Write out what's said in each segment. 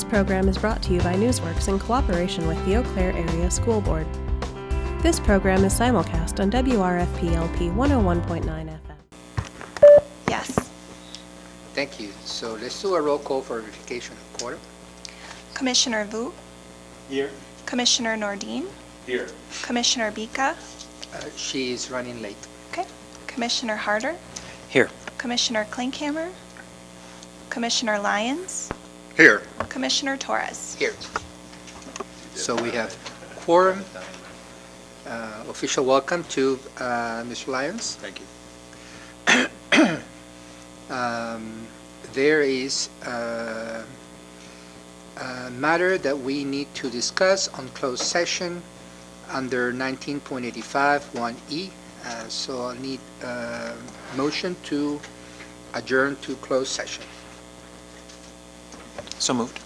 program is brought to you by Newsworks in cooperation with the Eau Claire Area School Board. This program is simulcast on WRFP-LP 101.9 FM. Yes. Thank you. So let's do a roll call for verification of quorum. Commissioner Vu, Here. Commissioner Nordin, Here. Commissioner Bika, She is running late. okay, Commissioner Harder, Here. Commissioner Klinkhammer, Commissioner Lyons, Here. Commissioner Torres. Here. So we have quorum. Official welcome to Mr. Lyons. Thank you. There is a matter that we need to discuss on closed session under 19.85 1E. So I'll need a motion to adjourn to closed session. So moved.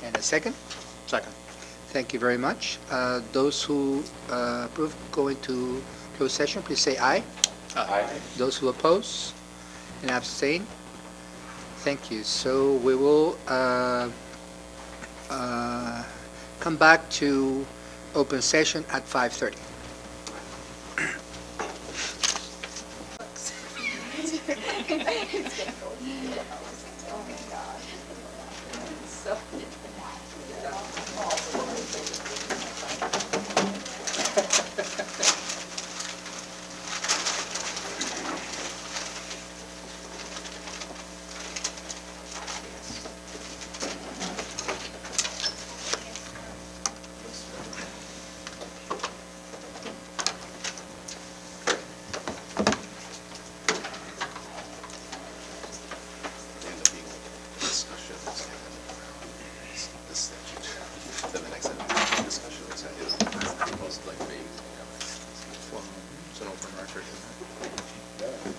And a second? Second. Thank you very much. Those who approve going to closed session, please say aye. Aye. Those who oppose and abstain, thank you. So we will come back to open session at 5:30.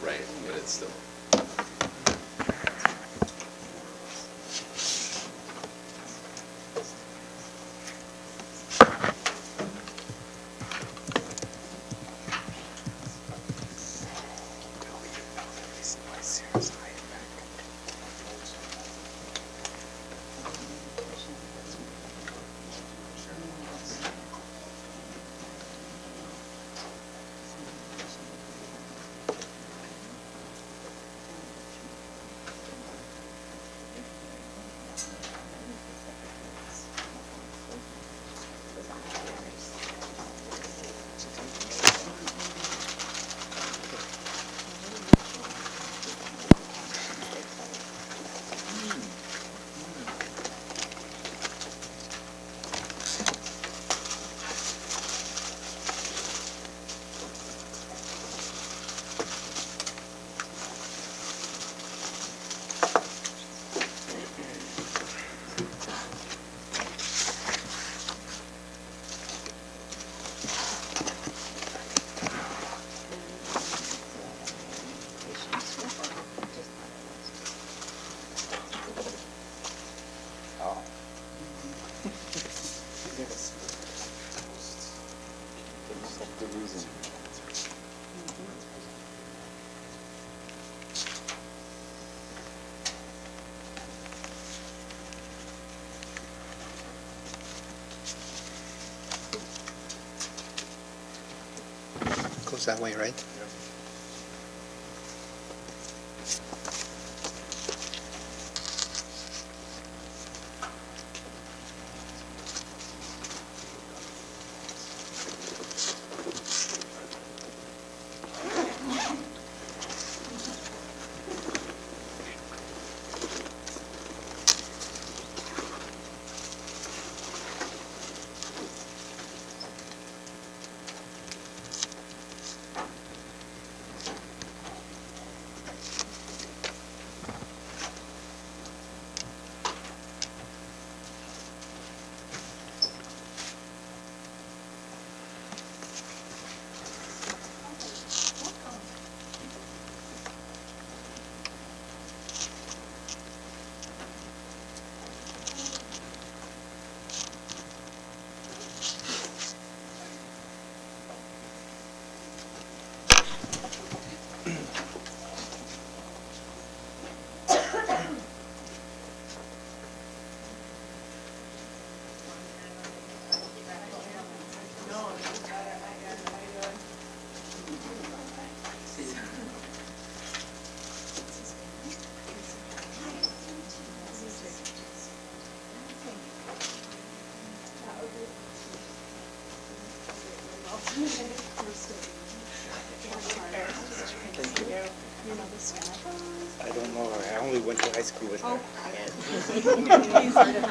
Right, but it's still. Goes that way, right? actually went to high school with her.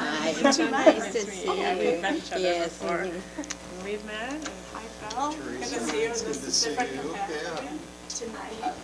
Hi, it's nice to see you. We've met each other Yes, before. mhm. We've met, and hi, Phil. Good to see you in this different capacity. Tonight.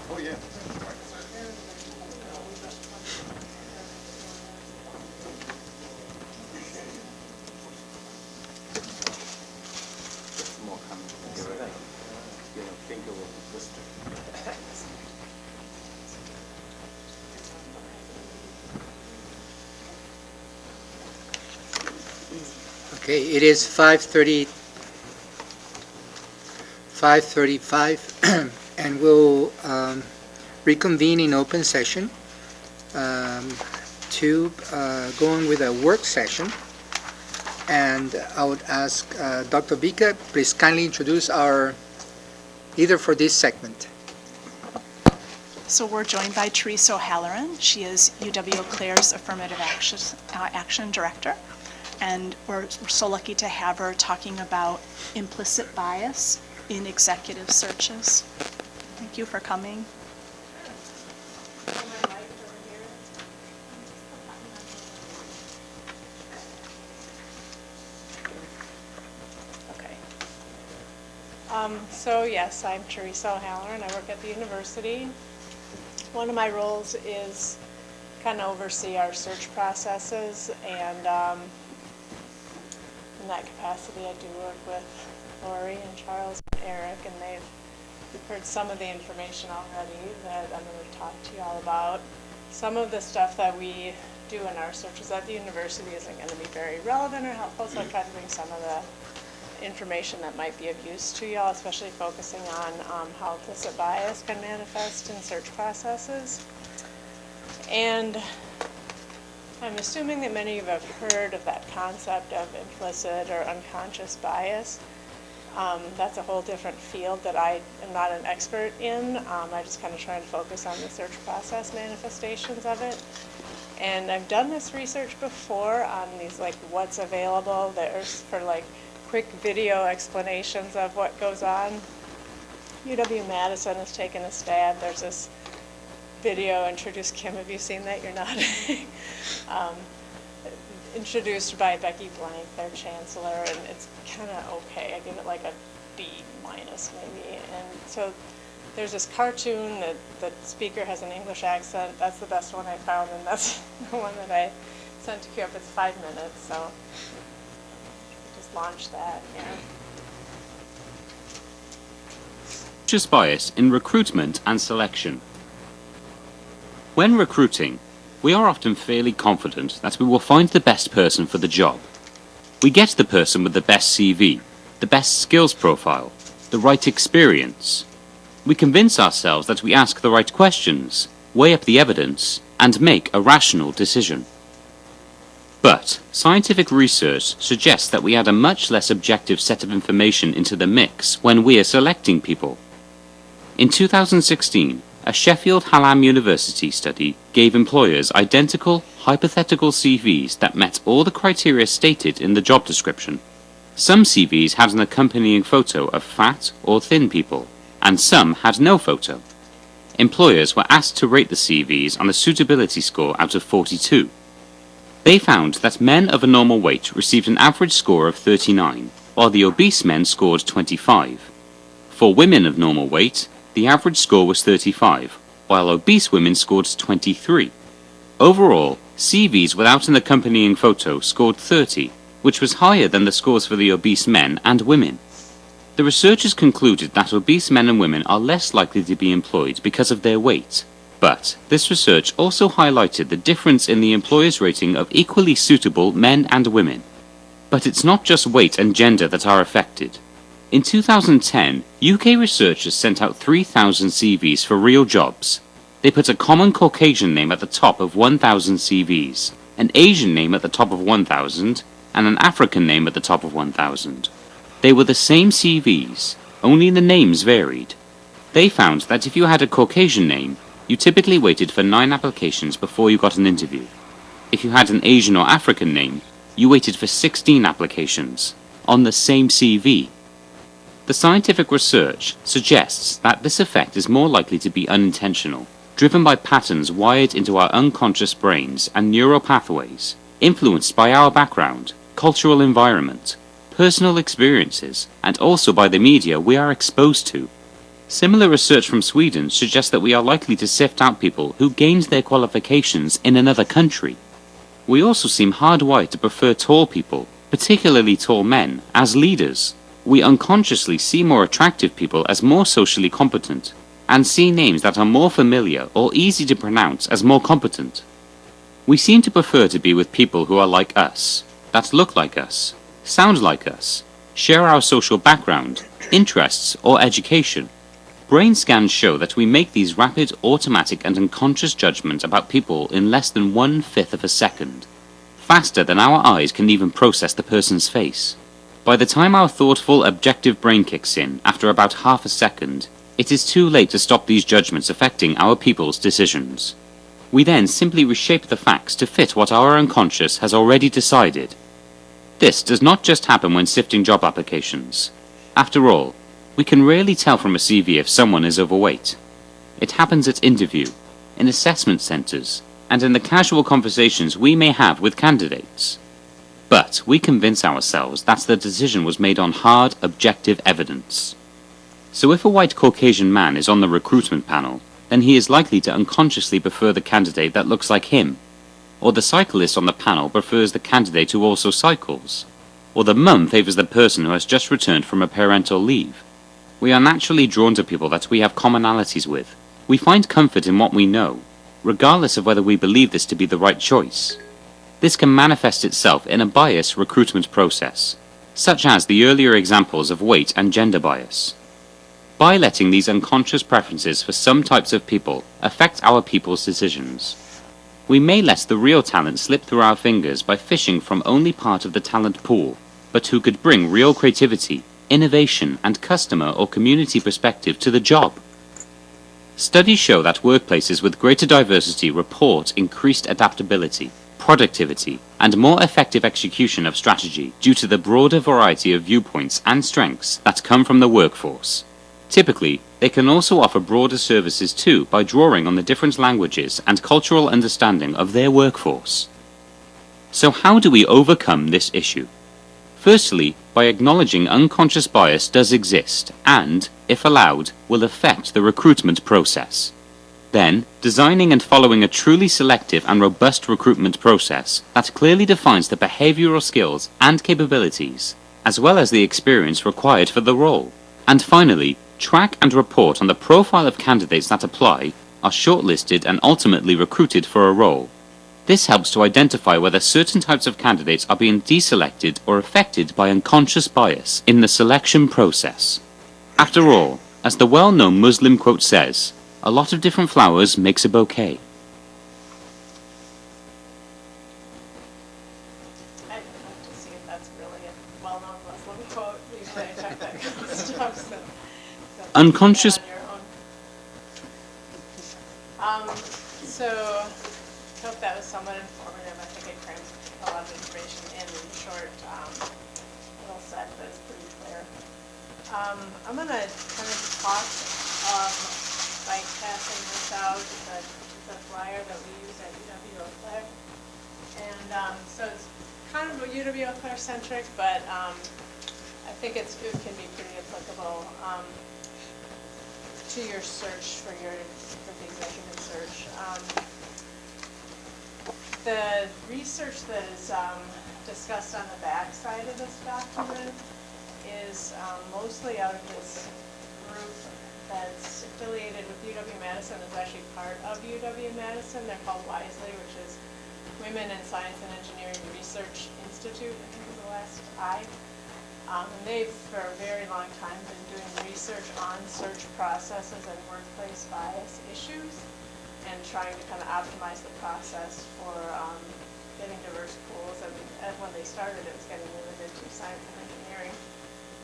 Oh, yeah. More coming together. Your finger will be blistered. Okay, it is 5:35, and we'll reconvene in open session to go on with a work session. And I would ask Dr. Bika, please kindly introduce our leader for this segment. So we're joined by Teresa O'Halloran. She is UW-Eau Claire's Affirmative Action Director. And we're so lucky to have her talking about implicit bias in executive searches. Thank you for coming. Okay. So yes, I'm Teresa O'Halloran. I work at the university. One of my roles is kind of oversee our search processes, and in that capacity I do work with Lori and Charles and Eric, and they've heard some of the information already that I'm going to talk to you all about. Some of the stuff that we do in our searches at the university isn't going to be very relevant or helpful, so I try to bring some of the information that might be of use to y'all, especially focusing on how implicit bias can manifest in search processes. And I'm assuming that many of you have heard of that concept of implicit or unconscious bias. That's a whole different field that I am not an expert in. I just kind of try to focus on the search process manifestations of it. And I've done this research before on these, like, what's available. There's for, like, quick video explanations of what goes on. UW-Madison has taken a stab. There's this video, Introduce Kim. Have you seen that? You're nodding. Introduced by Becky Blank, their chancellor, and it's kind of okay. I give it like a B- maybe. And so there's this cartoon that the speaker has an English accent. That's the best one I found, and that's the one that I sent to Q. It's 5 minutes, so just launch that here. Unconscious bias in recruitment and selection. When recruiting, we are often fairly confident that we will find the best person for the job. We get the person with the best CV, the best skills profile, the right experience. We convince ourselves that we ask the right questions, weigh up the evidence, and make a rational decision. But scientific research suggests that we add a much less objective set of information into the mix when we are selecting people. In 2016, a Sheffield Hallam University study gave employers identical, hypothetical CVs that met all the criteria stated in the job description. Some CVs had an accompanying photo of fat or thin people, and some had no photo. Employers were asked to rate the CVs on a suitability score out of 42. They found that men of a normal weight received an average score of 39, while the obese men scored 25. For women of normal weight, the average score was 35, while obese women scored 23. Overall, CVs without an accompanying photo scored 30, which was higher than the scores for the obese men and women. The researchers concluded that obese men and women are less likely to be employed because of their weight. But this research also highlighted the difference in the employer's rating of equally suitable men and women. But it's not just weight and gender that are affected. In 2010, UK researchers sent out 3,000 CVs for real jobs. They put a common Caucasian name at the top of 1,000 CVs, an Asian name at the top of 1,000, and an African name at the top of 1,000. They were the same CVs, only the names varied. They found that if you had a Caucasian name, you typically waited for 9 applications before you got an interview. If you had an Asian or African name, you waited for 16 applications, on the same CV. The scientific research suggests that this effect is more likely to be unintentional, driven by patterns wired into our unconscious brains and neural pathways, influenced by our background, cultural environment, personal experiences, and also by the media we are exposed to. Similar research from Sweden suggests that we are likely to sift out people who gained their qualifications in another country. We also seem hardwired to prefer tall people, particularly tall men, as leaders. We unconsciously see more attractive people as more socially competent, and see names that are more familiar or easy to pronounce as more competent. We seem to prefer to be with people who are like us, that look like us, sound like us, share our social background, interests, or education. Brain scans show that we make these rapid, automatic, and unconscious judgments about people in less than 1/5 of a second, faster than our eyes can even process the person's face. By the time our thoughtful, objective brain kicks in, after about half a second, it is too late to stop these judgments affecting our people's decisions. We then simply reshape the facts to fit what our unconscious has already decided. This does not just happen when sifting job applications. After all, we can rarely tell from a CV if someone is overweight. It happens at interview, in assessment centres, and in the casual conversations we may have with candidates. But we convince ourselves that the decision was made on hard, objective evidence. So if a white Caucasian man is on the recruitment panel, then he is likely to unconsciously prefer the candidate that looks like him. Or the cyclist on the panel prefers the candidate who also cycles. Or the mum favours the person who has just returned from a parental leave. We are naturally drawn to people that we have commonalities with. We find comfort in what we know, regardless of whether we believe this to be the right choice. This can manifest itself in a bias recruitment process, such as the earlier examples of weight and gender bias. By letting these unconscious preferences for some types of people affect our people's decisions, we may let the real talent slip through our fingers by fishing from only part of the talent pool, but who could bring real creativity, innovation, and customer or community perspective to the job. Studies show that workplaces with greater diversity report increased adaptability, productivity, and more effective execution of strategy due to the broader variety of viewpoints and strengths that come from the workforce. Typically, they can also offer broader services too by drawing on the different languages and cultural understanding of their workforce. So how do we overcome this issue? Firstly, by acknowledging unconscious bias does exist and, if allowed, will affect the recruitment process. Then, designing and following a truly selective and robust recruitment process that clearly defines the behavioral skills and capabilities, as well as the experience required for the role. And finally, track and report on the profile of candidates that apply, are shortlisted and ultimately recruited for a role. This helps to identify whether certain types of candidates are being deselected or affected by unconscious bias in the selection process. After all, as the well-known Muslim quote says, a lot of different flowers makes a bouquet. I'd like to see if that's really a well-known Muslim quote. Usually I check that kind of stuff, so Unconscious. on your own. So I hope that was somewhat informative. I think I crammed a lot of information in short little set, but it's pretty clear. I'm going to kind of talk by passing this out, the flyer that we use at UW Eau Claire. And so it's kind of UW Eau Claire centric, but I think it can be pretty applicable to your search for the executive search. The research that is discussed on the back side of this document is mostly out of this group that's affiliated with UW-Madison. It's actually part of UW-Madison. They're called WISELY, which is Women in Science and Engineering Research Institute, I think is the last I. And they've, for a very long time, been doing research on search processes and workplace bias issues, and trying to kind of optimize the process for getting diverse pools. And when they started, it was getting limited to science and engineering,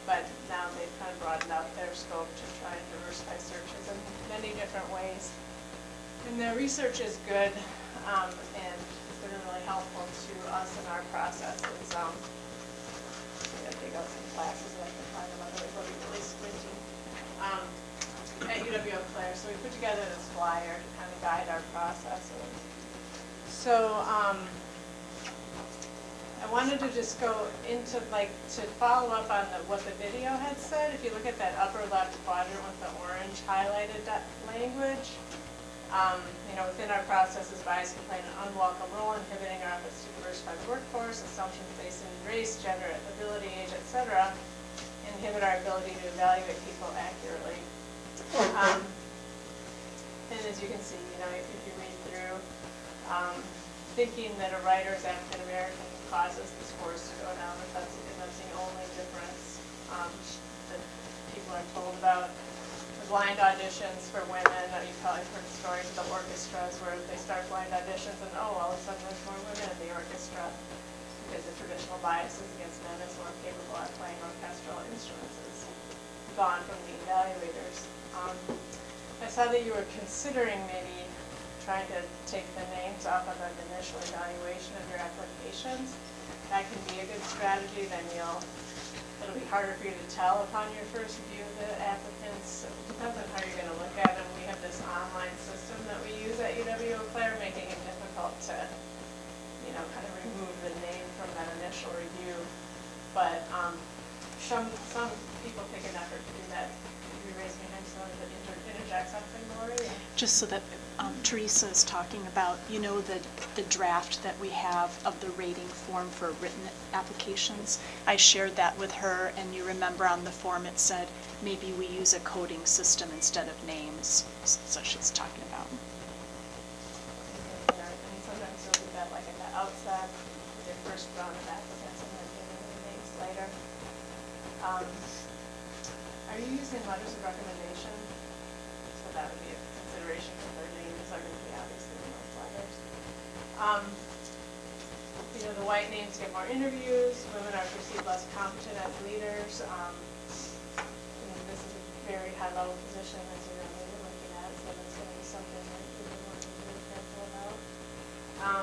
but now they've kind of broadened out their scope to try and diversify searches in many different ways. And their research is good, and it's been really helpful to us in our processes. I dig out some classes that I can find them, otherwise I'll be really squinty. At UW Eau Claire, so we put together this flyer to kind of guide our processes. So I wanted to just go into, to follow up on what the video had said. If you look at that upper left quadrant with the orange highlighted language, within our processes, bias can play an unwelcome role, inhibiting our efforts to diversify the workforce. Assumptions based in race, gender, ability, age, etc., inhibit our ability to evaluate people accurately. And as you can see, if you read through, thinking that a writer is African American causes the scores to go down, if that's the only difference that people are told about. Blind auditions for women. You've probably heard stories of the orchestras where they start blind auditions and all of a sudden there's more women in the orchestra because the traditional biases against men is more capable at playing orchestral instruments is gone from the evaluators. I saw that you were considering maybe trying to take the names off of an initial evaluation of your applications. That can be a good strategy. Then it'll be harder for you to tell upon your first view of the applicants. It depends on how you're going to look at them. We have this online system that we use at UW Eau Claire, making it difficult to, kind of remove the name from that initial review. But some people take an effort to do that. If you raise your hand, someone to interject something, Lori? Just so that Teresa is talking about, the draft that we have of the rating form for written applications. I shared that with her, and you remember on the form it said maybe we use a coding system instead of names. So she's talking about. And sometimes you'll do that like at the outset with your first round of applicants and then giving them names later. Are you using letters of recommendation? So that would be a consideration because their names are going to be obviously in those letters. The white names get more interviews. Women are perceived less competent as leaders. And this is a very high-level position as you're going to be looking at, so that's going to be something that you want to be really careful about.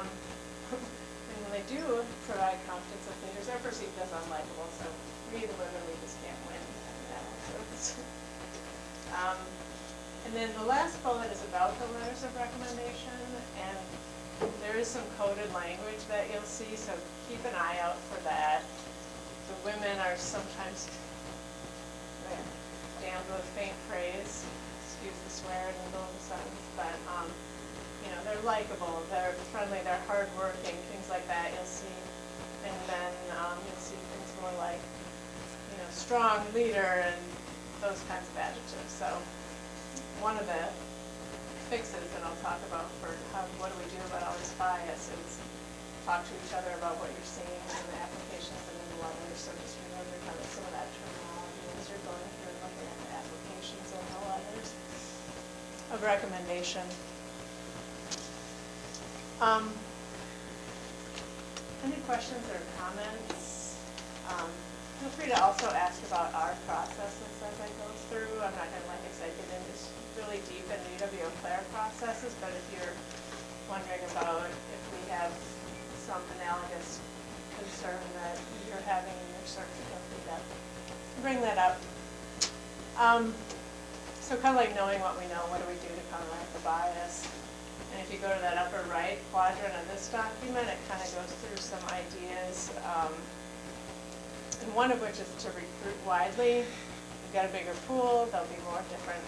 And when they do provide competence as leaders, they're perceived as unlikable. So we, the women, we just can't win. And then the last bullet is about the letters of recommendation, and there is some coded language that you'll see, so keep an eye out for that. The women are sometimes damned with faint praise, excuse the swear in the middle of the sentence, but they're likable, they're friendly, they're hardworking, things like that you'll see. And then you'll see things more like, strong leader and those kinds of adjectives. So one of the fixes that I'll talk about for what do we do about all this bias is talk to each other about what you're seeing in the applications and in the letters. So just remember kind of some of that terminology as you're going through and looking at the applications and the letters of recommendation. Any questions or comments? Feel free to also ask about our processes as I go through. I'm not going to, like I said, get into really deep in the UW Eau Claire processes, but if you're wondering about if we have some analogous concern that you're having in your search, feel free to bring that up. So kind of like knowing what we know, what do we do to counteract the bias? And if you go to that upper right quadrant of this document, it kind of goes through some ideas. And one of which is to recruit widely. You've got a bigger pool, there'll be more different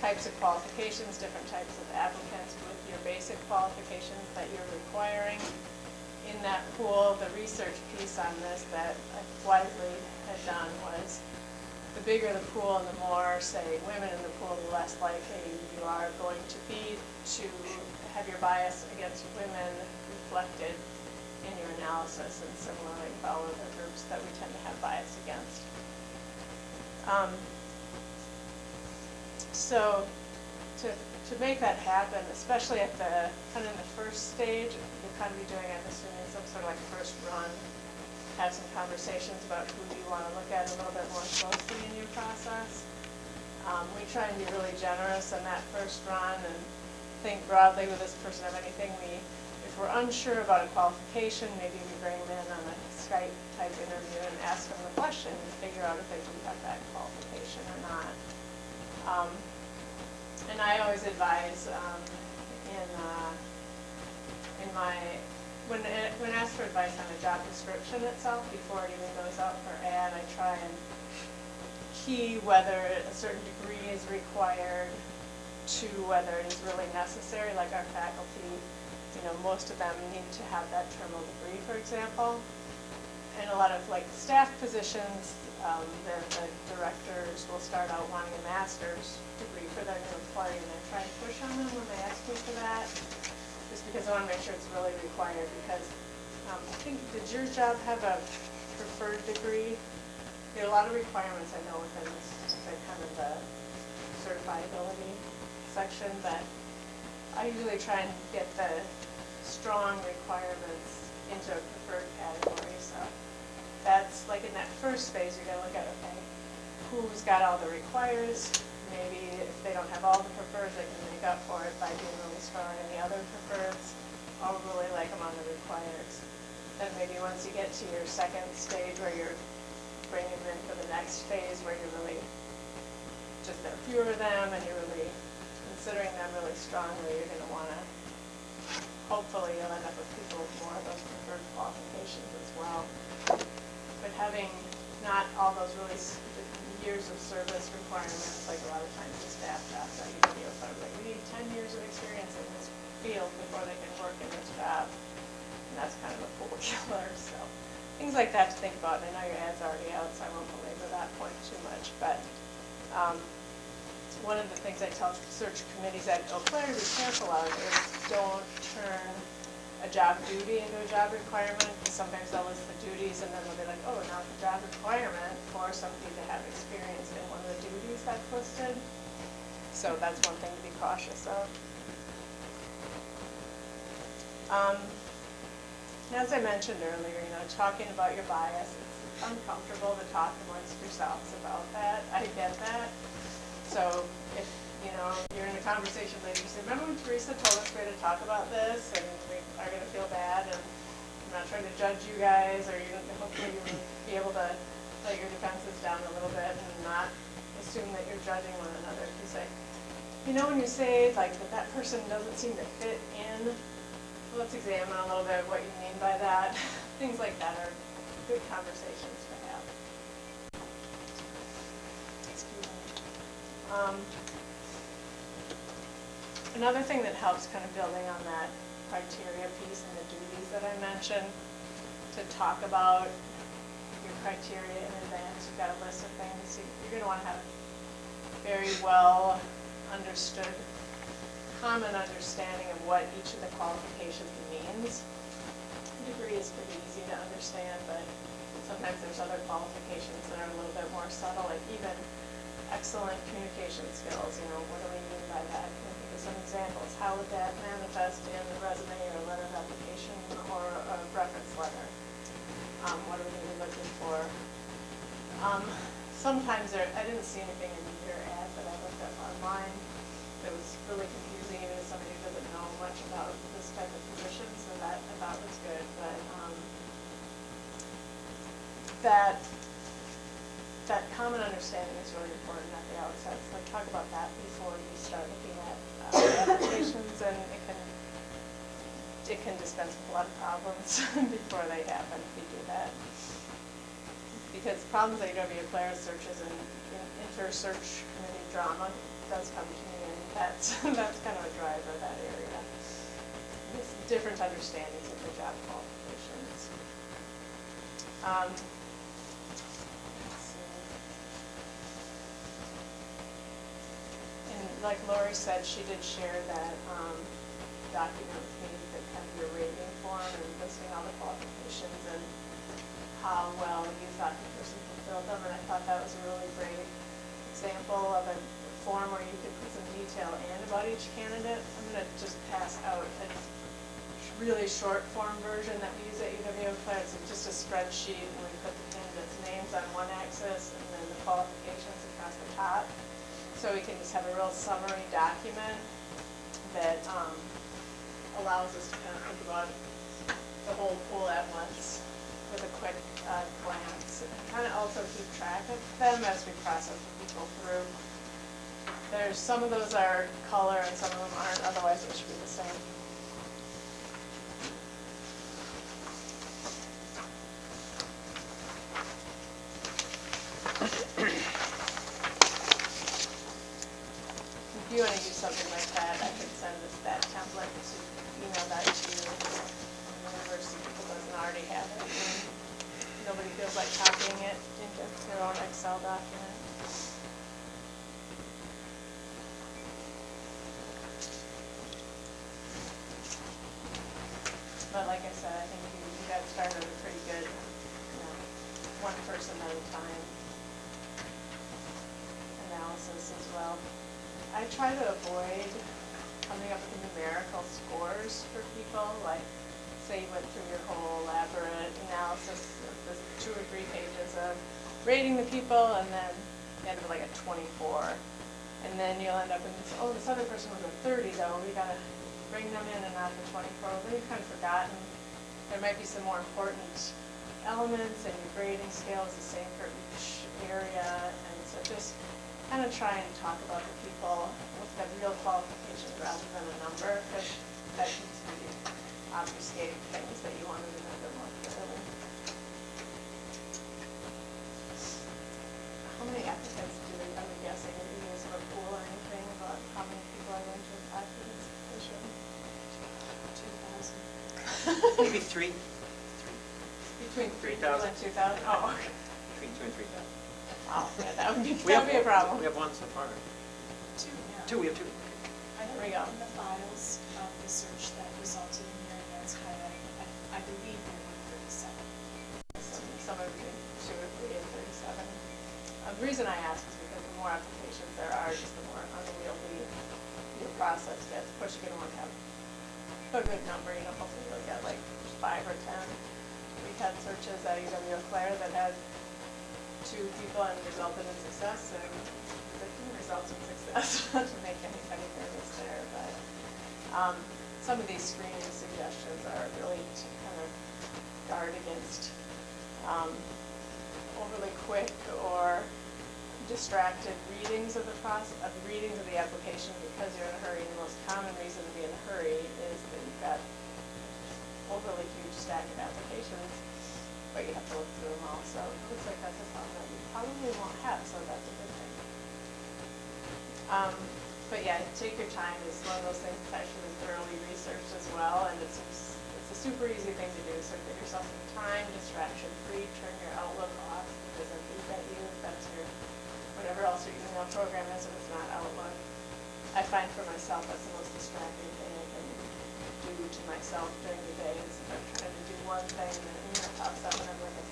types of qualifications, different types of applicants with your basic qualifications that you're requiring. In that pool, the research piece on this that Wisely had done was the bigger the pool and the more, say, women in the pool, the less likely you are going to be to have your bias against women reflected in your analysis, and similarly follow the groups that we tend to have bias against. So to make that happen, especially at the kind of in the first stage, you'll kind of be doing, I'm assuming, some sort of like first run, have some conversations about who you want to look at a little bit more closely in your process. We try and be really generous in that first run and think broadly with this person of anything if we're unsure about a qualification, maybe we bring them in on a Skype type interview and ask them the question and figure out if they do have that qualification or not. And I always advise when asked for advice on a job description itself before it even goes out for ad, I try and key whether a certain degree is required to whether it is really necessary. Like our faculty, most of them need to have that terminal degree, for example. And a lot of like staff positions, the directors will start out wanting a master's degree for their new employee, and I try to push on them when they ask me for that, just because I want to make sure it's really required. Because I think, did your job have a preferred degree? There are a lot of requirements I know within this, kind of the certifiability section, but I usually try and get the strong requirements into a preferred category. So that's like in that first phase, you're going to look at, okay, who's got all the requires. Maybe if they don't have all the prefers, they can make up for it by being really strong in the other prefers. I'll really like them on the requires. Then maybe once you get to your second stage where you're bringing them in for the next phase where you're really, just there are fewer of them and you're really considering them really strongly, you're going to want to, hopefully you'll end up with people with more of those preferred qualifications as well. But having not all those really years of service requirements, like a lot of times the staff jobs at UW, so like, we need 10 years of experience in this field before they can work in this job. And that's kind of a pool killer, so. Things like that to think about, and I know your ad's already out, so I won't belabor that point too much, but one of the things I tell search committees at Eau Claire to be careful of is don't turn a job duty into a job requirement, because sometimes they'll list the duties and then they'll be like, oh, now it's a job requirement for somebody to have experience in one of the duties that's listed. So that's one thing to be cautious of. As I mentioned earlier, talking about your bias, it's uncomfortable to talk amongst yourselves about that. I get that. So if, you're in a conversation later, you say, remember when Teresa told us we're going to talk about this, and we are going to feel bad, and I'm not trying to judge you guys, or hopefully you'll be able to let your defenses down a little bit and not assume that you're judging one another. If you say, when you say like that person doesn't seem to fit in, let's examine a little bit what you mean by that. Things like that are good conversations to have. Excuse me. Another thing that helps kind of building on that criteria piece and the duties that I mentioned, to talk about your criteria in advance. You've got a list of things. You're going to want to have very well understood, common understanding of what each of the qualifications means. Degree is pretty easy to understand, but sometimes there's other qualifications that are a little bit more subtle, like even excellent communication skills. What do we mean by that? Can we give some examples? How would that manifest in the resume or letter of application or a reference letter? What are we really looking for? Sometimes I didn't see anything in your ad that I looked up online that was really confusing, even as somebody who doesn't know much about this type of position, so that I thought was good. But that common understanding is really important at the outset. So talk about that before you start looking at applications, and it can dispense with a lot of problems before they happen if you do that. Because problems that you're going to be a player searches and inter-search committee drama does come to me, and that's kind of a driver of that area. It's different understandings of the job qualifications. Let's see. And like Lori said, she did share that document with me, that kind of your rating form and listing all the qualifications and how well you thought the person fulfilled them, and I thought that was a really great really short form version that we use at UW Eau Claire. It's just a spreadsheet, and we put the candidates' names on one axis and then the qualifications across the top. So we can just have a real summary document that allows us to kind of think about the whole pool at once with a quick glance, and kind of also keep track of them as we process people through. There's some of those are color and some of them aren't, otherwise it should be the same. If you want to use something like that, I could send that template to email that to you. Whenever some people doesn't already have it, and nobody feels like copying it into their own Excel document. But like I said, I think you got started with a pretty good, one person at a time analysis as well. I try to avoid coming up with numerical scores for people, like say you went through your whole elaborate analysis of the 2 or 3 pages of rating the people, and then you end up with like a 24. And then you'll end up in this, oh, this other person was a 30 though, we gotta bring them in and not the 24. Then you've kind of forgotten. There might be some more important elements, and your grading scale is the same for each area, and so just kind of try and talk about the people with the real qualifications rather than a number, because that keeps you obfuscating things that you want to remember more clearly. How many applicants are we guessing? Are you guys have a pool or anything about how many people are going to apply for this position? 2,000. Maybe 3. Between 3,000 3,000. and 2,000? Oh, okay. Between 2 and 3,000. Oh, yeah, that would be a problem. We have 1 so far. 2, yeah. 2, we have 2. I There we go. in the files of the search that resulted in your advanced highlighting, I believe there were 37. Somewhere between 2 or 3 and 37. The reason I ask is because the more applications there are, just the more unwieldy your process gets. Of course, you're going to want to have a good number. Hopefully you'll get like 5 or 10. We've had searches at UW Eau Claire that had 2 people and resulted in success, and 15 results in success. Not to make anybody nervous there, but some of these screening suggestions are really to kind of guard against overly quick or distracted readings of the process, readings of the application because you're in a hurry. And the most common reason to be in a hurry is that you've got overly huge stack of applications, but you have to look through them all. So it looks like that's a problem that you probably won't have, so that's a good thing. But yeah, take your time. It's one of those things that's actually thoroughly researched as well, and it's a super easy thing to do. So give yourself some time, distraction-free, turn your Outlook off, because if you bet you, that's your, whatever else your email program is, if it's not Outlook. I find for myself that's the most distracting thing I can do to myself during the day, is if I'm trying to do one thing and then email pops up and I'm like a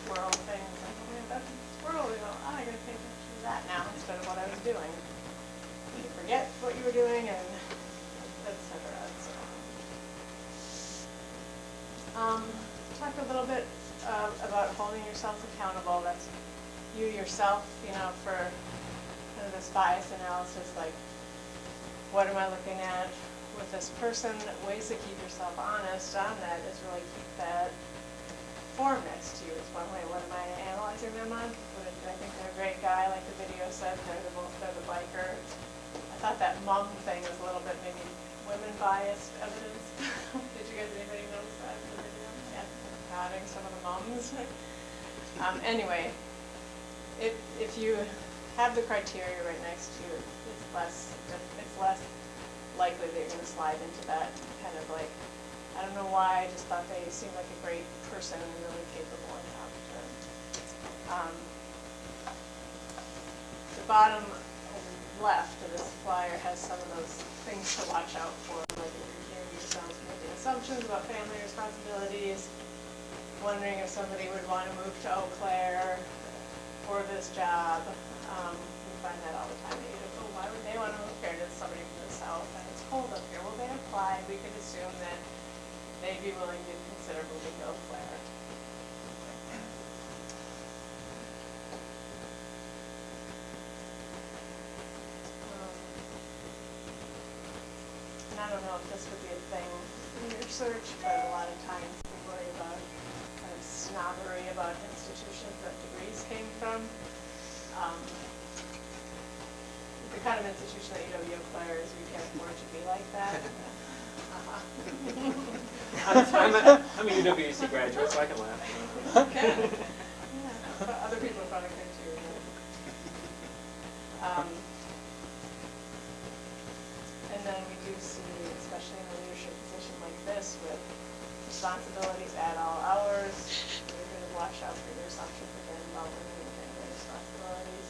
squirrel thing. It's like, oh man, that's a squirrel. I gotta pay attention to that now instead of what I was doing. You forget what you were doing, and et cetera. So, talk a little bit about holding yourself accountable. That's you yourself, for kind of this bias analysis, like what am I looking at with this person? Ways to keep yourself honest on that is really keep that form next to you. It's one way. What am I analyzing them on? Do I think they're a great guy, like the video said, they're the biker? I thought that mom thing was a little bit maybe women biased evidence. Did you guys, anybody notice that in the video? Yeah, nodding, some of the moms. Anyway, if you have the criteria right next to you, it's less likely that you're going to slide into that kind of like, I don't know why, I just thought they seemed like a great person and really capable and competent. The bottom left of this flyer has some of those things to watch out for, like if you're hearing yourself making assumptions about family responsibilities, wondering if somebody would want to move to Eau Claire for this job. We find that all the time. Oh, why would they want to move here? Does somebody from the south and it's cold up here? Well, they applied. We could assume that they'd be willing to consider moving to Eau Claire. And I don't know if this would be a thing in your search, but a lot of times we worry about kind of snobbery about institutions that degrees came from. The kind of institution that UW Eau Claire is, we can't afford to be like that. I'm a UWC graduate, so I can laugh. Okay. Yeah, but other people probably could too. And then we do see, especially in a leadership position like this, with responsibilities at all hours, you're going to watch out for your assumptions again about women and family responsibilities.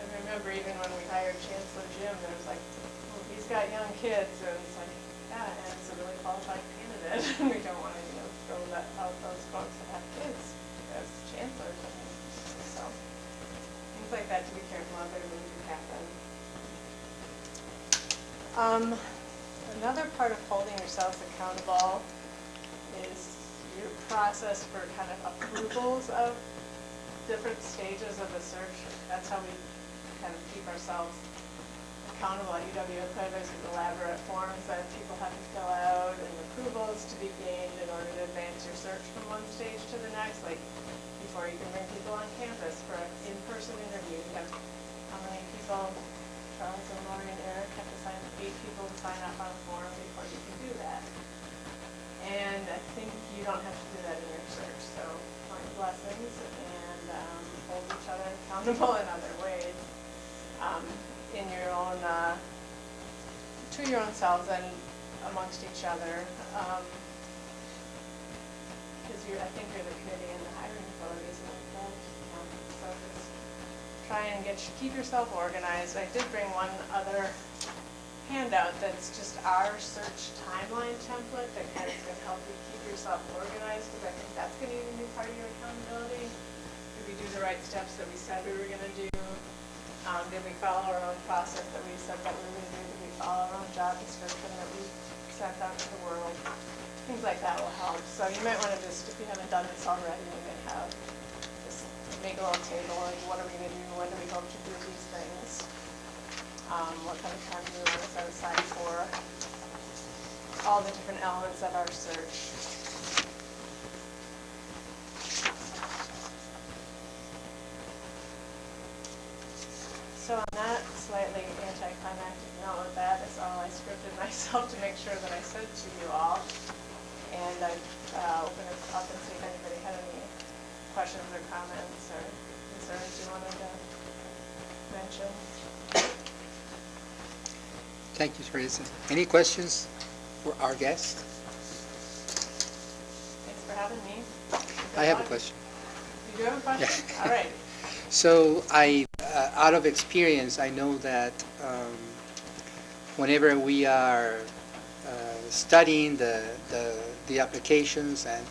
I remember even when we hired Chancellor Jim, there was like, well, he's got young kids, and it's like, yeah, and it's a really qualified candidate. We don't want to, throw that out those folks that have kids as chancellors. So things like that to be careful of, they really do happen. Another part of holding yourselves accountable is your process for kind of approvals of different stages of the search. That's how we kind of keep ourselves accountable at UW Eau Claire. There's these elaborate forms that people have to fill out and approvals to be gained in order to advance your search from one stage to the next. Like before you can bring people on campus for an in-person interview, you have how many people? Charles and Lori and Eric have to sign, 8 people to sign up on a form before you can do that. And I think you don't have to do that in your search. So find blessings and hold each other accountable in other ways. In your own, to your own selves and amongst each other. Because I think you're the committee and the hiring authorities like that. So just try and keep yourself organized. I did bring one other handout that's just our search timeline template that kind of is going to help you keep yourself organized, because I think that's going to even be part of your accountability. Did we do the right steps that we said we were going to do? Did we follow our own process that we said that we were going to do? Did we follow our own job description that we sent out to the world? Things like that will help. So you might want to just, if you haven't done this already, you may have just make a little table of what are we going to do, when do we hope to do these things, what kind of time do we want to set aside for all the different elements of our search. So on that slightly anticlimactic note, that is all I scripted myself to make sure that I said to you all. And I open it up and see if anybody had any questions or comments or concerns you wanted to mention. Thank you, Teresa. Any questions for our guest? Thanks for having me. I have a question. You do have a question? Yeah. All right. So out of experience, I know that whenever we are studying the applications and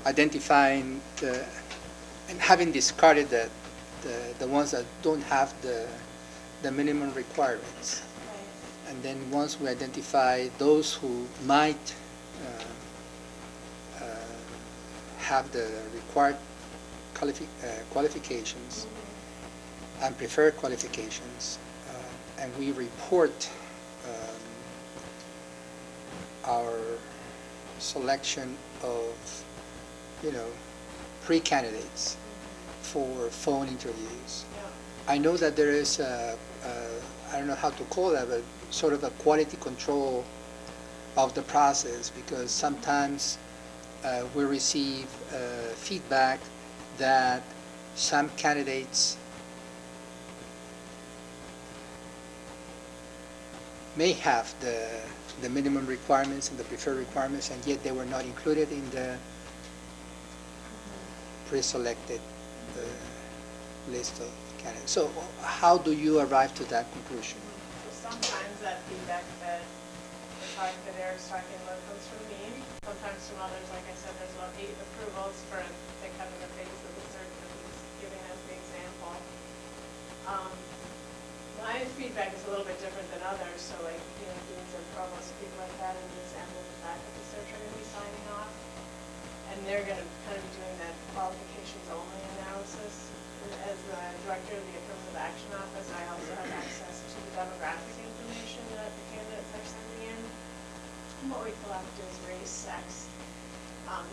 identifying and having discarded the ones that don't have the minimum requirements, and then once we identify those who might have the required qualifications and preferred qualifications, and we report our selection of, pre-candidates for phone interviews. I know that there is I don't know how to call that, but sort of a quality control of the process, because sometimes we receive feedback that some candidates may have the minimum requirements and the preferred requirements, and yet they were not included in the pre-selected list of candidates. So how do you arrive to that conclusion? So sometimes that feedback that Eric's talking about comes from me. Sometimes from others. Like I said, there's about 8 approvals for the kind of the phase of the search that he's giving as the example. My feedback is a little bit different than others. So like, deans and provosts, people like that, and the example of the fact that the search are going to be signing they're going to kind of be doing that qualifications only analysis. And as the director of the Affirmative Action Office, I also have access to the demographic information that the candidates are sending in. And what we collect is race, sex,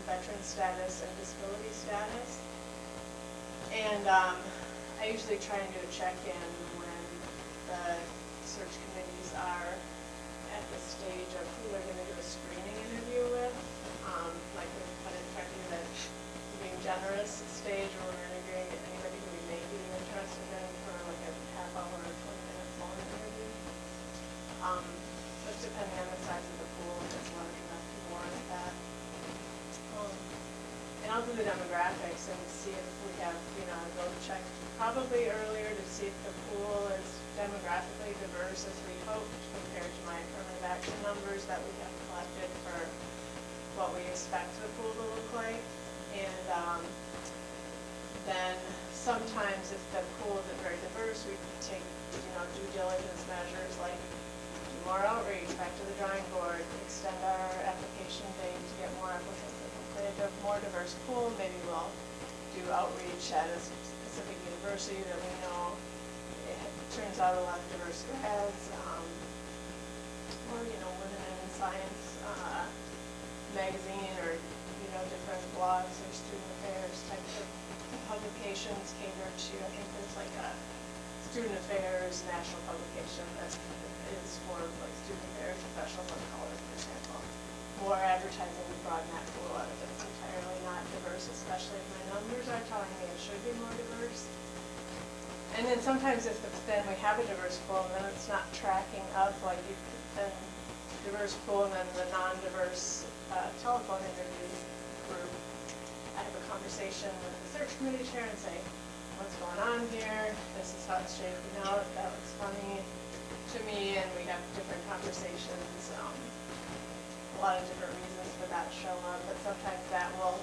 veteran status, and disability status. And I usually try and do a check-in when the search committees are at the stage of who they're going to do a screening interview with. Like we've kind of tried to do that being generous stage where we're interviewing anybody who we may be interested in for like a half-hour or 20-minute phone interview. But depending on the size of the pool, if it's large enough to warrant that. And I'll do the demographics and see if we have, go check probably earlier to see if the pool is demographically diverse as we hoped compared to my affirmative action numbers that we have collected for what we expect the pool to look like. And then sometimes if the pool isn't very diverse, we can take, due diligence measures like do more outreach back to the drawing board, extend our application date to get more applicants. If they have a more diverse pool, maybe we'll do outreach at a specific university that we know it turns out a lot of diverse grads, or Women in Science magazine, or different blogs or student affairs types of publications cater to. I think there's like a student affairs national publication that is for like student affairs professionals of color, for example. More advertising to broaden that pool out if it's entirely not diverse, especially if my numbers are telling me it should be more diverse. And then sometimes if then we have a diverse pool and then it's not tracking up, like then diverse pool and then the non-diverse telephone interview group, I have a conversation with the search committee chair and say, what's going on here? This is how it's shaping out. That looks funny to me, and we have different conversations. A lot of different reasons for that show up, but sometimes that will,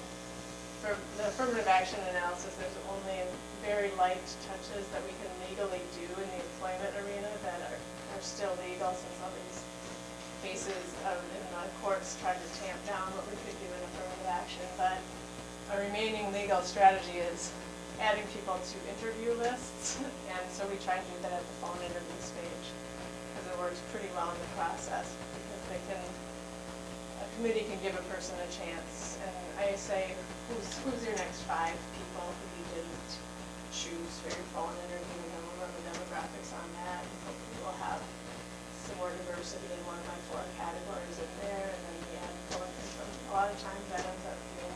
for the affirmative action analysis, there's only very light touches that we can legally do in the employment arena that are still legal, since all these cases in the courts try to tamp down what we could do in affirmative action. But a remaining legal strategy is adding people to interview lists, and so we try and do that at the phone interview stage, because it works pretty well in the process, because a committee can give a person a chance, and I say, who's your next 5 people who you didn't choose for your phone interview, and we'll run the demographics on that, and hopefully we'll have some more diversity in one of my 4 categories in there, and then we add people in from, a lot of times that ends up being,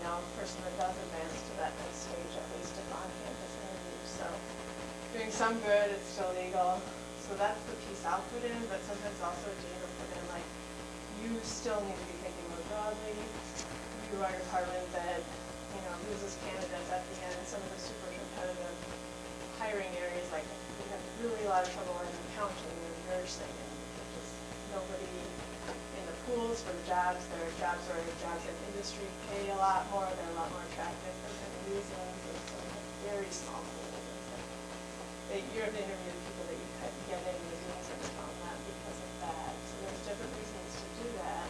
a person that does advance to that next stage, at least of on-campus interviews. So doing some good, it's still legal. So that's the piece I'll put in, but sometimes also Dana put in, like, you still need to be thinking more broadly. You are a department that, loses candidates at the end in some of the super competitive hiring areas, like we have really a lot of trouble in accounting and nursing, and just nobody in the pools for the jobs. There are jobs where jobs in industry pay a lot more, they're a lot more attractive for many reasons, and so very small pools. You have to interview the people that you get in the deals and found that because of that. So there's different reasons to do that.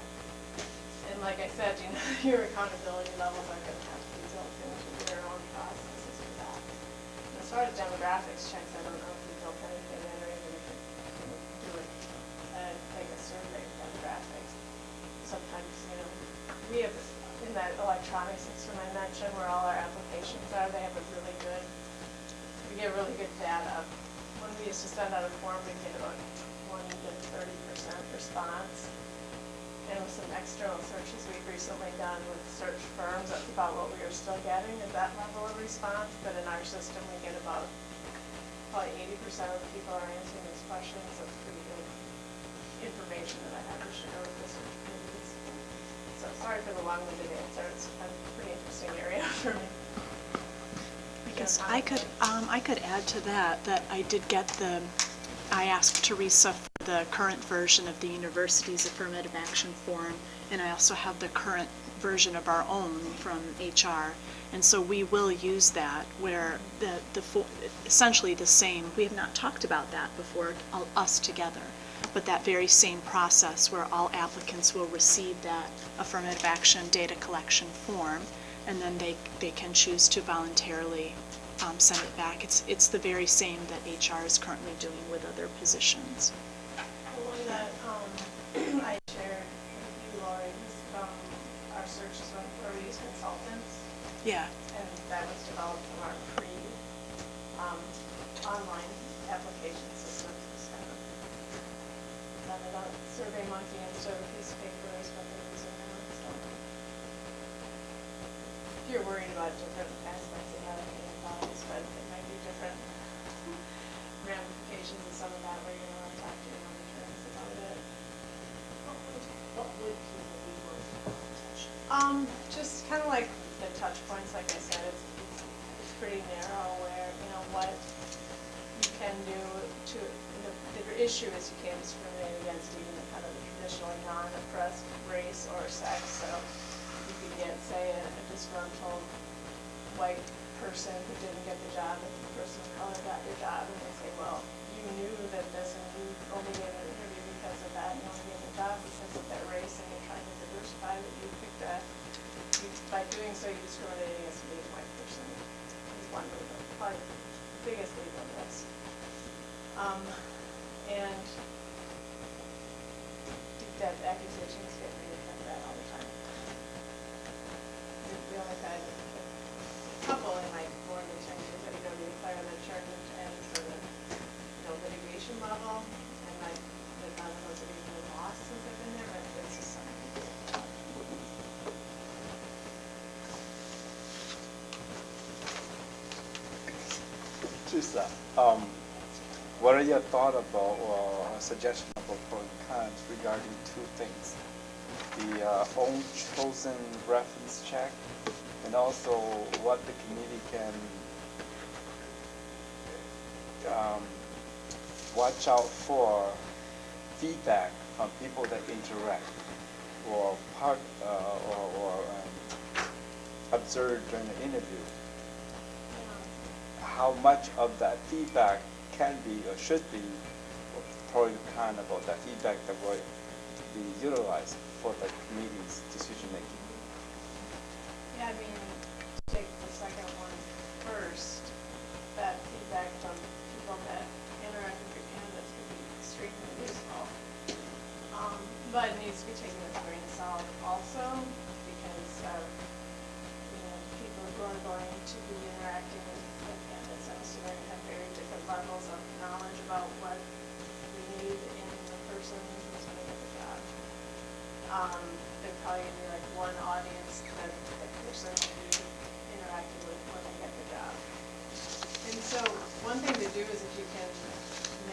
And like I said, your accountability levels are going to have to be built into your own processes for that. And as far as demographics checks, I don't know if we built anything in, or even if we do it, like a survey of demographics. Sometimes, we have in that electronic system I mentioned where all our applications are, they have we get really good data. When we used to send out a form, we get about 20 to 30% response. And with some external searches we've recently done with search firms, that's about what we are still getting, is that level of response. But in our system, we get about probably 80% of the people are answering these questions. So it's pretty good information that I have to share with the search committees. So sorry for the long-winded answer. It's a pretty interesting area for me. I guess I could add to that I did get I asked Teresa for the current version of the university's affirmative action form, and I also have the current version of our own from HR. And so we will use that, where essentially the same. We have not talked about that before, us together. but that very same process where all applicants will receive that affirmative action data collection form, and then they can choose to voluntarily send it back. It's the very same that HR is currently doing with other positions. The one that I shared with you, Lori, is from our searches from Floridi's consultants, Yeah. and that was developed from our online application system. It's kind of done it on SurveyMonkey instead of a piece of paper is what they're using now. So if you're worried about different aspects of that, but it might be different ramifications of some of that where you're going to talk to your own attorneys about it. What would people be worried about? Just kind of like the touch points, like I said, it's pretty narrow where, what you can do to, the issue is you can't discriminate against even the kind of the traditionally non-oppressed race or sex. So you could get, say, a disgruntled white person who didn't get the job, and the person of color got your job, and they say, well, you knew that this, and you only gave an interview because of that, and you only gave the job because of that race, and you're trying to diversify that you picked that. By doing so, you discriminate against being a white person. Is one of the probably the biggest legal risk. And that accusations get made like that all the time. We only had a couple in my more than 10 years that declare that charges and sort of litigation level, and none of those have even been lost since I've been there, but it's just something. Teresa, what are your thoughts about or suggestion about pros and cons regarding two things? The own chosen reference check, and also what the committee can watch out for feedback from people that interact or observe during the interview. How much of that feedback can be or should be pro and con about that feedback that will be utilized for the committee's decision making? Yeah, I mean, to take the second one first, that feedback from people that interact with your candidates could be extremely useful. But it needs to be taken with a grain of salt also, because people who are going to be interacting with the candidates, I'm assuming, have very different levels of knowledge about what we need in the person who's going to get the job. There'd probably be like one audience that the person will be interacting with when they get the job. And so one thing to do is if you can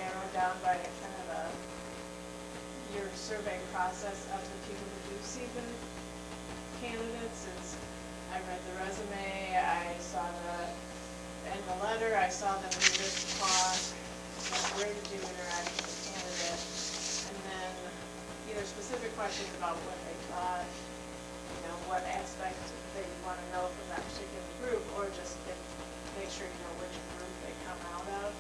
narrow down by kind of your survey process of the people who do see the candidates is, I read the resume, I saw and the letter, I saw them do this clause, where did you interact with the candidate? And then either specific questions about what they thought, what aspect they want to know from that particular group, or just make sure you know which group they come out of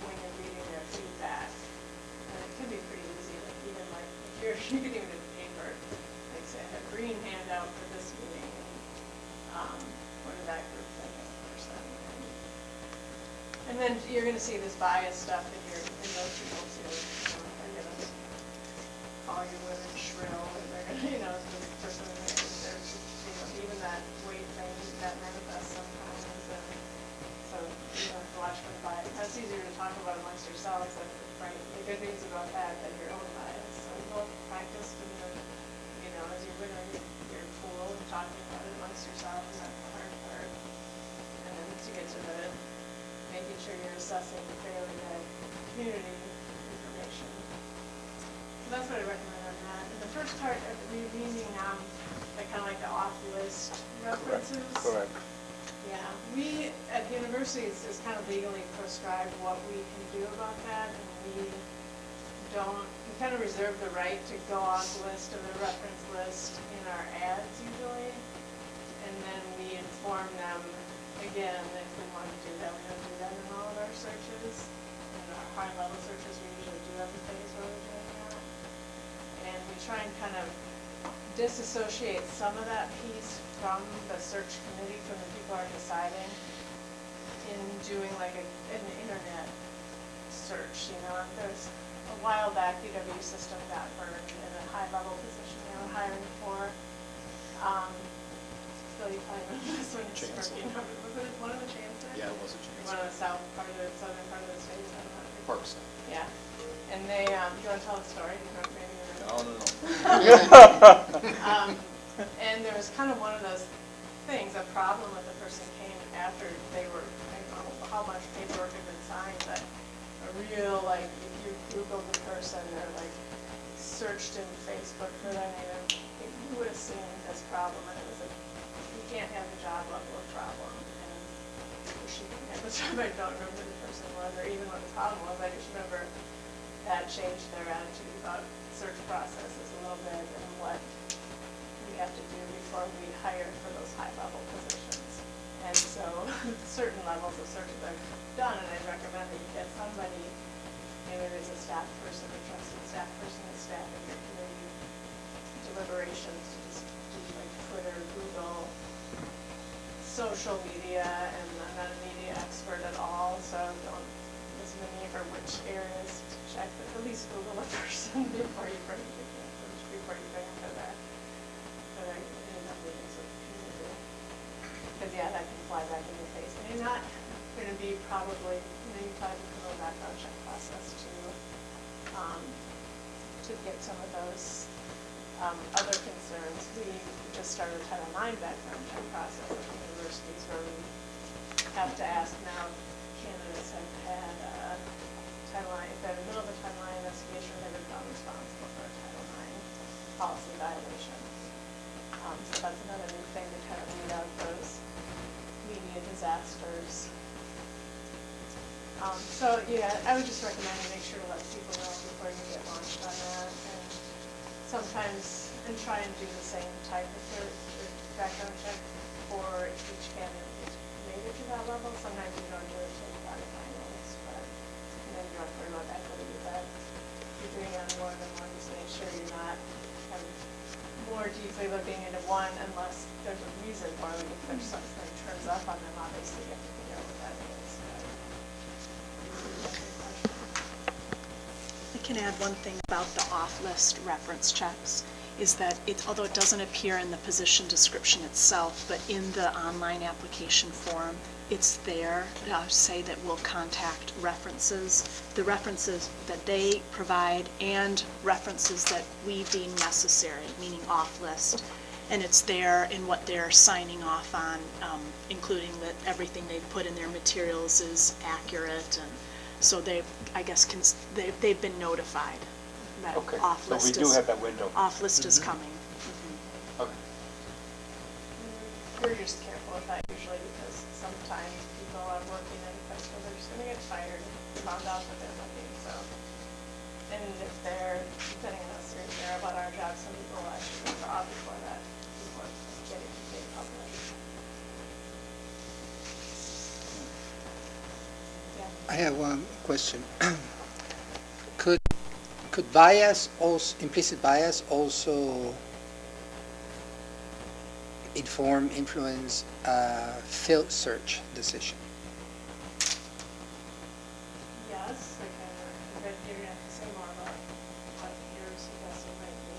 when you're reading their feedback. And it can be pretty easy, like even like if you can even do a paper, like say a green handout for this meeting, and what did that group think of the person? And then you're going to see this bias stuff in those people too. They're going to call you women shrill, and they're going to, this person, there's even that weight thing that manifests sometimes. And so you have to watch for the bias. That's easier to talk about amongst yourselves than right. The good things about that than your own bias. So both practice when you're, as you're winning your pool and talking about it amongst yourselves, and that's the hard part. And then to get to the making sure you're assessing fairly the community information. So that's what I recommend on that. And the first part of reading, kind of like the off-list references. Correct. Yeah, we at the university is kind of legally prescribed what we can do about that, and we kind of reserve the right to go off the list of the reference list in our ads usually, and then we inform them again if we want to do that. We don't do that in all of our searches. In our high-level searches, we usually do of the phase where we're doing that. And we try and kind of disassociate some of that piece from the search committee, from the people who are deciding, in doing like an internet search, you know. There's a while back, UW system got burned in a high-level position they were hiring for. Phil, you probably remember this one. Chancellor. Was it one of the chancellors? Yeah, it was a chance. One of the southern part of the state. I don't know. Parks. Yeah. And they, do you want to tell the story? You know, maybe you're No. and there was kind of one of those things, a problem with the person came after they were, I don't know how much paperwork had been signed, but a real, like, if you Googled the person or like searched in Facebook for their name, you would have seen this problem, and it was like, you can't have a job level of problem. And she didn't have a job, I don't remember who the person was or even what the problem was. I just remember that changed their attitude about search processes a little bit and what we have to do before we hire for those high-level positions. And so certain levels of searches are done, and I recommend that you get somebody, maybe there's a staff person, a trusted staff person that's staffing your committee deliberations to just do like Twitter, Google, social media, and I'm not a media expert at all, so don't listen to me for which areas to check, but at least Google a person before you bring them to their meetings with the community. Because yeah, that can fly back in your face. And you're not going to be probably, you probably have a criminal background check process to get some of those other concerns. We just started a Title IX background check process at the universities where we have to ask now candidates have had Title IX, if they're in the middle of a Title IX investigation, they would become responsible for a Title IX policy violation. So that's another new thing to kind of weed out those media disasters. So yeah, I would just recommend you make sure to let people know before you get launched on that, and sometimes, and try and do the same type of background check for each candidate who's made it to that level. Sometimes you don't do it until you got a finalist, but and then you don't have to worry about equity, but you're doing it on more than one, just make sure you're not kind of more deeply looking into one unless there's a reason for it. If there's something that turns up on them, obviously you have to figure out what that is. I can add one thing about the off-list reference checks, is that although it doesn't appear in the position description itself, but in the online application form, it's there, say that we'll contact references, the references that they provide and references that we deem necessary, meaning off-list. And it's there in what they're signing off on, including that everything they've put in their materials is accurate, and so they, I guess, they've been notified that Okay, off-list so we do have that window. Off-list is coming. Okay. We're just careful with that usually because sometimes people are working in a place where they're just going to get fired, found out that they're looking, so. And if they're, depending on how serious they are about our job, some people will actually withdraw before that, before getting made public. I have one question. Could bias also, implicit bias also influence field search decision? Yes, I can, but you're going to have to say more about what you're suggesting might be.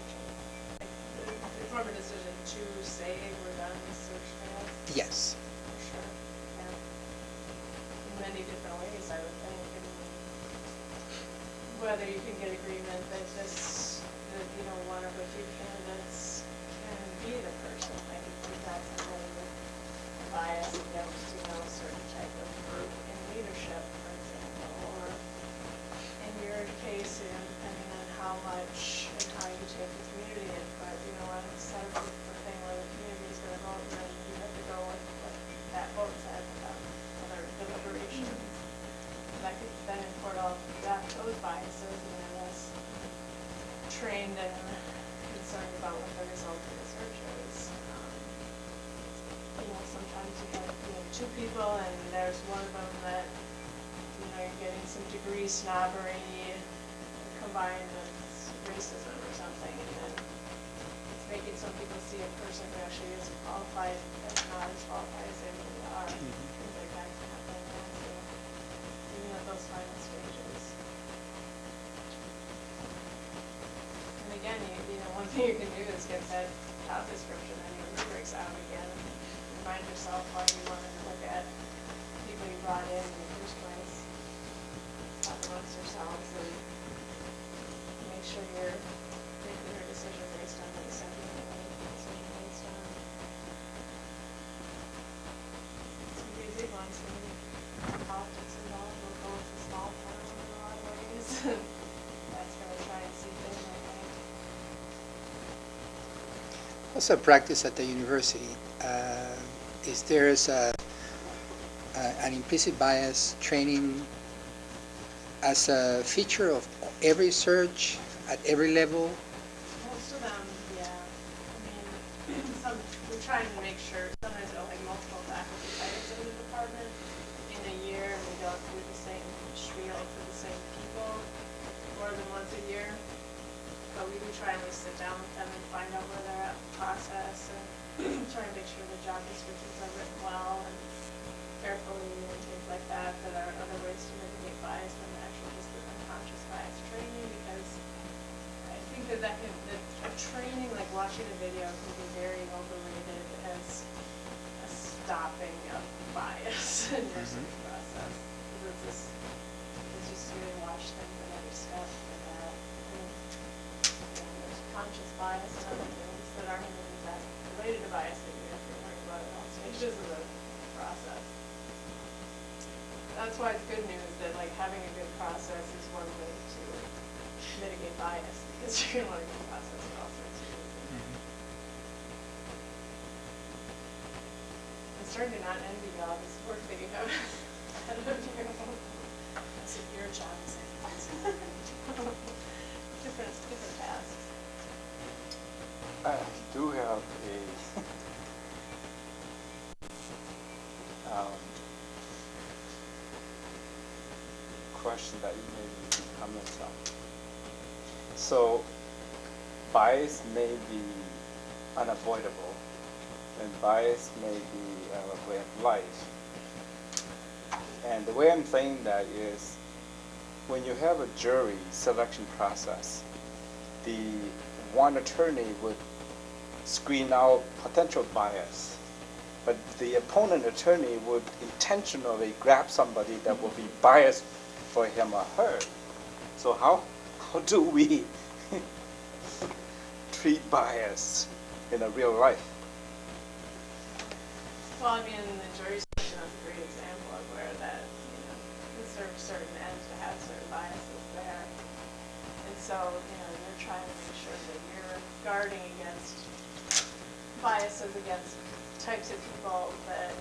Inform a decision to say we're done with search files? Yes. For sure, yeah. In many different ways, I would think. And whether you can get agreement that that, you know, one of the few candidates can be the person. I think that's another bias against, you know, a certain type of group in leadership, for example, or in your case, you know, depending on how much and how you take the community input, you know, on a set of the thing where the community is going to vote, then you have to go with what that vote said about other deliberations. That could then import all those biases, and they're less trained and concerned about what the result of the search is. You know, sometimes you have, you know, two people and there's one of them that, you know, you're getting some degree snobbery, combined with racism or something, and then it's making some people see a person who actually is qualified as not as qualified as they really are. Things like that can happen, and so even at those final stages. And again, you know, one thing you can do is get that job description and your rubrics out again, and remind yourself why you wanted to look at people you brought in the first place. Talk amongst yourselves and make sure you're making your decision based on what you said you're going to make your decision based on. Some basic ones, politics involved, we'll go with a small town in a lot of ways. That's going to try and seep in, I think. What's the practice at the university? Is there an implicit bias training as a feature of every search at every level? Most of them, yeah. I mean, we're trying to make sure, sometimes they'll like multiple faculty titles in the department in a year, and we go through the same spiel for the same people more than once a year. But we do try and sit down with them and find out where they're at in the process, and try and make sure the job descriptions are written well and carefully and things like that, that are other ways to mitigate bias than actually just the unconscious bias training, because I think that a training like watching a video can be very overrated as a stopping of bias in your search process. Because it's just you to watch things at every step for that. And, there's conscious bias and other things that aren't even that related to bias that you have to worry about at all stages of the process. That's why it's good news that like having a good process is one way to mitigate bias, because you're learning the process at all sorts of reasons. I'm starting to not envy you all this work that you have ahead of you. That's your job is different tasks. I do have a question that you may need to comment on. So, bias may be unavoidable, and bias may be a way of life. And the way I'm saying that is, when you have a jury selection process, the one attorney would screen out potential bias, but the opponent attorney would intentionally grab somebody that will be biased for him or her. So how do we treat bias in a real life? Well, I mean, the jury selection is a great example of where that, it serves certain ends to have certain biases there. And so, you're trying to make sure that you're guarding against biases against types of people that,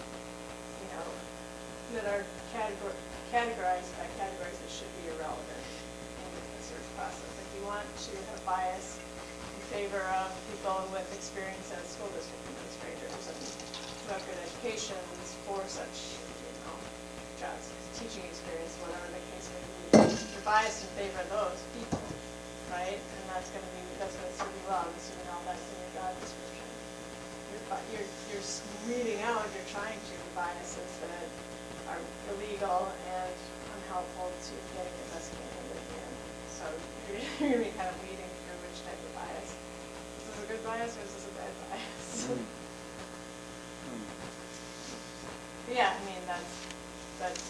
that are categorized by categories that should be irrelevant in the search process. Like you want to have bias in favor of people with experience as school district administrators and who have good educations for such, jobs, teaching experience, whatever the case may be. You're biased in favor of those people, right? And that's going to serve you well. I'm assuming all that's in your job description. You're weeding out, you're trying to biases that are illegal and unhelpful to getting the best candidate in. So you're going to be kind of weeding through which type of bias. Is this a good bias or is this a bad bias? Yeah, I mean, that's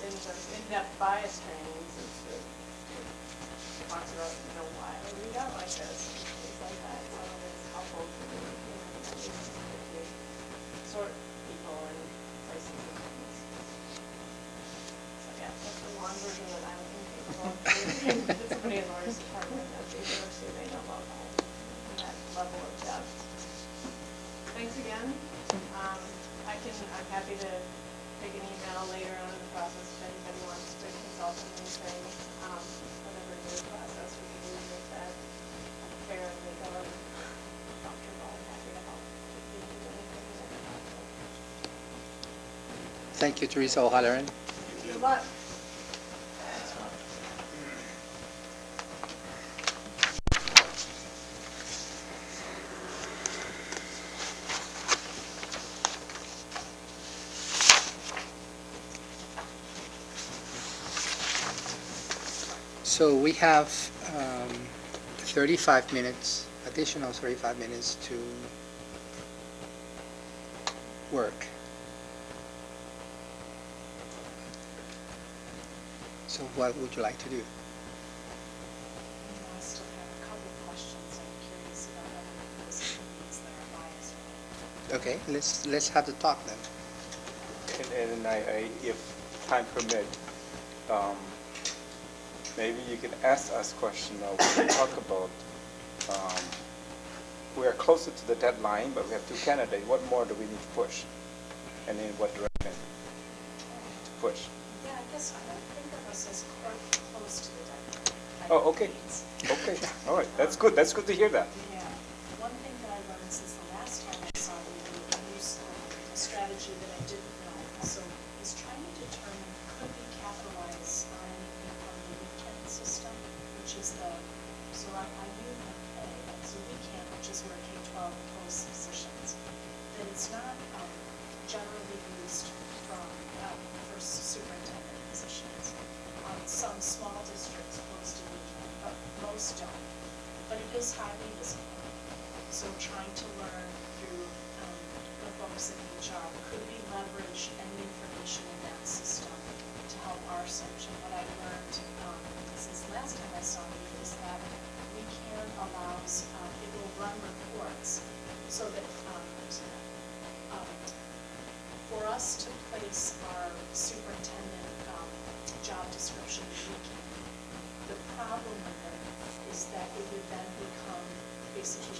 in terms of in-depth bias trainings, it talks about, why we don't like this, things like that. So it's helpful to sort people and places and things. So yeah, that's the long version that I'm incapable of doing. Somebody in Laura's department at the university, they know about that level of depth. Thanks again. I'm happy to take an email later on in the process if anybody wants to consult on anything. Whatever your process we can do to make that fair and legal and comfortable. I'm happy to help if you do anything in that process. Thank you, Teresa O'Halloran. Good luck. So we have 35 minutes, additional 35 minutes to work. So what would you like to do? I still have a couple of questions. I'm curious about other people's opinions that are biased. Okay, let's have the talk then. And if time permit, maybe you can ask us question when we talk about, we are closer to the deadline, but we have two candidates. What more do we need to push? And in what direction to push? Yeah, I guess I don't think of us as close to the deadline. Oh, okay. Okay, all right, that's good to hear that. Yeah. One thing that I learned since the last time I saw you, I used a strategy that I didn't know. So I was trying to determine, could we capitalize on anything from the weekend system, which is so I knew so weekend, which is where K-12 posts positions, that it's not generally used for superintendent positions. Some small districts post a weekend, but most don't. But it is highly visible. So trying to learn through the folks in HR, could we leverage any information in that system to help our search? And what I learned since the last time I saw you is that WeCan allows, it will run reports so that, for us to place our superintendent job description in WeCan, the problem with it is that it would then become basically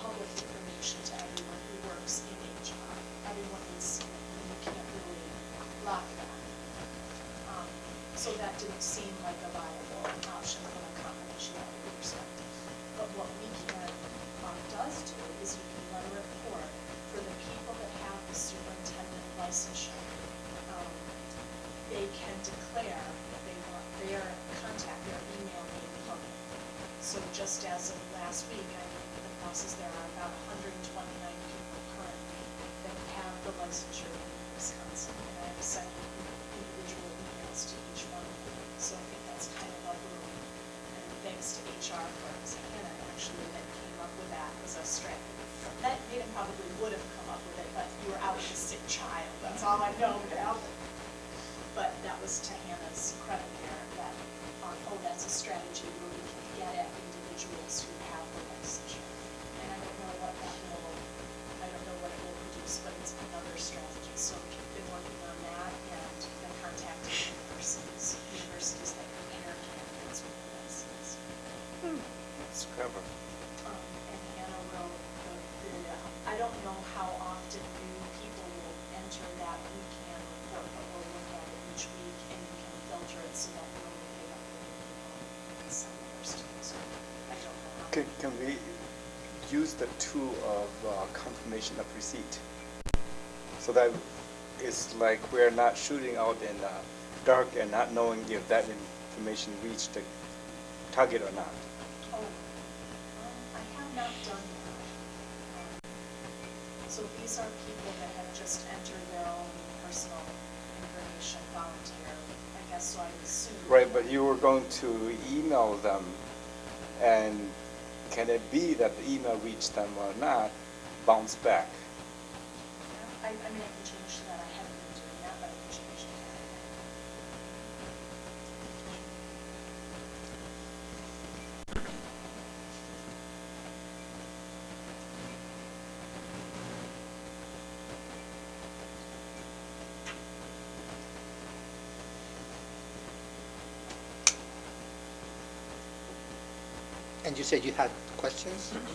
public information to everyone who works in HR. Everyone would see it, and you can't really block that. So that didn't seem like a viable option from a confidentiality perspective. But what WeCan does do is you can run a report for the people that have the superintendent licensure. They can declare that they want their contact, their email made public. So just as of last week, I think the process, there are about 129 people currently that have the licensure in Wisconsin. And I'm sending individual emails to each one of them. So I think that's kind of a boom. And thanks to HR firms, Hannah actually that came up with that as a strategy. That Nathan probably would have come up with it, but you were out with a sick child. That's all I know about it. But that was to Hannah's credit there, that, that's a strategy where we can get at individuals who have the licensure. And I don't know what it will produce, but it's another strategy. So we've been working on that and been contacting universities that compare candidates with the license. That's clever. And Hannah will, I don't know how often new people will enter that WeCan report, but we'll look at it each week and you can filter it so that we only pick up the new people and send those to us. I don't know how. Can we use the tool of confirmation of receipt? So that it's like we're not shooting out in the dark and not knowing if that information reached the target or not. Oh, I have not done that. So these are people that have just entered their own personal information voluntarily, I guess, so I assume. Right, but you were going to email them, and can it be that the email reached them or not, bounce back? I mean, I can change that. I haven't been doing that, but I can change that. And you said you had questions? I have a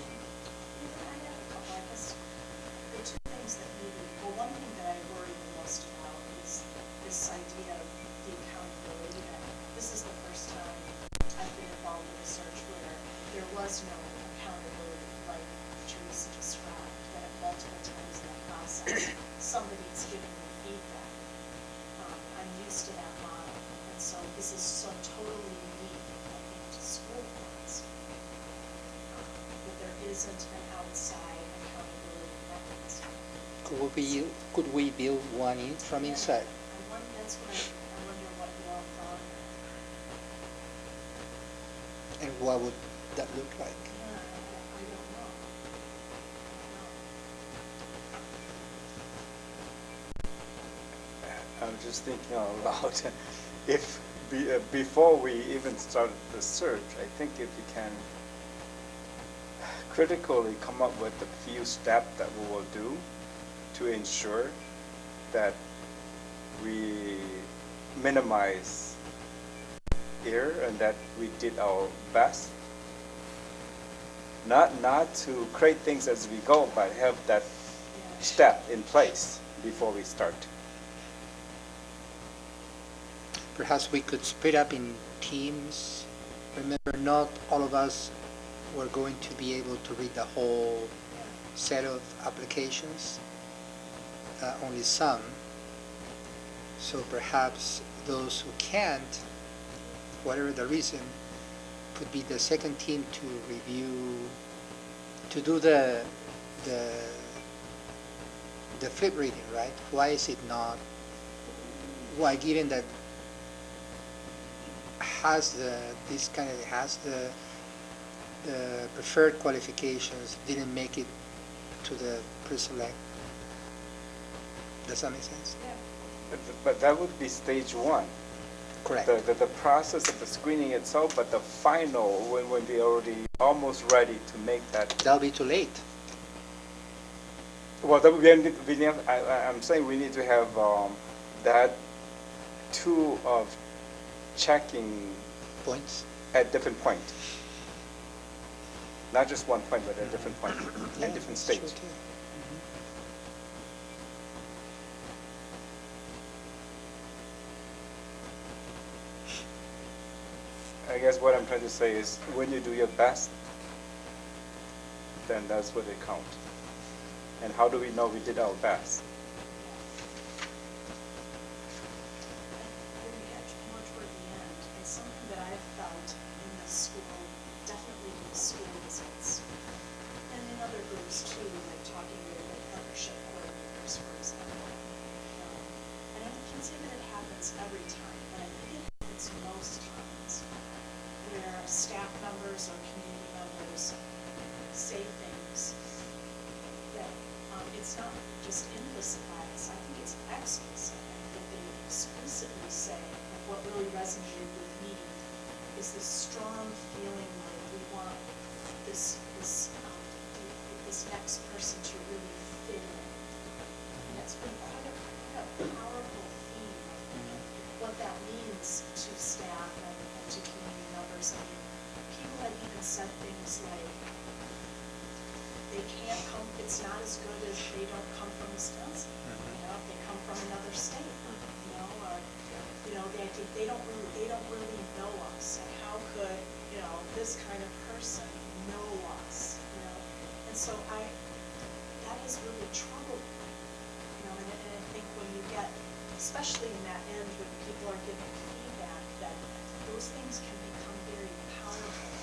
couple. I guess the two things that one thing that I worry the most about is this idea of the accountability. That this is the first time I've been involved in a search where there was no accountability, like Teresa described, that at multiple times in the process, somebody's giving me feedback. I'm used to that model, and so this is so totally unique, I think, to school boards. That there isn't an outside accountability mechanism. Could we build one in from inside? That's what I wonder what you all thought. what would that look like? I don't know. I'm just thinking out loud. If before we even started the search, I think if we can critically come up with a few steps that we will do to ensure that we minimize error and that we did our best. Not to create things as we go, but have that step in place before we start. Perhaps we could split up in teams. Remember, not all of us were going to be able to read the whole set of applications, only some. So perhaps those who can't, whatever the reason, could be the second team to review, to do the flip reading, right? Why is it not, why given that has the preferred qualifications didn't make it to the pre-select? Does that make sense? But that would be stage one. Correct. The process of the screening itself, but the final, when we're already almost ready to make that. That'll be too late. Well, I'm saying we need to have that tool of checking Points? at different points. Not just one point, but at different points, Yeah, at different that's stages. true too. I guess what I'm trying to say is when you do your best, then that's what it counts. And how do we know we did our best? When we get more toward the end, it's something that I've felt in the school, definitely in the school visits, and in other groups too, like talking with the partnership coordinators, for example. And I can't say that it happens every time, but I think it happens most times, where staff members or community members say things that it's not just implicit bias, I think it's explicit, that they explicitly say, like what really resonated with me is this strong feeling like we want this next person to really fit in. And that's been quite a powerful theme of what that means to staff and to community members. I mean, people have even said things like, they can't come, it's not as good as they don't come from Wisconsin, if they come from another state, or, they don't really know us, and how could, this kind of person know us, and so that has really troubled me, and I think when you get, especially in that end, when people are giving feedback, that those things can become very powerful,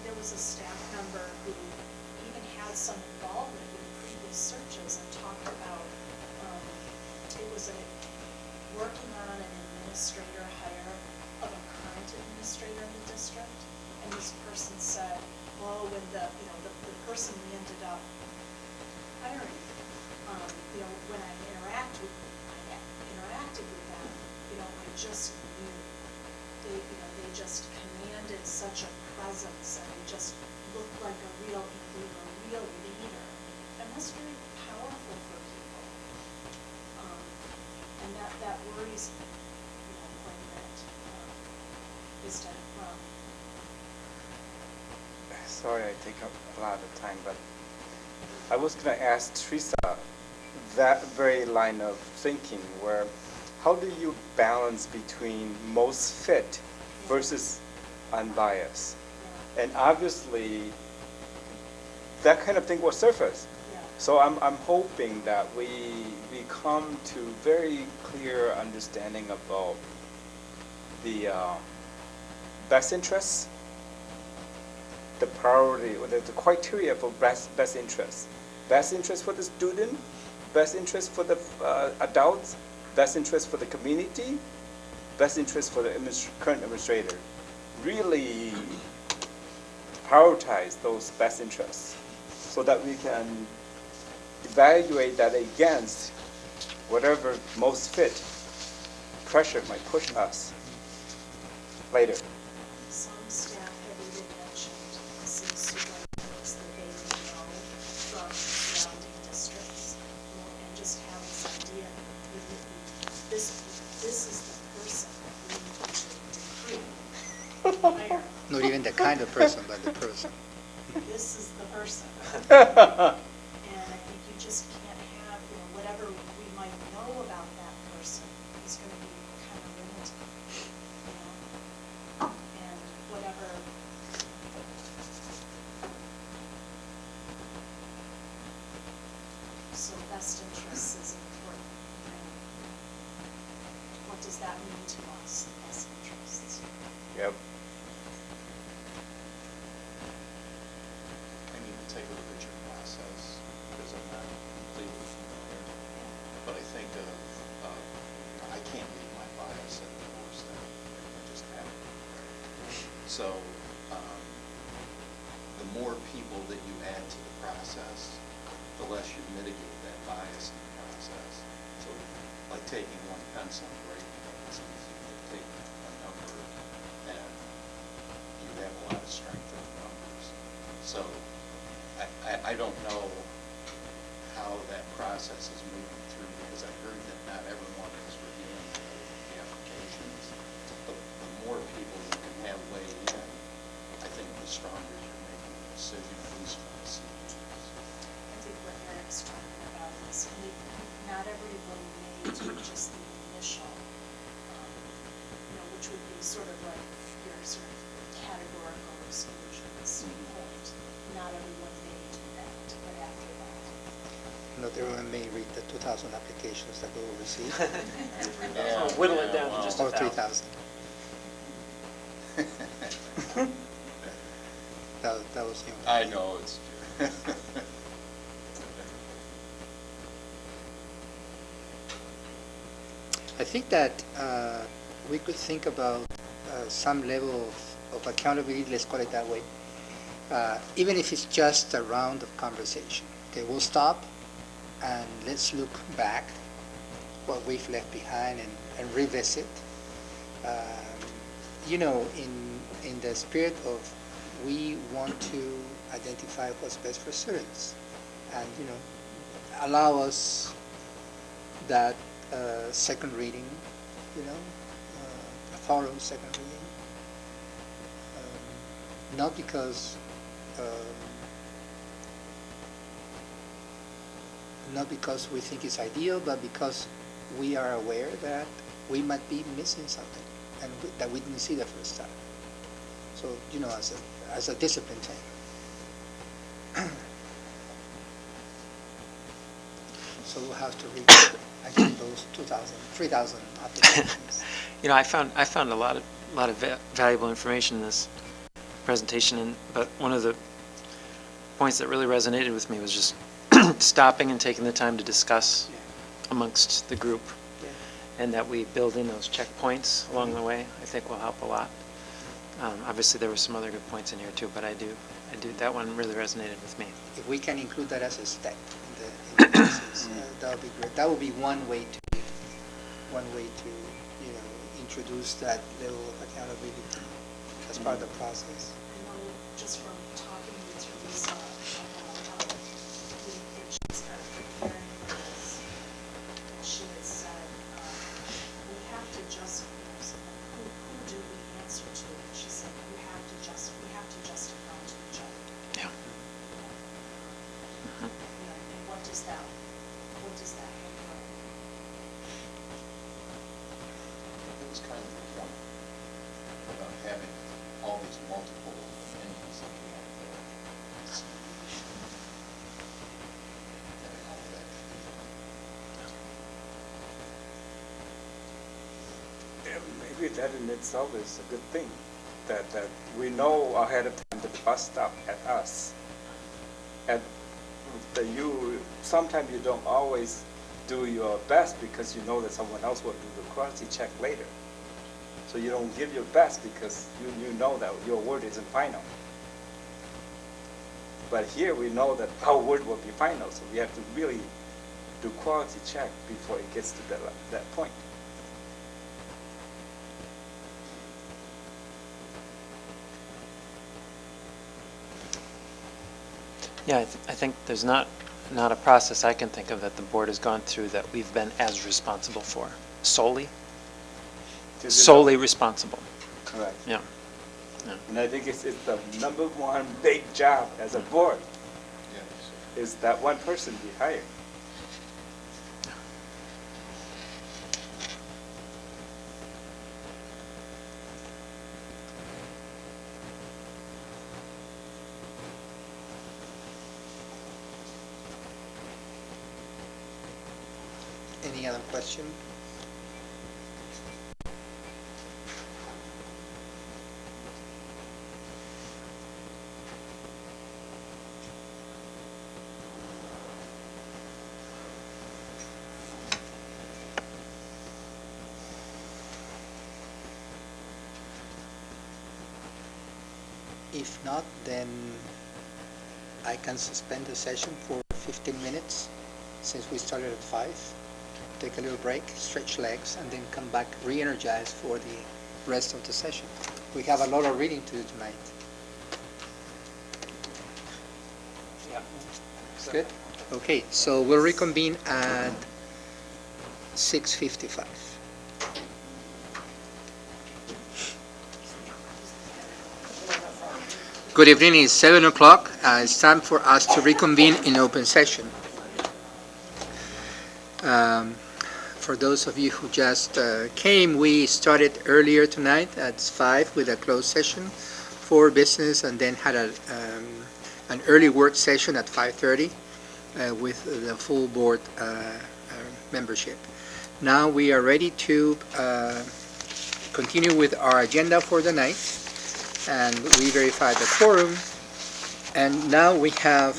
there was a staff member who even had some involvement with previous searches and talked about, it was working on an administrator hire of a current administrator in the district, and this person said, well, when the person we ended up hiring, when I interacted with them, I just knew. They just commanded such a presence, and they just looked like a real leader. And that's very powerful for people. And that worries me, quite a bit. Is to, Sorry I take up a lot of time, but I was going to ask Teresa that very line of thinking where how do you balance between most fit versus unbiased? And obviously, that kind of thing will surface. So I'm hoping that we come to very clear understanding about the best interests, the priority, or the criteria for best interest. Best interest for the student, best interest for the adults, best interest for the community, best interest for the current administrator. really prioritize those best interests so that we can evaluate that against whatever most fit pressure might push us later. Some staff have even mentioned, since superintendents, that they may know from surrounding districts, and just have this idea, this is the person we need to recruit. Hire. Not even the kind of person, but the person. This is the person. And I think you just can't have, whatever we might know about that person is going to be kind of limited, and whatever. So best interests is important. What does that mean to us, best interests? Yep. I need to take a look at your process because I'm not completely familiar. But I think I can't leave my bias at the doorstep. I just haven't. So the more people that you add to the process, the less you mitigate that bias in the process. So like taking one pencil and breaking it, it's easy to take a number and you have a lot of strength in the numbers. So I don't know how that process is moving through because I heard that not everyone is reviewing the applications. But the more people you can have weigh in, I think the stronger you're making the decision, at least for the CEOs. I think what Eric's talking about is not everybody may do just the initial, which would be sort of like your sort of categorical exclusions point. Not everyone may do that, but after that. Not everyone may read the 2,000 applications that we will receive, Yeah, So whittle it yeah, down to well, just or 1,000. 3,000. That was him. I know, it's true. I think that we could think about some level of accountability, let's call it that way, even if it's just a round of conversation. Okay, we'll stop and let's look back what we've left behind and revisit. In the spirit of we want to identify what's best for students and, allow us that second reading, a thorough second reading. Not because we think it's ideal, but because we are aware that we might be missing something and that we didn't see the first time. So, as a discipline thing. So we'll have to read again those 3,000 applications. I found a lot of valuable information in this presentation, but one of the points that really resonated with me was just stopping and taking the time to discuss amongst the group, and that we build in those checkpoints along the way. I think will help a lot. Obviously, there were some other good points in here too, but I do that one really resonated with me. If we can include that as a step in the process, that would be great. That would be one way to introduce that level of accountability as part of the process. I know just from talking with Teresa about when she's kind of preparing for this, and she had said, we have to just, who do we answer to? And she said, we have to just account to each other. Yeah. And what does that look like? It was kind of the point about having all these multiple opinions looking at the having all of that. Maybe that in itself is a good thing, that we know ahead of time that the bus stop at us. And sometimes you don't always do your best because you know that someone else will do the quality check later. So you don't give your best because you know that your word isn't final. But here we know that our word will be final, so we have to really do quality check before it gets to that point. Yeah, I think there's not a process I can think of that the board has gone through that we've been as responsible for. Solely responsible. Correct. Yeah. And I think it's the number one big job as a board, is that one person be hired. Any other question? If not, then I can suspend the session for 15 minutes since we started at 5. Take a little break, stretch legs, and then come back re-energized for the rest of the session. We have a lot of reading to do tonight. Yeah. Good? Okay, so we'll reconvene at 6:55. Good evening, it's 7 o'clock. It's time for us to reconvene in open session. For those of you who just came, we started earlier tonight at 5 with a closed session for business, and then had an early work session at 5:30 with the full board membership. Now we are ready to continue with our agenda for the night, and we verified the quorum, and now we have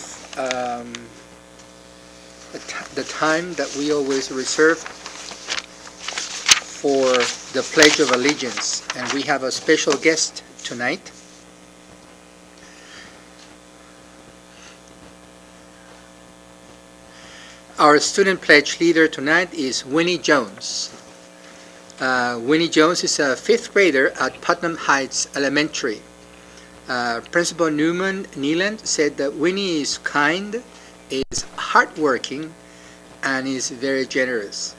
the time that we always reserve for the Pledge of Allegiance, and we have a special guest tonight. Our student pledge leader tonight is Winnie Jones. Winnie Jones is a 5th grader at Putnam Heights Elementary. Principal Newman Neeland said that Winnie is kind, is hardworking, and is very generous.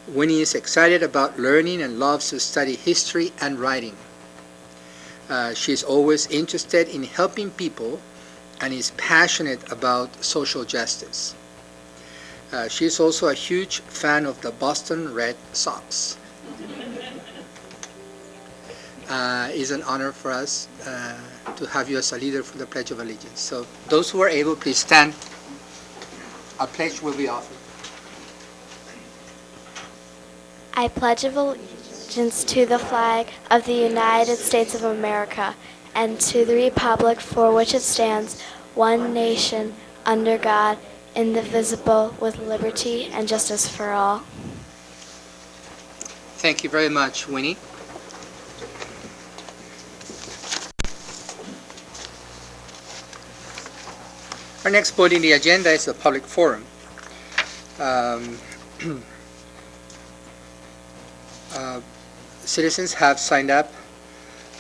Winnie is excited about learning and loves to study history and writing. She is always interested in helping people and is passionate about social justice. She is also a huge fan of the Boston Red Sox. It's an honor for us to have you as a leader for the Pledge of Allegiance. So those who are able, please stand. A pledge will be offered. I pledge allegiance to the flag of the United States of America and to the republic for which it stands, one nation, under God, indivisible, with liberty and justice for all. Thank you very much, Winnie. Our next point in the agenda is the public forum. Citizens have signed up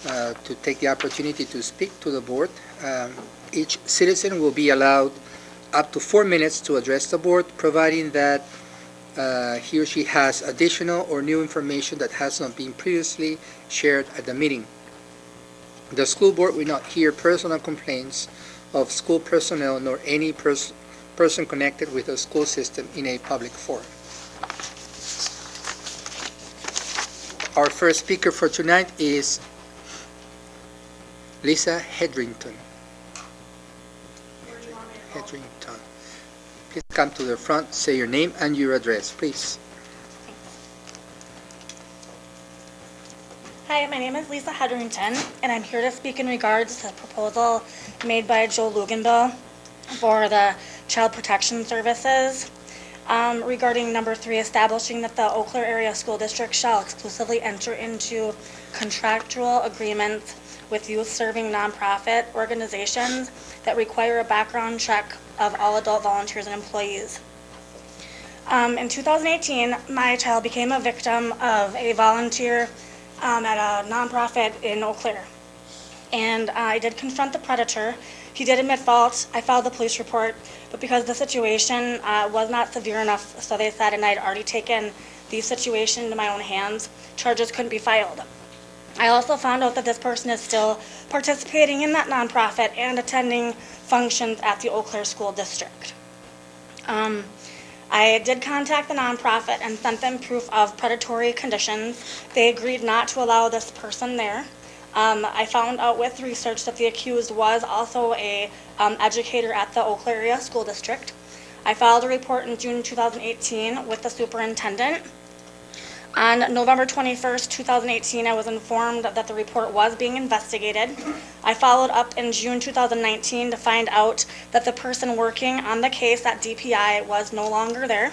to take the opportunity to speak to the board. Each citizen will be allowed up to 4 minutes to address the board, providing that he or she has additional or new information that has not been previously shared at the meeting. The school board will not hear personal complaints of school personnel nor any person connected with the school system in a public forum. Our first speaker for tonight is Lisa Hedrington. Please come to the front, say your name and your address, please. Hi, my name is Lisa Hedrington, and I'm here to speak in regards to the proposal made by Joe Luganville for the Child Protection Services. regarding number 3, establishing that the Eau Claire Area School District shall exclusively enter into contractual agreements with youth-serving nonprofit organizations that require a background check of all adult volunteers and employees. In 2018, my child became a victim of a volunteer at a nonprofit in Eau Claire. And I did confront the predator. He did admit fault. I filed the police report, but because the situation was not severe enough, so they said, and I'd already taken the situation into my own hands, charges couldn't be filed. I also found out that this person is still participating in that nonprofit and attending functions at the Eau Claire School District. I did contact the nonprofit and sent them proof of predatory conditions. They agreed not to allow this person there. I found out with research that the accused was also a educator at the Eau Claire Area School District. I filed a report in June 2018 with the superintendent. On November 21st, 2018, I was informed that the report was being investigated. I followed up in June 2019 to find out that the person working on the case at DPI was no longer there.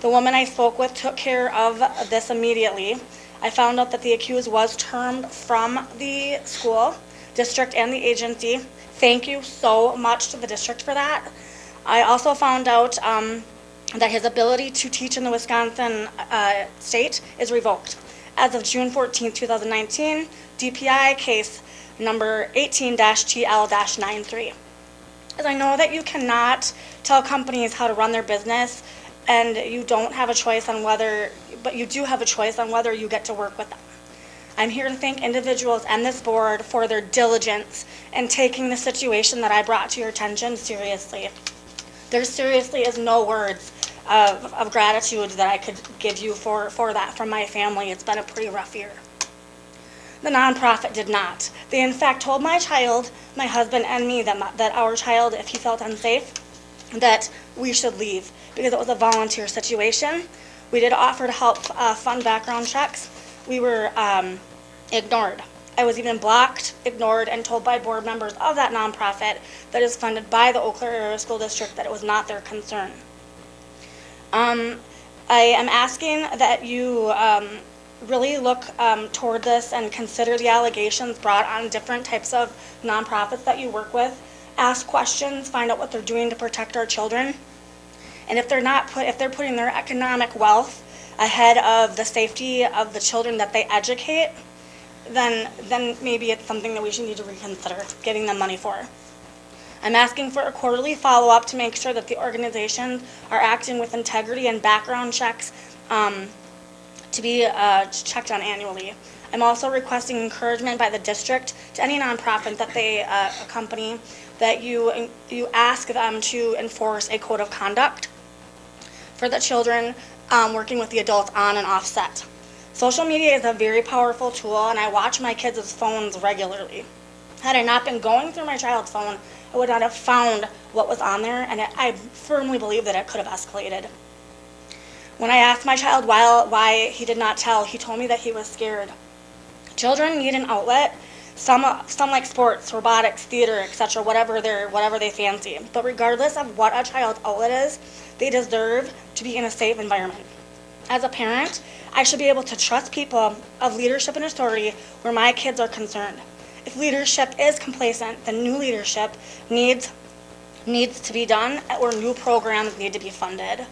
The woman I spoke with took care of this immediately. I found out that the accused was termed from the school district and the agency. Thank you so much to the district for that. I also found out that his ability to teach in the Wisconsin state is revoked. As of June 14, 2019, DPI case number 18-TL-93. As I know that you cannot tell companies how to run their business, and you don't have a choice on whether, but you do have a choice on whether you get to work with them. I'm here to thank individuals and this board for their diligence in taking the situation that I brought to your attention seriously. There seriously is no words of gratitude that I could give you for that from my family. It's been a pretty rough year. The nonprofit did not. They in fact told my child, my husband and me, that our child, if he felt unsafe, that we should leave because it was a volunteer situation. We did offer to help fund background checks. We were ignored. I was even blocked, ignored, and told by board members of that nonprofit that is funded by the Eau Claire Area School District that it was not their concern. I am asking that you really look toward this and consider the allegations brought on different types of nonprofits that you work with. Ask questions, find out what they're doing to protect our children. And if they're putting their economic wealth ahead of the safety of the children that they educate, then maybe it's something that we should need to reconsider giving them money for. I'm asking for a quarterly follow-up to make sure that the organizations are acting with integrity and background checks to be checked on annually. I'm also requesting encouragement by the district to any nonprofit that they accompany that you ask them to enforce a code of conduct for the children working with the adults on and off set. Social media is a very powerful tool, and I watch my kids' phones regularly. Had I not been going through my child's phone, I would not have found what was on there, and I firmly believe that it could have escalated. When I asked my child why he did not tell, he told me that he was scared. Children need an outlet. Some like sports, robotics, theater, etc., whatever they fancy. But regardless of what a child's outlet is, they deserve to be in a safe environment. As a parent, I should be able to trust people of leadership and authority where my kids are concerned. If leadership is complacent, then new leadership needs to be done, or new programs need to be funded.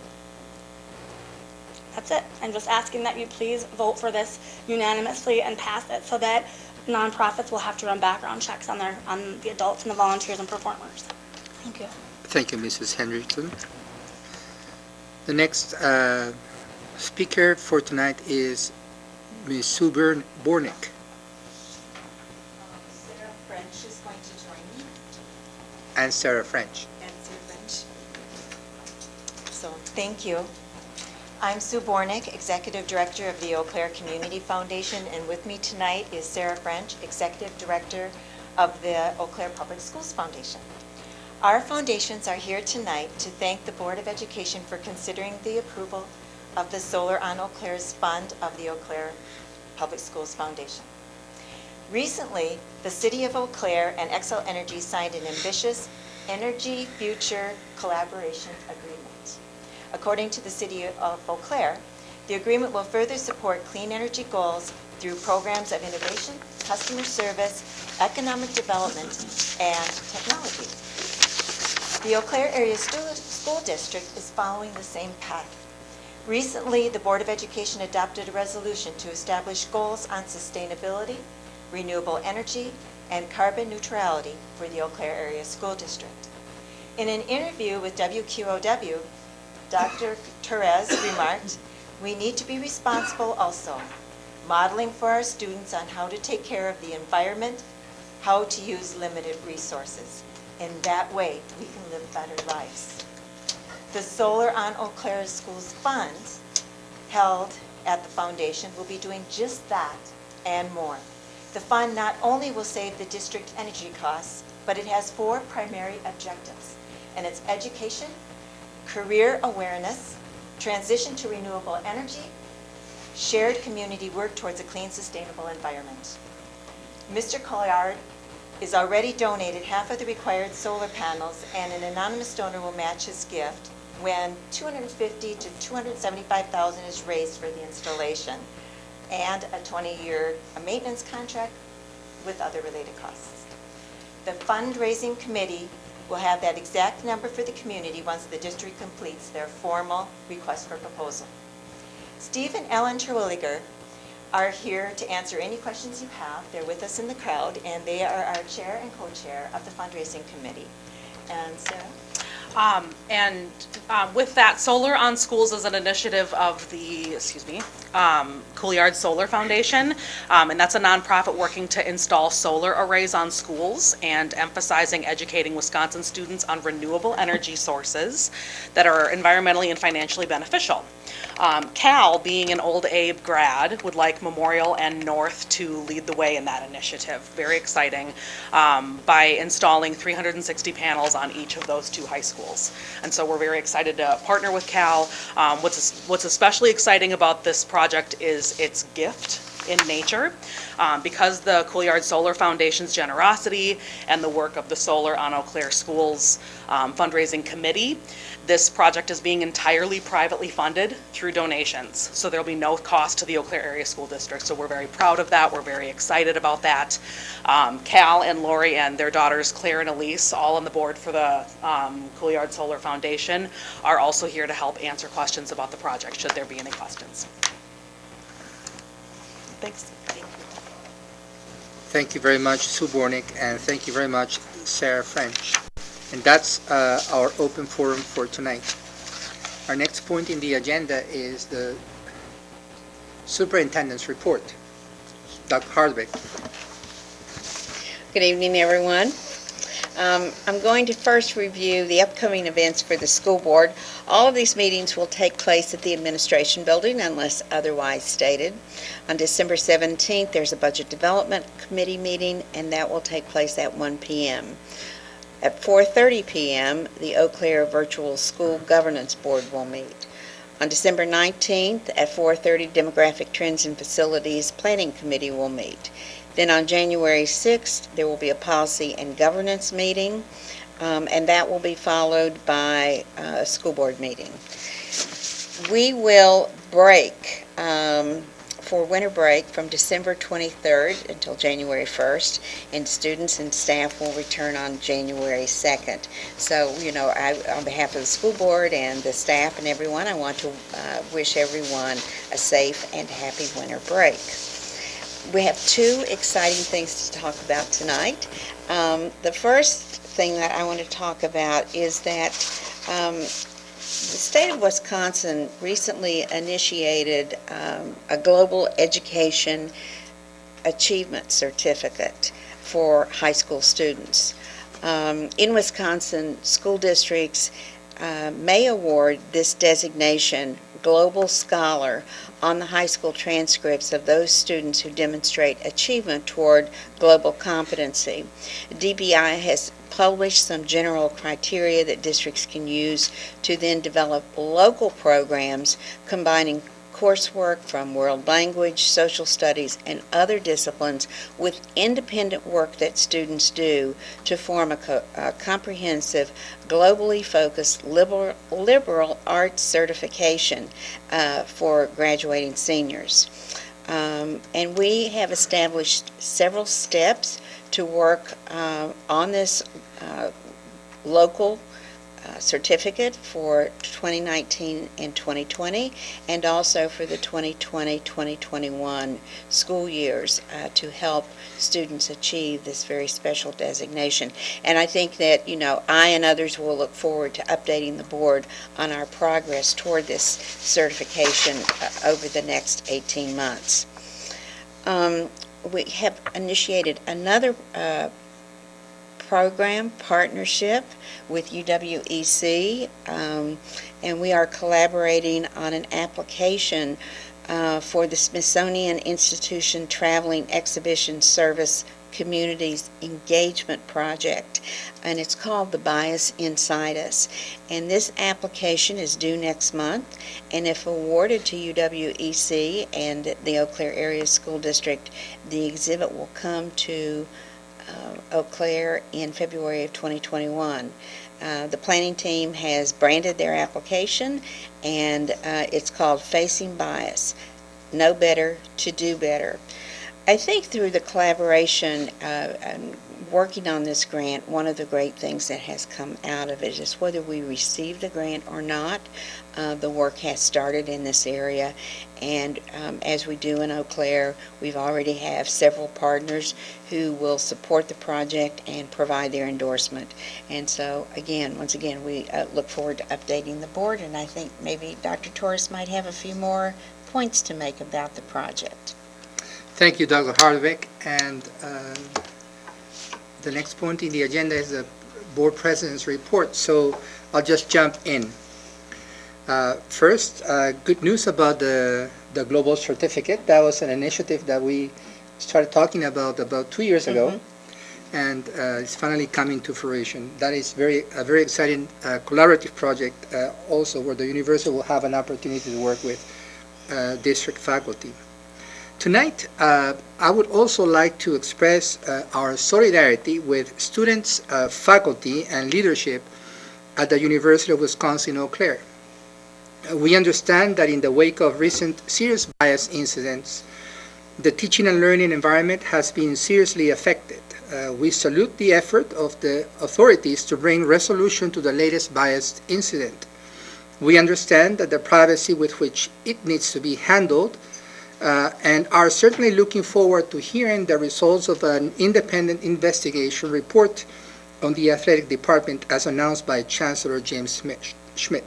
That's it. I'm just asking that you please vote for this unanimously and pass it so that nonprofits will have to run background checks on the adults and the volunteers and performers. Thank you. Thank you, Mrs. Hendrickson. The next speaker for tonight is Ms. Sue Bornick. Sarah French is going to join me. And Sarah French. And Sue French. So, thank you. I'm Sue Bornick, Executive Director of the Eau Claire Community Foundation, and with me tonight is Sarah French, Executive Director of the Eau Claire Public Schools Foundation. Our foundations are here tonight to thank the Board of Education for considering the approval of the Solar on Eau Claire's fund of the Eau Claire Public Schools Foundation. Recently, the City of Eau Claire and Xcel Energy signed an ambitious Energy Future Collaboration Agreement. According to the City of Eau Claire, the agreement will further support clean energy goals through programs of innovation, customer service, economic development, and technology. The Eau Claire Area School District is following the same path. Recently, the Board of Education adopted a resolution to establish goals on sustainability, renewable energy, and carbon neutrality for the Eau Claire Area School District. In an interview with WQOW, Dr. Torres remarked, "We need to be responsible also, modeling for our students on how to take care of the environment, how to use limited resources. In that way, we can live better lives." The Solar on Eau Claire Schools Fund, held at the foundation, will be doing just that and more. The fund not only will save the district energy costs, but it has 4 primary objectives, and it's education, career awareness, transition to renewable energy, shared community work towards a clean, sustainable environment. Mr. Colliard is already donated half of the required solar panels, and an anonymous donor will match his gift when $250,000 to $275,000 is raised for the installation, and a 20-year maintenance contract with other related costs. The fundraising committee will have that exact number for the community once the district completes their formal request for proposal. Steve and Ellen Terwilliger are here to answer any questions you have. They're with us in the crowd, and they are our chair and co-chair of the fundraising committee. And Sarah? With that, Solar on Schools is an initiative of the, Couliard Solar Foundation, and that's a nonprofit working to install solar arrays on schools and emphasizing educating Wisconsin students on renewable energy sources that are environmentally and financially beneficial. Cal, being an old Abe grad, would like Memorial and North to lead the way in that initiative. Very exciting, by installing 360 panels on each of those 2 high schools. And so we're very excited to partner with Cal. What's especially exciting about this project is its gift in nature. Because the Couliard Solar Foundation's generosity and the work of the Solar on Eau Claire Schools fundraising committee, this project is being entirely privately funded through donations. So there'll be no cost to the Eau Claire Area School District. So we're very proud of that. We're very excited about that. Cal and Lori and their daughters, Claire and Elise, all on the board for the Couliard Solar Foundation, are also here to help answer questions about the project, should there be any questions. Thanks. Thank you very much, Sue Bornick, and thank you very much, Sarah French. And that's our open forum for tonight. Our next point in the agenda is the superintendent's report. Dr. Hardwick. Good evening, everyone. I'm going to first review the upcoming events for the school board. All of these meetings will take place at the administration building unless otherwise stated. On December 17th, there's a budget development committee meeting, and that will take place at 1 p.m. At 4:30 p.m., the Eau Claire Virtual School Governance Board will meet. On December 19th at 4:30, Demographic Trends and Facilities Planning Committee will meet. Then on January 6th, there will be a Policy and Governance meeting, and that will be followed by a school board meeting. We will break for winter break from December 23rd until January 1st, and students and staff will return on January 2nd. So, on behalf of the school board and the staff and everyone, I want to wish everyone a safe and happy winter break. We have 2 exciting things to talk about tonight. The first thing that I want to talk about is that the state of Wisconsin recently initiated a Global Education Achievement Certificate for high school students. In Wisconsin, school districts may award this designation, Global Scholar, on the high school transcripts of those students who demonstrate achievement toward global competency. DBI has published some general criteria that districts can use to then develop local programs combining coursework from world language, social studies, and other disciplines with independent work that students do to form a comprehensive, globally focused liberal arts certification for graduating seniors. And we have established several steps to work on this local certificate for 2019 and 2020, and also for the 2020-2021 school years to help students achieve this very special designation. And I think that, I and others will look forward to updating the board on our progress toward this certification over the next 18 months. We have initiated another program partnership with UWEC, and we are collaborating on an application for the Smithsonian Institution Traveling Exhibition Service Communities Engagement Project, and it's called The Bias Inside Us. And this application is due next month, and if awarded to UWEC and the Eau Claire Area School District, the exhibit will come to Eau Claire in February of 2021. The planning team has branded their application, and it's called Facing Bias, Know Better to Do Better. I think through the collaboration and working on this grant, one of the great things that has come out of it is whether we receive the grant or not, the work has started in this area. And as we do in Eau Claire, we've already have several partners who will support the project and provide their endorsement. And so, once again, we look forward to updating the board, and I think maybe Dr. Torres might have a few more points to make about the project. Thank you, Dr. Hardwick. And the next point in the agenda is the board president's report. So I'll just jump in. First, good news about the global certificate. That was an initiative that we started talking about 2 years ago, and it's finally coming to fruition. That is a very exciting collaborative project also, where the university will have an opportunity to work with district faculty. Tonight, I would also like to express our solidarity with students, faculty, and leadership at the University of Wisconsin-Eau Claire. We understand that in the wake of recent serious bias incidents, the teaching and learning environment has been seriously affected. We salute the effort of the authorities to bring resolution to the latest bias incident. We understand that the privacy with which it needs to be handled, and are certainly looking forward to hearing the results of an independent investigation report on the athletic department as announced by Chancellor James Schmidt.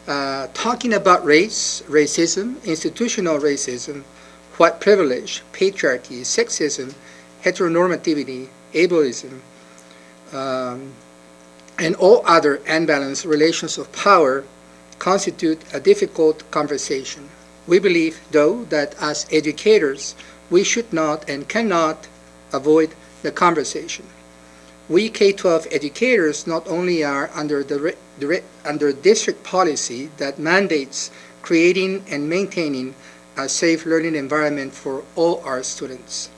Talking about race, racism, institutional racism, white privilege, patriarchy, sexism, heteronormativity, ableism, and all other unbalanced relations of power constitute a difficult conversation. We believe, though, that as educators, we should not and cannot avoid the conversation. We K-12 educators not only are under district policy that mandates creating and maintaining a safe learning environment for all our students.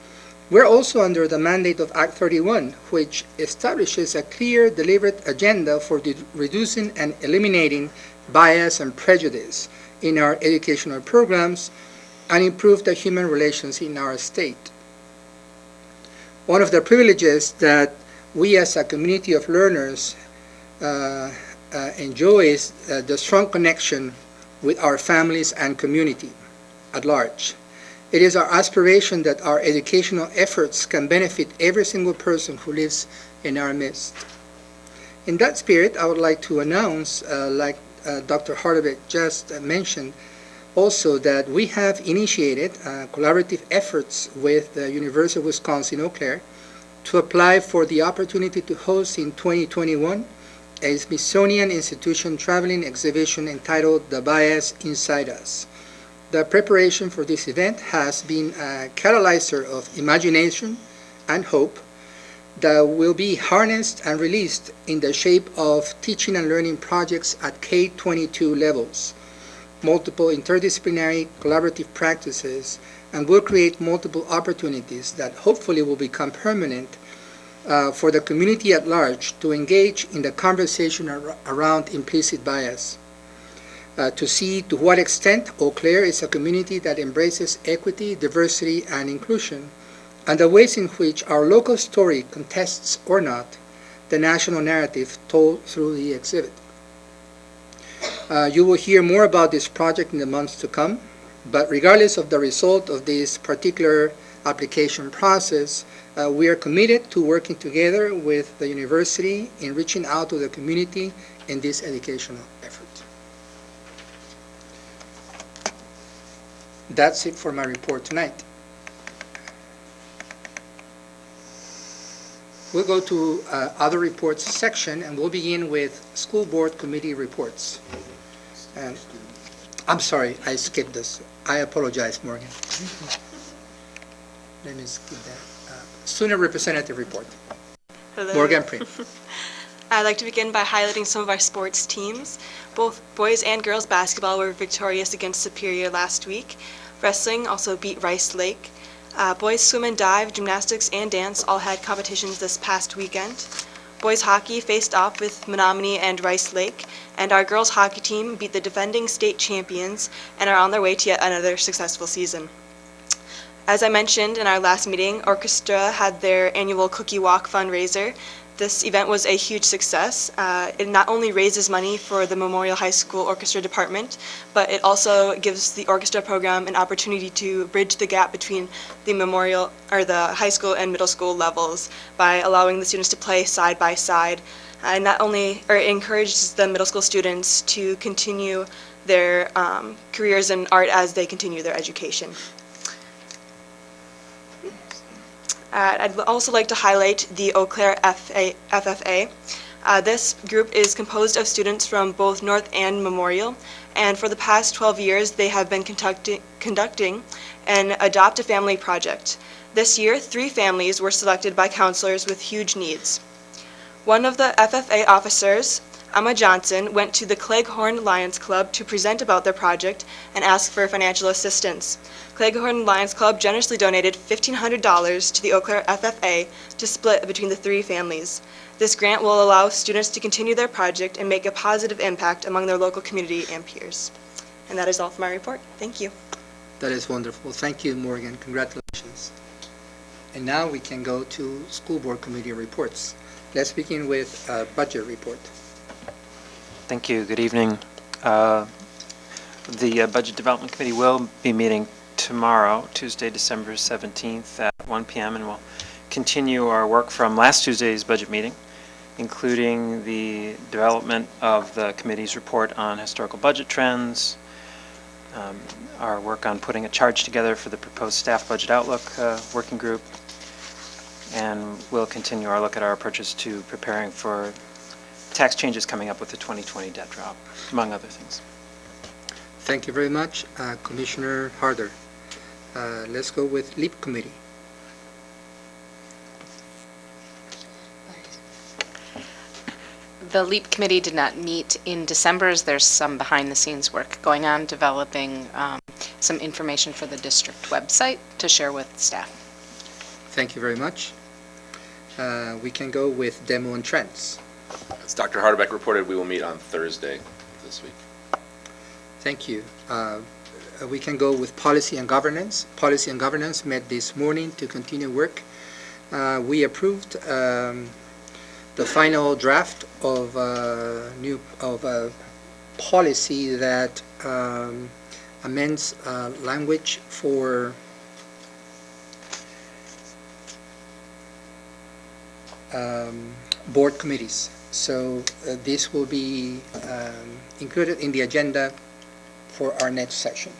We're also under the mandate of Act 31, which establishes a clear, deliberate agenda for reducing and eliminating bias and prejudice in our educational programs and improve the human relations in our state. One of the privileges that we as a community of learners enjoy is the strong connection with our families and community at large. It is our aspiration that our educational efforts can benefit every single person who lives in our midst. In that spirit, I would like to announce, like Dr. Hardwick just mentioned, also that we have initiated collaborative efforts with the University of Wisconsin-Eau Claire to apply for the opportunity to host in 2021 a Smithsonian Institution traveling exhibition entitled The Bias Inside Us. The preparation for this event has been a catalyzer of imagination and hope that will be harnessed and released in the shape of teaching and learning projects at K-22 levels. multiple interdisciplinary collaborative practices and will create multiple opportunities that hopefully will become permanent for the community at large to engage in the conversation around implicit bias, to see to what extent Eau Claire is a community that embraces equity, diversity, and inclusion, and the ways in which our local story contests or not the national narrative told through the exhibit. You will hear more about this project in the months to come, but regardless of the result of this particular application process, we are committed to working together with the university in reaching out to the community in this educational effort. That's it for my report tonight. We'll go to other reports section, and we'll begin with school board committee reports. And I'm sorry, I skipped this. I apologize, Morgan. Let me skip that. Student representative report. Hello. Morgan Prim. I'd like to begin by highlighting some of our sports teams. Both boys and girls basketball were victorious against Superior last week. Wrestling also beat Rice Lake. Boys swim and dive, gymnastics, and dance all had competitions this past weekend. Boys hockey faced off with Menominee and Rice Lake, and our girls hockey team beat the defending state champions and are on their way to yet another successful season. As I mentioned in our last meeting, Orchestra had their annual Cookie Walk fundraiser. This event was a huge success. It not only raises money for the Memorial High School Orchestra Department, but it also gives the orchestra program an opportunity to bridge the gap between the Memorial or the high school and middle school levels by allowing the students to play side by side. And not only it encourages the middle school students to continue their careers in art as they continue their education. I'd also like to highlight the Eau Claire FFA. This group is composed of students from both North and Memorial, and for the past 12 years they have been conducting an Adopt a Family project. This year, 3 families were selected by counselors with huge needs. One of the FFA officers, Emma Johnson, went to the Cleghorn Lions Club to present about their project and ask for financial assistance. Cleghorn Lions Club generously donated $1,500 to the Eau Claire FFA to split between the 3 families. This grant will allow students to continue their project and make a positive impact among their local community and peers. And that is all for my report. Thank you. That is wonderful. Thank you, Morgan. Congratulations. And now we can go to school board committee reports. Let's begin with budget report. Thank you. Good evening. The Budget Development Committee will be meeting tomorrow, Tuesday, December 17th at 1 p.m. and we'll continue our work from last Tuesday's budget meeting, including the development of the committee's report on historical budget trends, our work on putting a charge together for the proposed staff budget outlook working group, and we'll continue our look at our approaches to preparing for tax changes coming up with the 2020 debt drop, among other things. Thank you very much, Commissioner Harder. Let's go with LEAP Committee. The LEAP Committee did not meet in December as there's some behind-the-scenes work going on developing some information for the district website to share with staff. Thank you very much. We can go with Demo and Trends. As Dr. Hardebeck reported, we will meet on Thursday this week. Thank you. We can go with Policy and Governance. Policy and Governance met this morning to continue work. We approved the final draft of a policy that amends language for board committees. So this will be included in the agenda for our next session.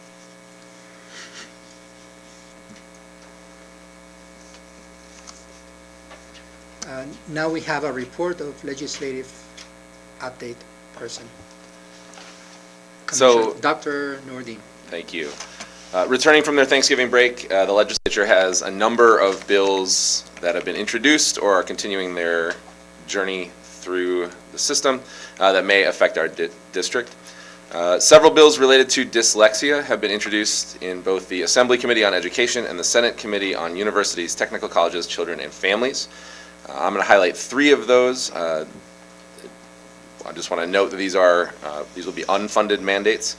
Now we have a report of legislative update person. So, Dr. Nordin. Thank you. Returning from their Thanksgiving break, the legislature has a number of bills that have been introduced or are continuing their journey through the system that may affect our district. Several bills related to dyslexia have been introduced in both the Assembly Committee on Education and the Senate Committee on Universities, Technical Colleges, Children, and Families. I'm going to highlight 3 of those. I just want to note that these will be unfunded mandates.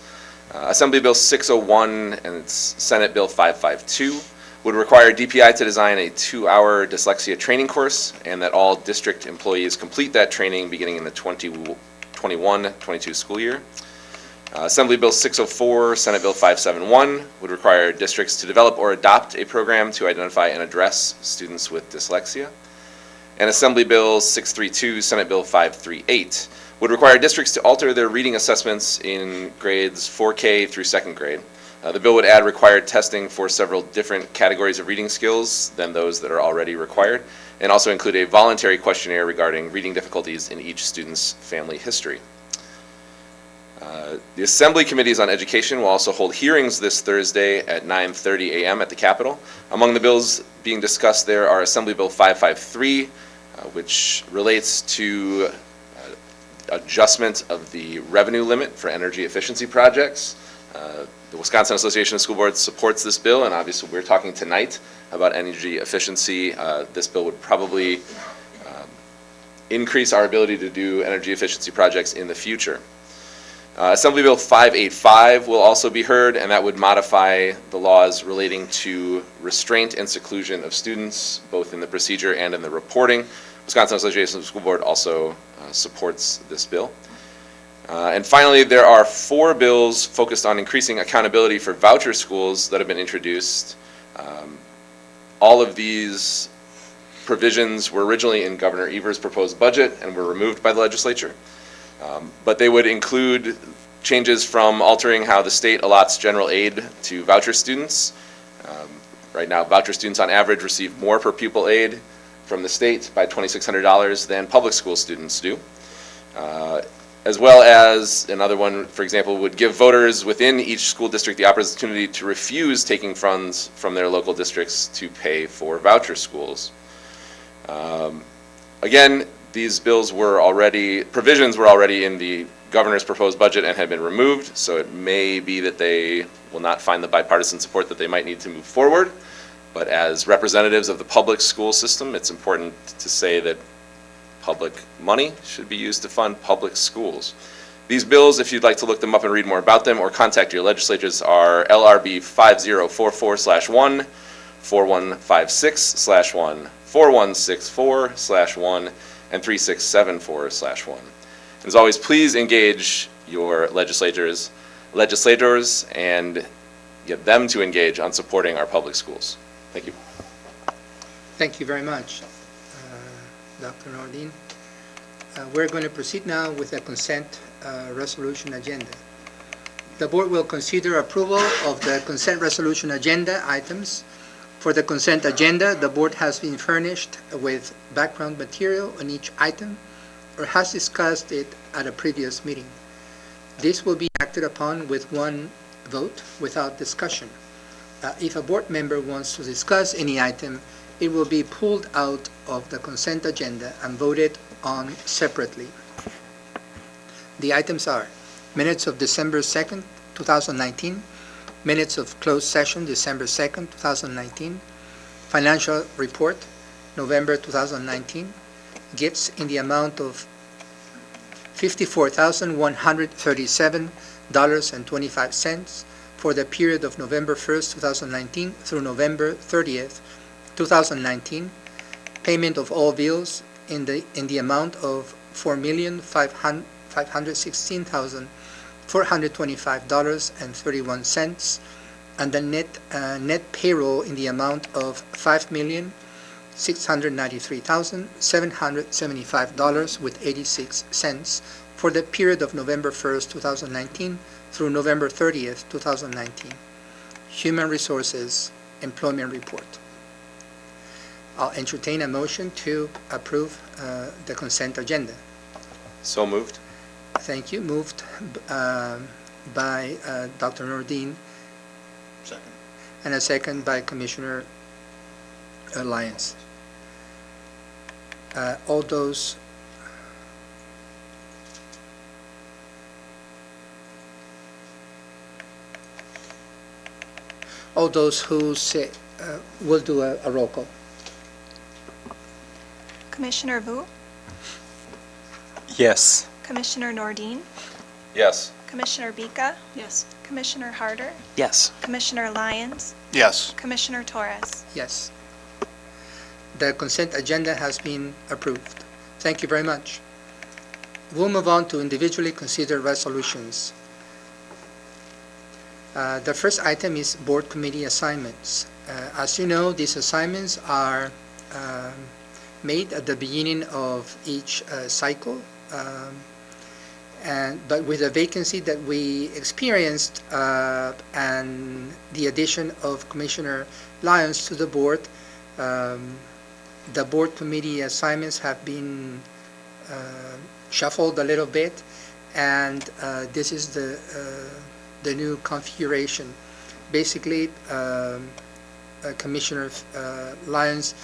Assembly Bill 601 and its Senate Bill 552 would require DPI to design a 2-hour dyslexia training course, and that all district employees complete that training beginning in the 21-22 school year. Assembly Bill 604, Senate Bill 571 would require districts to develop or adopt a program to identify and address students with dyslexia. And Assembly Bill 632, Senate Bill 538 would require districts to alter their reading assessments in grades 4K through 2nd grade. The bill would add required testing for several different categories of reading skills than those that are already required, and also include a voluntary questionnaire regarding reading difficulties in each student's family history. The Assembly Committees on Education will also hold hearings this Thursday at 9:30 a.m. at the Capitol. Among the bills being discussed there are Assembly Bill 553, which relates to adjustment of the revenue limit for energy efficiency projects. The Wisconsin Association of School Boards supports this bill, and obviously we're talking tonight about energy efficiency. This bill would probably increase our ability to do energy efficiency projects in the future. Assembly Bill 585 will also be heard, and that would modify the laws relating to restraint and seclusion of students, both in the procedure and in the reporting. Wisconsin Association of School Board also supports this bill. And finally, there are 4 bills focused on increasing accountability for voucher schools that have been introduced. All of these provisions were originally in Governor Evers' proposed budget and were removed by the legislature. But they would include changes from altering how the state allots general aid to voucher students. Right now, voucher students on average receive more per pupil aid from the state by $2,600 than public school students do. As well as another one, for example, would give voters within each school district the opportunity to refuse taking funds from their local districts to pay for voucher schools. Again, these provisions were already in the governor's proposed budget and had been removed, so it may be that they will not find the bipartisan support that they might need to move forward. But as representatives of the public school system, it's important to say that public money should be used to fund public schools. These bills, if you'd like to look them up and read more about them or contact your legislators, are LRB 5044/1, 4156/1, 4164/1, and 3674/1. As always, please engage your legislators and get them to engage on supporting our public schools. Thank you. Thank you very much, Dr. Nordin. We're going to proceed now with the consent resolution agenda. The board will consider approval of the consent resolution agenda items. For the consent agenda, the board has been furnished with background material on each item or has discussed it at a previous meeting. This will be acted upon with one vote without discussion. If a board member wants to discuss any item, it will be pulled out of the consent agenda and voted on separately. The items are minutes of December 2nd, 2019, minutes of closed session December 2nd, 2019, financial report November 2019, gifts in the amount of $54,137.25 for the period of November 1st, 2019 through November 30th, 2019, payment of all bills in the amount of $4,516,425.31, and the net payroll in the amount of $5,693,775.86 for the period of November 1st, 2019 through November 30th, 2019. Human Resources Employment Report. I'll entertain a motion to approve the consent agenda. So moved. Thank you. Moved by Dr. Nordin. Second. And a second by Commissioner Lyons. All those All those who say, will do a roll call. Commissioner Vu, Yes. Commissioner Nordin, Yes. Commissioner Bica, Yes. Commissioner Harder, Yes. Commissioner Lyons, Yes. Commissioner Torres. Yes. The consent agenda has been approved. Thank you very much. We'll move on to individually considered resolutions. The first item is board committee assignments. As you know, these assignments are made at the beginning of each cycle, but with the vacancy that we experienced and the addition of Commissioner Lyons to the board, the board committee assignments have been shuffled a little bit, and this is the new configuration. Basically, Commissioner Lyons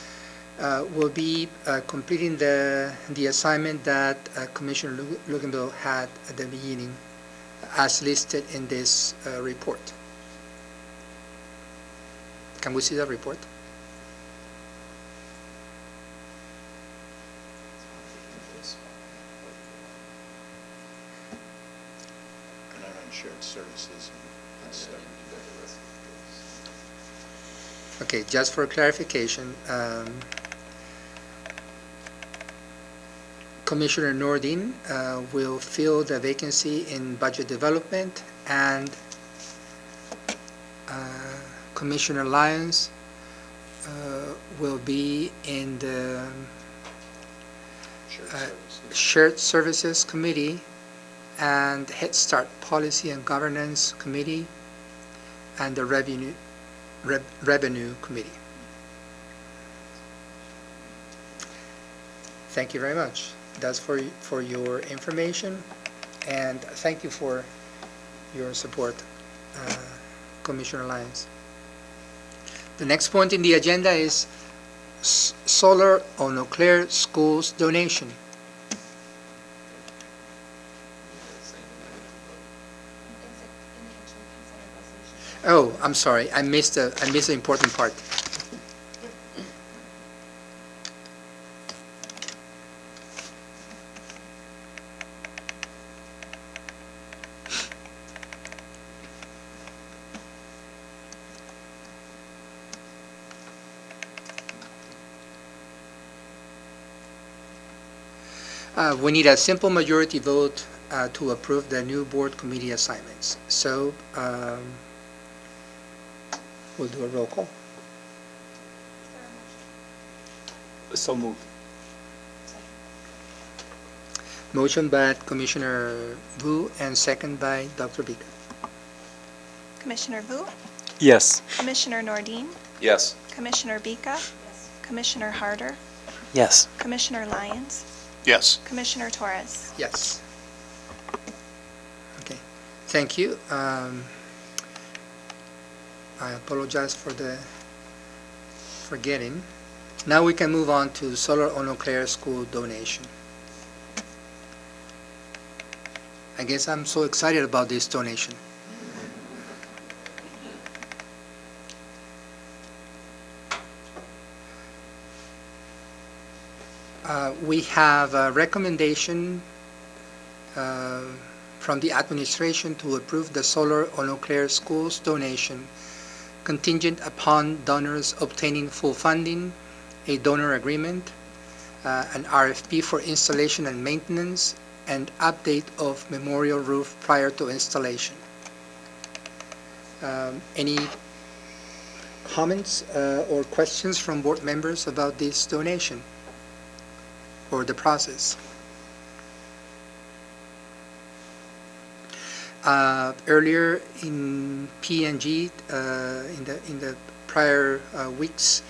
will be completing the assignment that Commissioner Luganville had at the beginning, as listed in this report. Can we see the report? And I'm on shared services and stuff. Okay, just for clarification, Commissioner Nordin will fill the vacancy in budget development, and Commissioner Lyons will be in the Shared Services Committee and Head Start Policy and Governance Committee and the Revenue Committee. Thank you very much. That's for your information, and thank you for your support, Commissioner Lyons. The next point in the agenda is Solar on Eau Claire Schools donation. Oh, I'm sorry. I missed the important part. We need a simple majority vote to approve the new board committee assignments. So we'll do a roll call. So moved. Motion by Commissioner Vu and second by Dr. Bica. Commissioner Vu, Yes. Commissioner Nordin, Yes. Commissioner Bica, Commissioner Harder, Yes. Commissioner Lyons, Yes. Commissioner Torres. Yes. Okay. Thank you. I apologize for the forgetting. Now we can move on to Solar on Eau Claire School donation. I guess I'm so excited about this donation. We have a recommendation from the administration to approve the Solar on Eau Claire Schools donation contingent upon donors obtaining full funding, a donor agreement, an RFP for installation and maintenance, and update of memorial roof prior to installation. Any comments or questions from board members about this donation or the process? Earlier in P&G, in the prior weeks,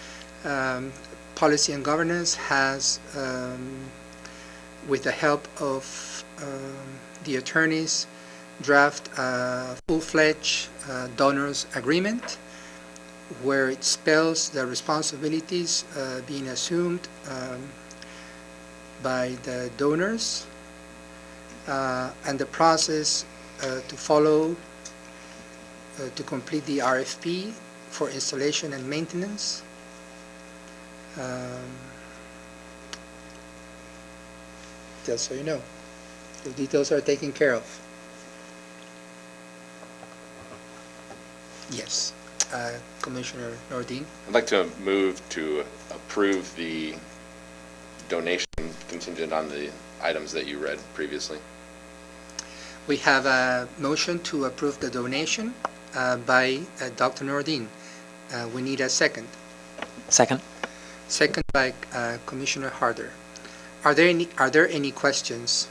Policy and Governance has, with the help of the attorneys, draft a full-fledged donors agreement where it spells the responsibilities being assumed by the donors and the process to follow to complete the RFP for installation and maintenance. Just so you know, the details are taken care of. Yes, Commissioner Nordin. I'd like to move to approve the donation contingent on the items that you read previously. We have a motion to approve the donation by Dr. Nordin. We need a second. Second. Second by Commissioner Harder. Are there any questions?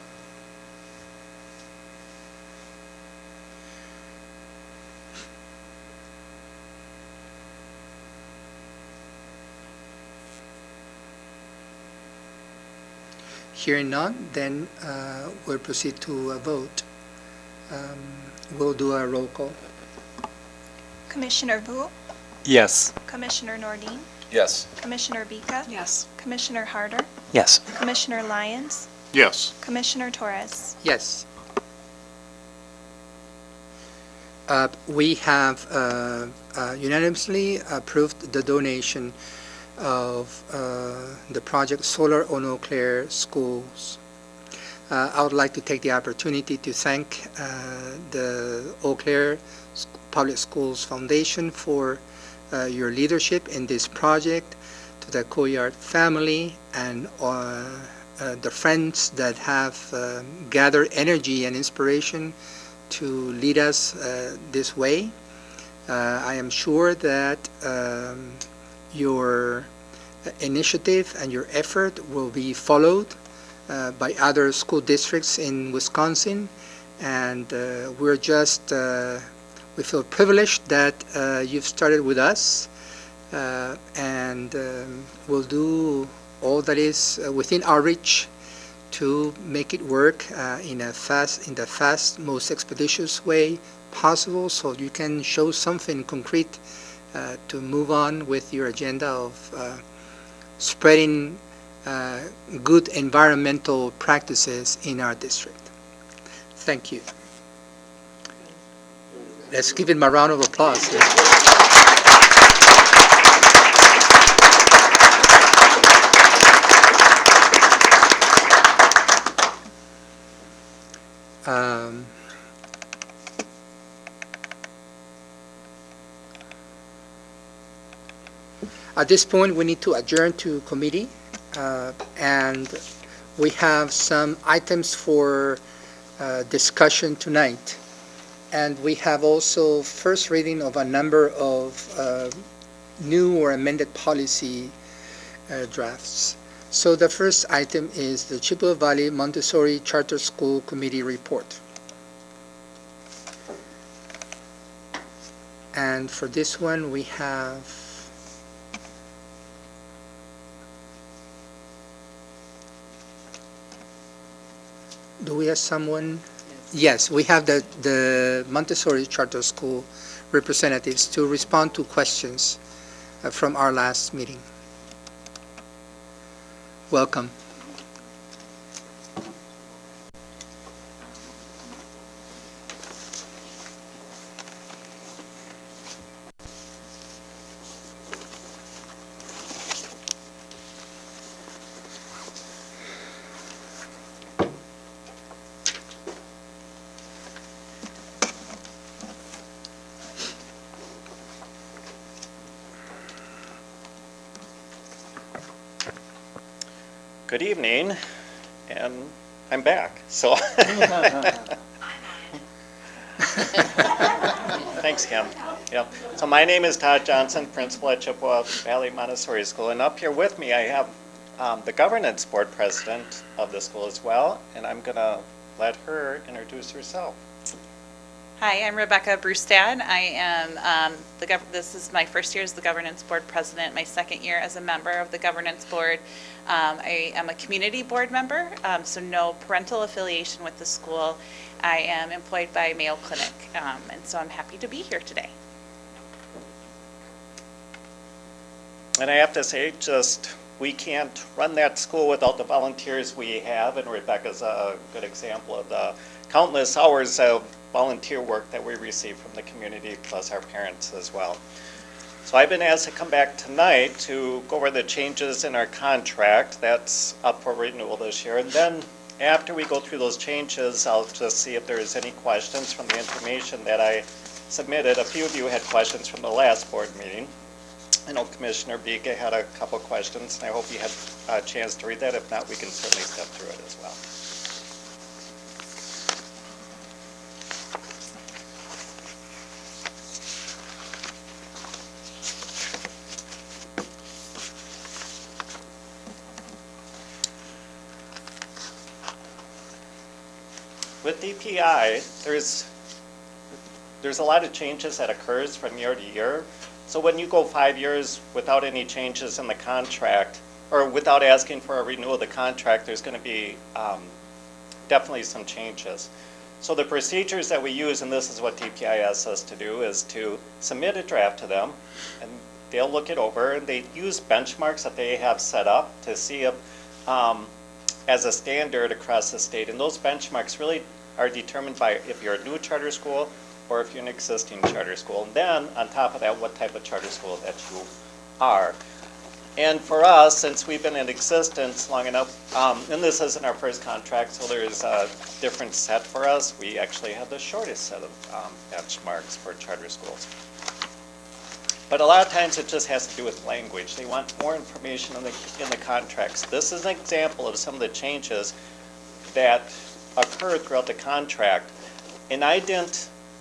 Hearing none, then we'll proceed to a vote. We'll do a roll call. Commissioner Vu, Yes. Commissioner Nordin, Yes. Commissioner Bica, Yes. Commissioner Harder, Yes. Commissioner Lyons, Yes. Commissioner Torres. Yes. We have unanimously approved the donation of the project Solar on Eau Claire Schools. I would like to take the opportunity to thank the Eau Claire Public Schools Foundation for your leadership in this project, to the Couillard family and the friends that have gathered energy and inspiration to lead us this way. I am sure that your initiative and your effort will be followed by other school districts in Wisconsin, and we feel privileged that you've started with us, and we'll do all that is within our reach to make it work in the fast, most expeditious way possible, so you can show something concrete to move on with your agenda of spreading good environmental practices in our district. Thank you. Let's give him a round of applause. At this point, we need to adjourn to committee, and we have some items for discussion tonight. And we have also first reading of a number of new or amended policy drafts. So the first item is the Chippewa Valley Montessori Charter School Committee report. And for this one, we have do we have someone? Yes, we have the Montessori Charter School representatives to respond to questions from our last meeting. Welcome. Good evening, and I'm back, so. Thanks, Kim. Yep. So my name is Todd Johnson, principal at Chippewa Valley Montessori School, and up here with me I have the governance board president of the school as well, and I'm going to let her introduce herself. Hi, I'm Rebecca Brustad. I am this is my first year as the governance board president, my second year as a member of the governance board. I am a community board member, so no parental affiliation with the school. I am employed by Mayo Clinic, and so I'm happy to be here today. And I have to say, we can't run that school without the volunteers we have, and Rebecca's a good example of the countless hours of volunteer work that we receive from the community, plus our parents as well. So I've been asked to come back tonight to go over the changes in our contract that's up for renewal this year. And then after we go through those changes, I'll just see if there's any questions from the information that I submitted. A few of you had questions from the last board meeting. I know Commissioner Bika had a couple questions, and I hope you had a chance to read that. If not, we can certainly step through it as well. With DPI, there's a lot of changes that occurs from year to year. So when you go 5 years without any changes in the contract, or without asking for a renewal of the contract, there's going to be definitely some changes. So the procedures that we use, and this is what DPI asks us to do, is to submit a draft to them, and they'll look it over, and they use benchmarks that they have set up to see if, as a standard across the state, and those benchmarks really are determined by if you're a new charter school or if you're an existing charter school. And then, on top of that, what type of charter school that you are. And for us, since we've been in existence long enough, and this isn't our first contract, so there's a different set for us. We actually have the shortest set of benchmarks for charter schools. But a lot of times it just has to do with language. They want more information in the contracts. This is an example of some of the changes that occur throughout the contract. And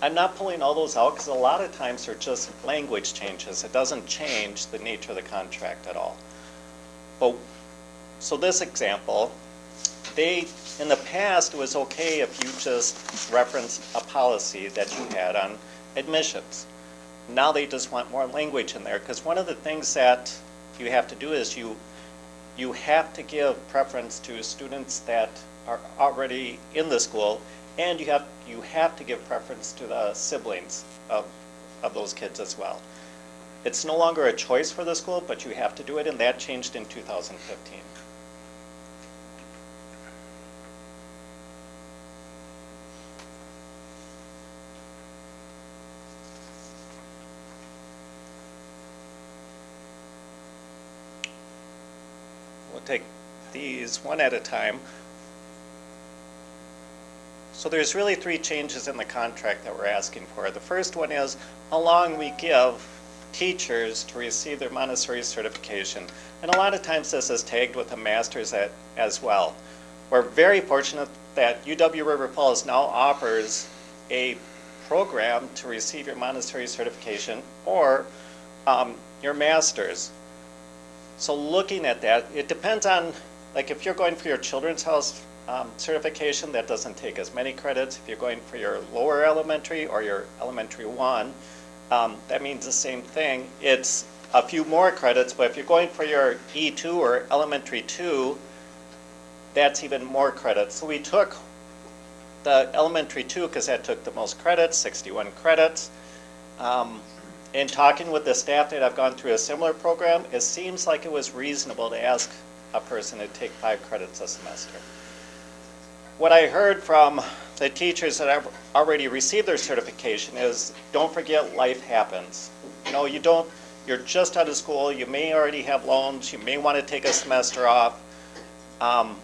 I'm not pulling all those out because a lot of times they're just language changes. It doesn't change the nature of the contract at all. But, so this example, in the past, it was okay if you just referenced a policy that you had on admissions. Now they just want more language in there, because one of the things that you have to do is you have to give preference to students that are already in the school, and you have to give preference to the siblings of those kids as well. It's no longer a choice for the school, but you have to do it, and that changed in 2015. We'll take these one at a time. So there's really 3 changes in the contract that we're asking for. The first one is how long we give teachers to receive their Montessori certification. And a lot of times this is tagged with a master's as well. We're very fortunate that UW River Falls now offers a program to receive your Montessori certification or your master's. So looking at that, it depends on, like if you're going for your Children's House certification, that doesn't take as many credits. If you're going for your lower elementary or your elementary 1, that means the same thing. It's a few more credits, but if you're going for your E2 or elementary 2, that's even more credits. So we took the elementary 2 because that took the most credits, 61 credits. In talking with the staff that have gone through a similar program, it seems like it was reasonable to ask a person to take 5 credits a semester. What I heard from the teachers that have already received their certification is, don't forget, life happens. You know, you're just out of school, you may already have loans, you may want to take a semester off. And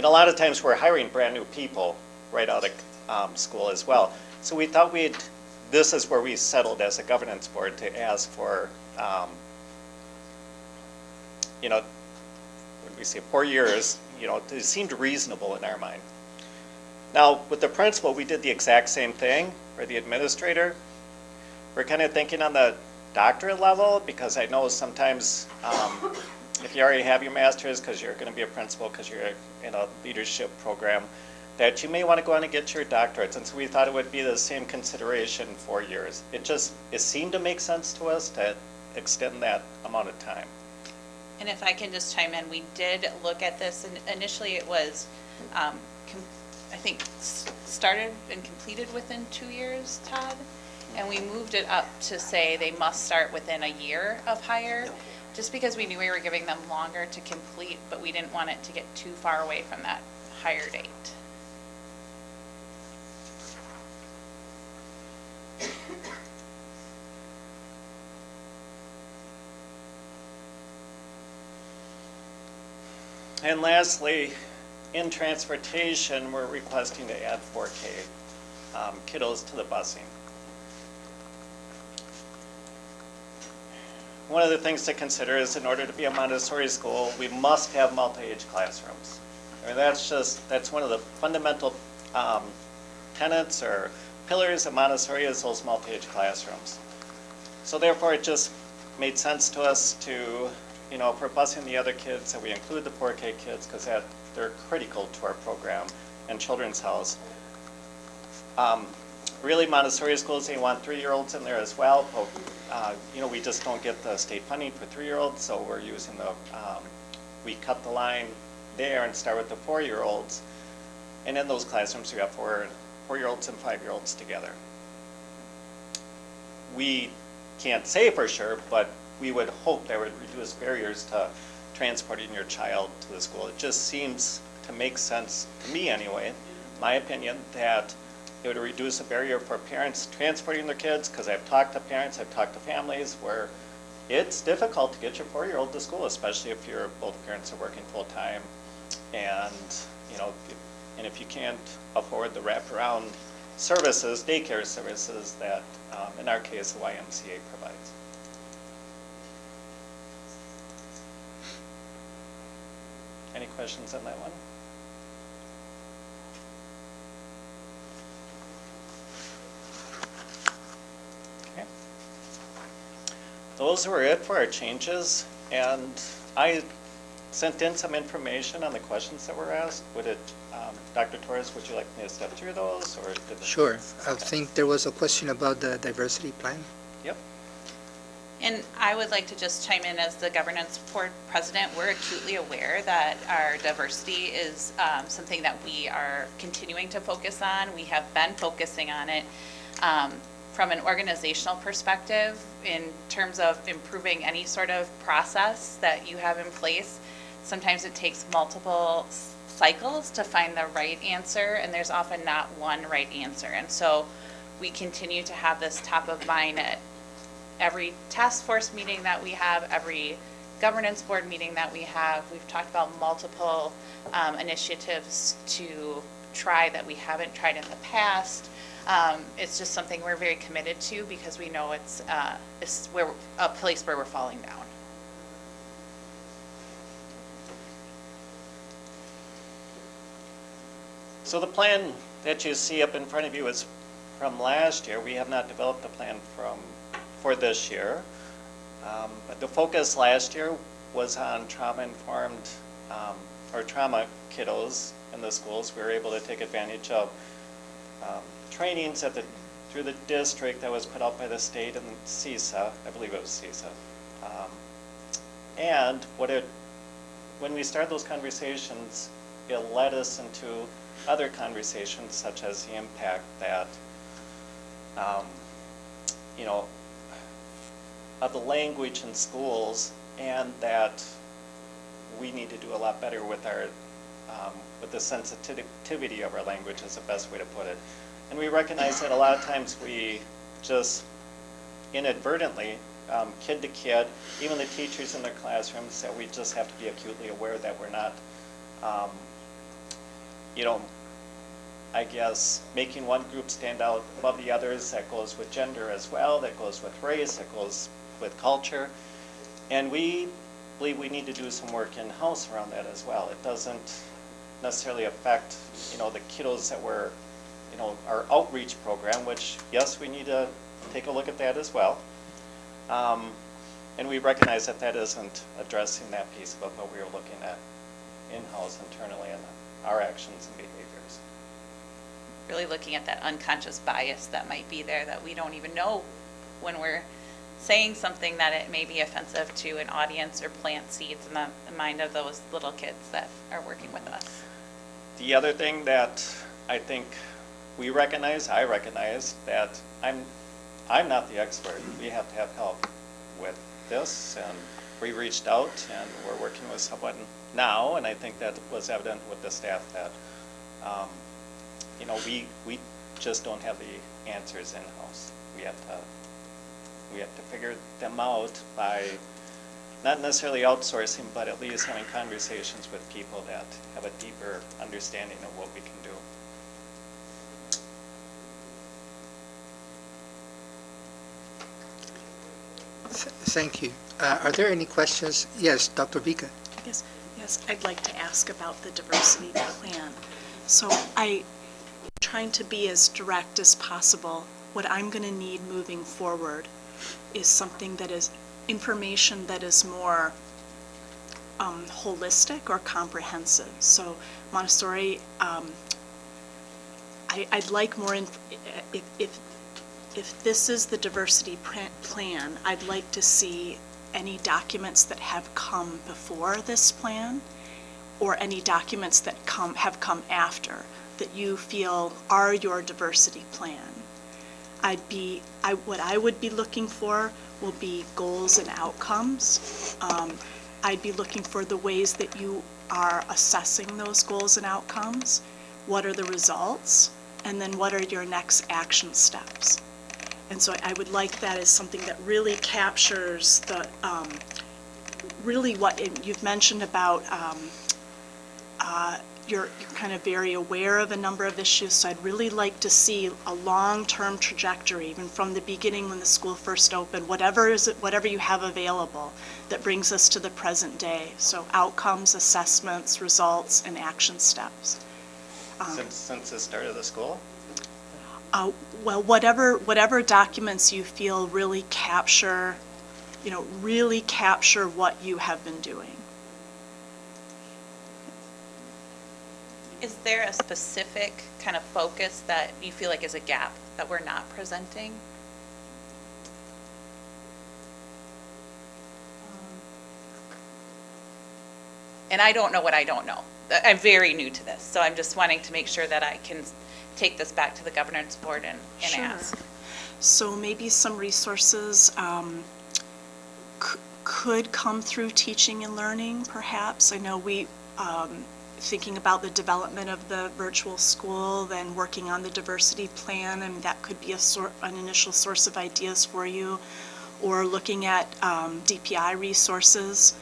a lot of times we're hiring brand new people right out of school as well. So we thought this is where we settled as a governance board to ask for, you know, what did we say, 4 years. You know, it seemed reasonable in our mind. Now, with the principal, we did the exact same thing, or the administrator. We're kind of thinking on the doctorate level, because I know sometimes if you already have your master's, because you're going to be a principal, because you're in a leadership program, that you may want to go on and get your doctorates. And so we thought it would be the same consideration, 4 years. It seemed to make sense to us to extend that amount of time. And if I can just chime in, we did look at this, and initially it was, I think, started and completed within 2 years, Todd? And we moved it up to say they must start within a year of hire, just because we knew we were giving them longer to complete, but we didn't want it to get too far away from that hire date. And lastly, in transportation, we're requesting to add 4K kiddos to the busing. One of the things to consider is in order to be a Montessori school, we must have multi-age classrooms. I mean, that's one of the fundamental tenets or pillars of Montessori is those multi-age classrooms. So therefore, it just made sense to us to, you know, if we're busing the other kids, that we include the 4K kids because they're critical to our program and Children's House. Really, Montessori schools, they want 3-year-olds in there as well, but you know, we just don't get the state funding for 3-year-olds, so we're using we cut the line there and start with the 4-year-olds. And in those classrooms, we have 4-year-olds and 5-year-olds together. We can't say for sure, but we would hope that would reduce barriers to transporting your child to the school. It just seems to make sense, to me anyway, my opinion, that it would reduce the barrier for parents transporting their kids, because I've talked to parents, I've talked to families where it's difficult to get your 4-year-old to school, especially if both parents are working full-time. And, you know, and if you can't afford the wraparound services, daycare services that, in our case, the YMCA provides. Any questions on that one? Okay. Those were it for our changes, and I sent in some information on the questions that were asked. Would it, Dr. Torres, would you like me to step through those, or did the Sure. I think there was a question about the diversity plan. Yep. And I would like to just chime in as the governance board president. We're acutely aware that our diversity is something that we are continuing to focus on. We have been focusing on it from an organizational perspective in terms of improving any sort of process that you have in place. Sometimes it takes multiple cycles to find the right answer, and there's often not one right answer. And so we continue to have this top of mind at every task force meeting that we have, every governance board meeting that we have. We've talked about multiple initiatives to try that we haven't tried in the past. It's just something we're very committed to because we know it's a place where we're falling down. So the plan that you see up in front of you is from last year. We have not developed a plan for this year. But the focus last year was on trauma-informed or trauma kiddos in the schools. We were able to take advantage of trainings through the district that was put out by the state and CISA. I believe it was CISA. And when we started those conversations, it led us into other conversations, such as the impact that, you know, of the language in schools, and that we need to do a lot better with our, with the sensitivity of our language is the best way to put it. And we recognize that a lot of times we just inadvertently, kid to kid, even the teachers in their classrooms, that we just have to be acutely aware that we're not, you know, I guess making one group stand out above the others. That goes with gender as well, that goes with race, that goes with culture. And we believe we need to do some work in-house around that as well. It doesn't necessarily affect, you know, the kiddos that we're, you know, our outreach program, which, yes, we need to take a look at that as well. And we recognize that that isn't addressing that piece of it, but we are looking at in-house internally and our actions and behaviors. Really looking at that unconscious bias that might be there that we don't even know when we're saying something that it may be offensive to an audience or plant seeds in the mind of those little kids that are working with us. The other thing that I think we recognize, I recognize, that I'm not the expert. We have to have help with this, and we reached out and we're working with someone now, and I think that was evident with the staff that you know, we just don't have the answers in-house. We have to figure them out by not necessarily outsourcing, but at least having conversations with people that have a deeper understanding of what we can do. Thank you. Are there any questions? Yes, Dr. Vika. Yes, I'd like to ask about the diversity plan. So I'm trying to be as direct as possible. What I'm going to need moving forward is something that is information that is more holistic or comprehensive. So Montessori, I'd like more, if this is the diversity plan, I'd like to see any documents that have come before this plan or any documents that have come after that you feel are your diversity plan. What I would be looking for will be goals and outcomes. I'd be looking for the ways that you are assessing those goals and outcomes. What are the results? And then what are your next action steps? And so I would like that as something that really captures the, really what you've mentioned about you're kind of very aware of a number of issues, so I'd really like to see a long-term trajectory, even from the beginning when the school first opened, whatever you have available that brings us to the present day. So outcomes, assessments, results, and action steps. Since the start of the school? Well, whatever documents you feel really capture what you have been doing. Is there a specific kind of focus that you feel like is a gap that we're not presenting? And I don't know what I don't know. I'm very new to this, so I'm just wanting to make sure that I can take this back to the governance board and Sure. ask. So maybe some resources could come through teaching and learning, perhaps. I know we, thinking about the development of the virtual school, then working on the diversity plan, and that could be an initial source of ideas for you. Or looking at DPI resources.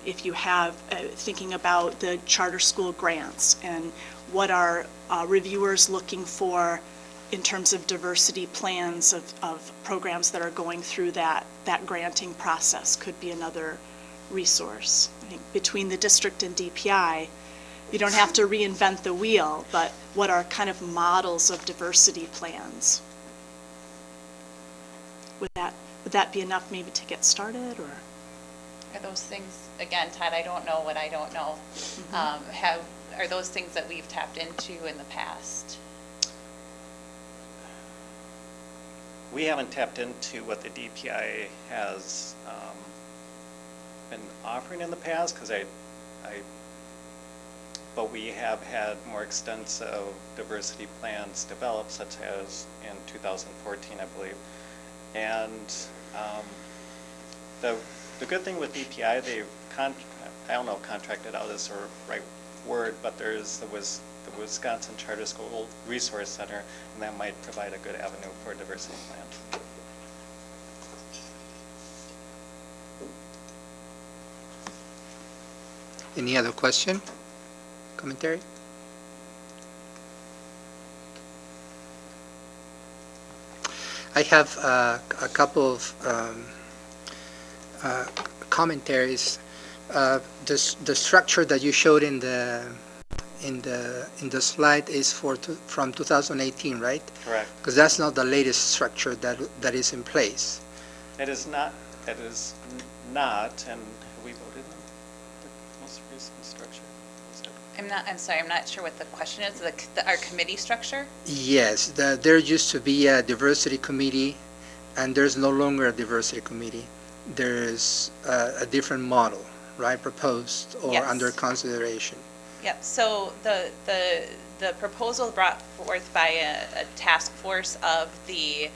If you have, thinking about the charter school grants and what are reviewers looking for in terms of diversity plans of programs that are going through that granting process could be another resource. I think between the district and DPI, you don't have to reinvent the wheel, but what are kind of models of diversity plans? Would that be enough maybe to get started, or? Are those things, again, Todd, I don't know what I don't know. Are those things that we've tapped into in the past? We haven't tapped into what the DPI has been offering in the past, but we have had more extensive diversity plans developed, such as in 2014, I believe. And the good thing with DPI, they've I don't know if contracted out is the right word, but there's the Wisconsin Charter School Resource Center, and that might provide a good avenue for a diversity plan. Any other question, commentary? I have a couple of commentaries. The structure that you showed in the slide is from 2018, right? Correct. Because that's not the latest structure that is in place. It is not. It is not. And have we voted on the most recent structure? I'm sorry, I'm not sure what the question is. Our committee structure? Yes, there used to be a diversity committee, and there's no longer a diversity committee. There's a different model, right, proposed or Yes. under consideration. Yep, so the proposal brought forth by a task force of the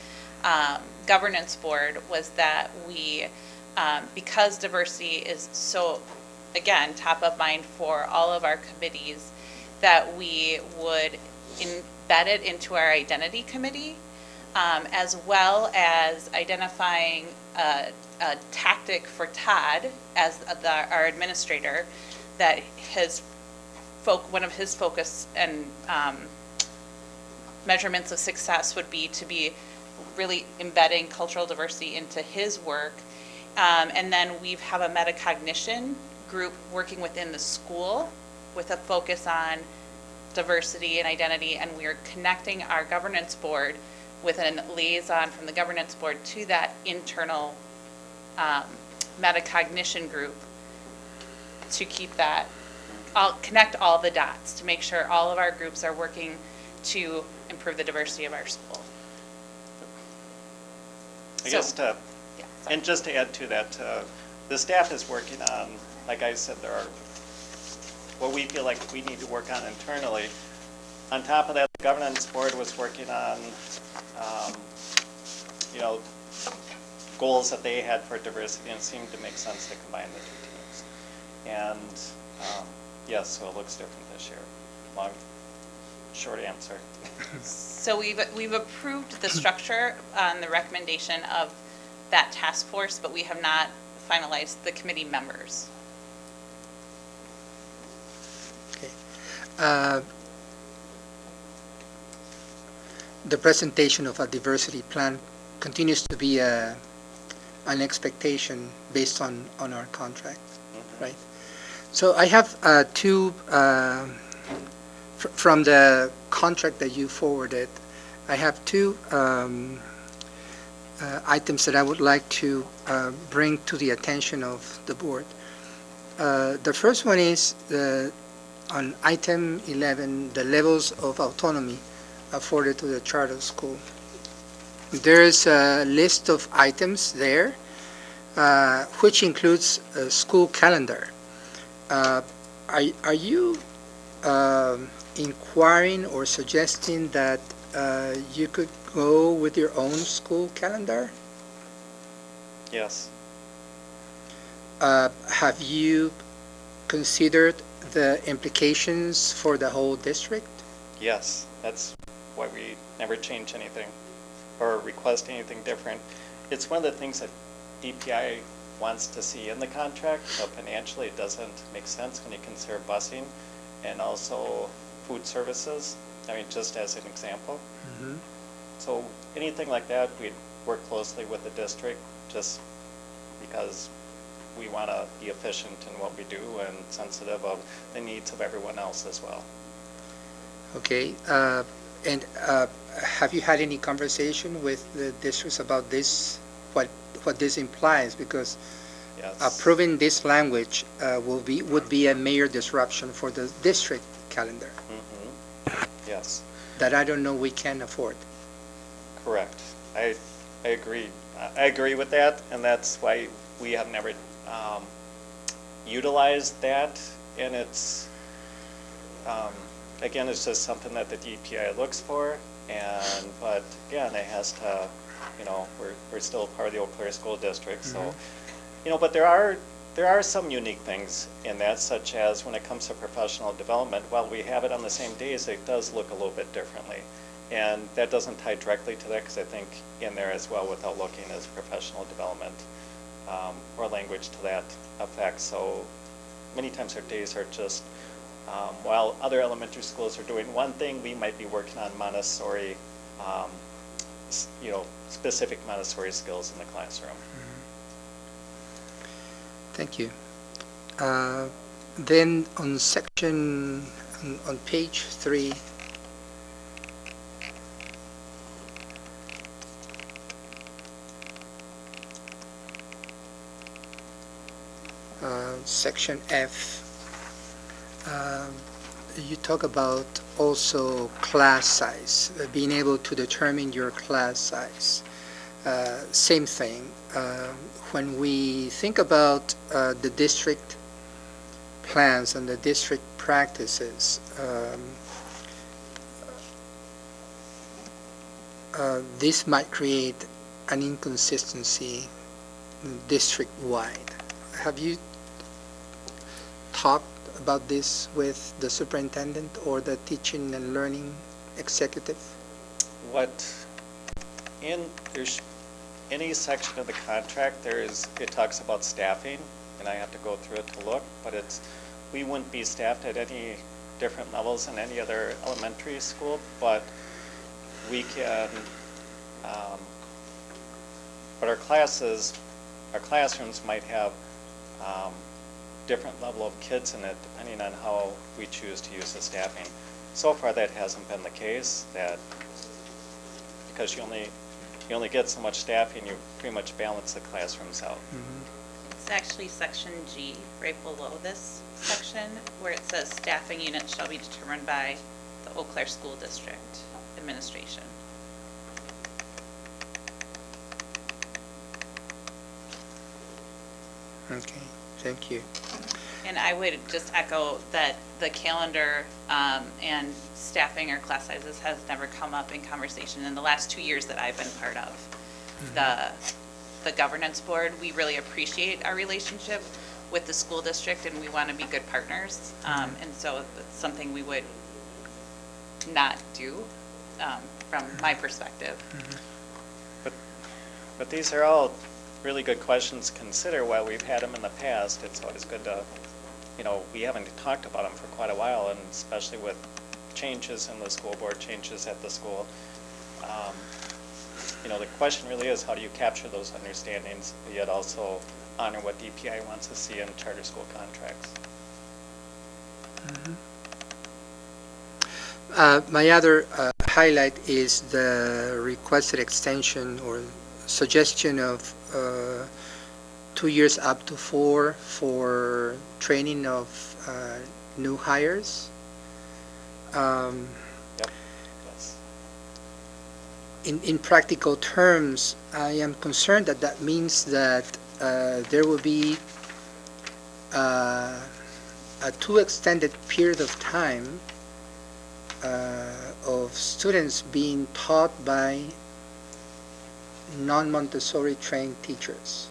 governance board was that we, because diversity is so, again, top of mind for all of our committees, that we would embed it into our identity committee, as well as identifying a tactic for Todd as our administrator that one of his focus and measurements of success would be to be really embedding cultural diversity into his work. And then we have a metacognition group working within the school with a focus on diversity and identity, and we are connecting our governance board with a liaison from the governance board to that internal metacognition group to keep that, connect all the dots to make sure all of our groups are working to improve the diversity of our school. I guess and just to add to that, the staff is working on, like I said, there are what we feel like we need to work on internally. On top of that, the governance board was working on, goals that they had for diversity, and it seemed to make sense to combine the two teams. And yes, so it looks different this year. Long, short answer. So we've approved the structure on the recommendation of that task force, but we have not finalized the committee members. Okay. The presentation of a diversity plan continues to be an expectation based on our contract, right? So I have two, from the contract that you forwarded, I have two items that I would like to bring to the attention of the board. The first one is on item 11, the levels of autonomy afforded to the charter school. There's a list of items there, which includes a school calendar. Are you inquiring or suggesting that you could go with your own school calendar? Yes. Have you considered the implications for the whole district? Yes, that's why we never change anything or request anything different. It's one of the things that DPI wants to see in the contract, but financially it doesn't make sense when you consider busing and also food services. I mean, just as an example. Mm-hmm. So anything like that, we'd work closely with the district just because we want to be efficient in what we do and sensitive of the needs of everyone else as well. Okay. And have you had any conversation with the districts about this, what this implies? Because approving this language would be a major disruption for the district calendar. Mm-hmm. Yes. That I don't know we can afford. Correct. I agree. I agree with that, and that's why we have never utilized that. And it's again, it's just something that the DPI looks for. But again, it has to, we're still part of the Eau Claire School District, so but there are some unique things in that, such as when it comes to professional development. While we have it on the same days, it does look a little bit differently. And that doesn't tie directly to that, because I think in there as well, without looking, is professional development or language to that effect. So many times our days are just, while other elementary schools are doing one thing, we might be working on Montessori, specific Montessori skills in the classroom. Thank you. Then on section, on page 3, section F, you talk about also class size, being able to determine your class size. Same thing. When we think about the district plans and the district practices, this might create an inconsistency district-wide. Have you talked about this with the superintendent or the teaching and learning executive? What there's any section of the contract, it talks about staffing, and I have to go through it to look, but we wouldn't be staffed at any different levels than any other elementary school, but we can, but our classrooms might have different level of kids in it depending on how we choose to use the staffing. So far that hasn't been the case, because you only get so much staffing, you pretty much balance the classrooms out. It's actually section G, right below this section, where it says staffing units shall be determined by the Eau Claire School District Administration. Okay, thank you. And I would just echo that the calendar and staffing or class sizes has never come up in conversation in the last 2 years that I've been part of the governance board. We really appreciate our relationship with the school district, and we want to be good partners. And so it's something we would not do from my perspective. But these are all really good questions to consider while we've had them in the past. It's always good to, we haven't talked about them for quite a while, and especially with changes in the school board, changes at the school. The question really is, how do you capture those understandings, yet also honor what DPI wants to see in charter school contracts? My other highlight is the requested extension or suggestion of 2 years up to 4 for training of new hires. In practical terms, I am concerned that means that there will be a too extended period of time of students being taught by non-Montessori trained teachers.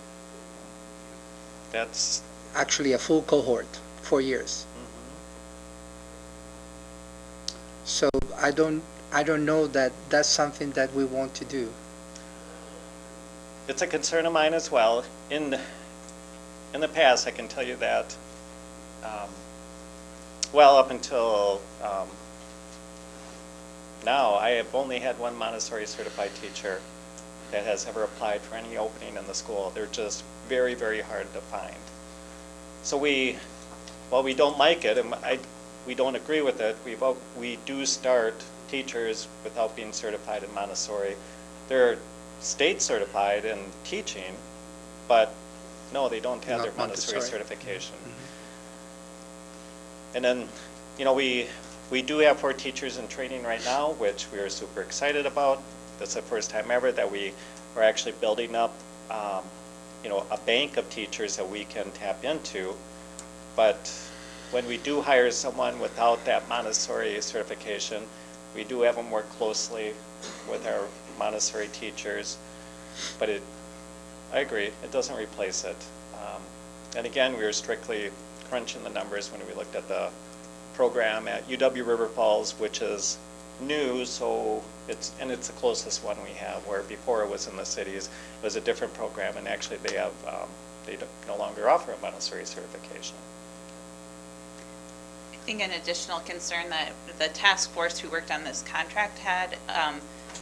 That's actually a full cohort, 4 years. So I don't know that that's something that we want to do. It's a concern of mine as well. In the past, I can tell you that, well, up until now, I have only had one Montessori certified teacher that has ever applied for any opening in the school. They're just very, very hard to find. So while we don't like it, and we don't agree with it, we do start teachers without being certified in Montessori. They're state certified in teaching, but no, they don't have their Montessori certification. And then, we do have 4 teachers in training right now, which we are super excited about. That's the first time ever that we are actually building up, a bank of teachers that we can tap into. But when we do hire someone without that Montessori certification, we do have them work closely with our Montessori teachers. But I agree, it doesn't replace it. And again, we were strictly crunching the numbers when we looked at the program at UW River Falls, which is new, so it's the closest one we have, where before it was in the cities, it was a different program, and actually they no longer offer a Montessori certification. I think an additional concern that the task force who worked on this contract had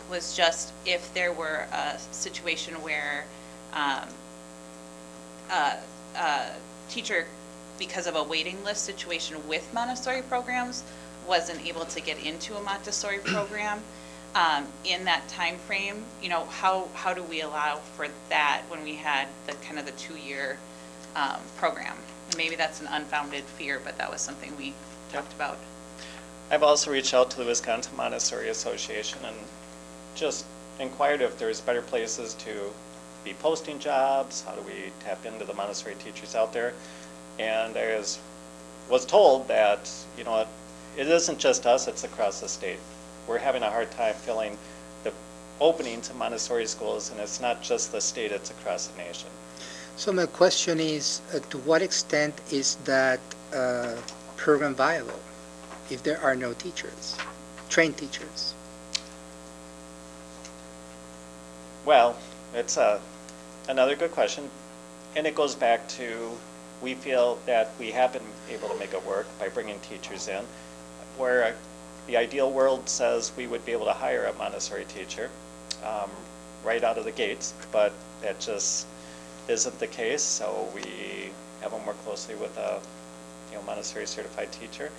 was just if there were a situation where a teacher, because of a waiting list situation with Montessori programs, wasn't able to get into a Montessori program in that time frame. How do we allow for that when we had the 2-year program? And maybe that's an unfounded fear, but that was something we talked about. I've also reached out to the Wisconsin Montessori Association and just inquired if there's better places to be posting jobs. How do we tap into the Montessori teachers out there? And I was told that, it isn't just us, it's across the state. We're having a hard time filling the openings in Montessori schools, and it's not just the state, it's across the nation. So my question is, to what extent is that program viable if there are no teachers, trained teachers? Well, it's another good question, and it goes back to, we feel that we have been able to make it work by bringing teachers in, where the ideal world says we would be able to hire a Montessori teacher right out of the gates, but that just isn't the case, so we have them work closely with a Montessori certified teacher.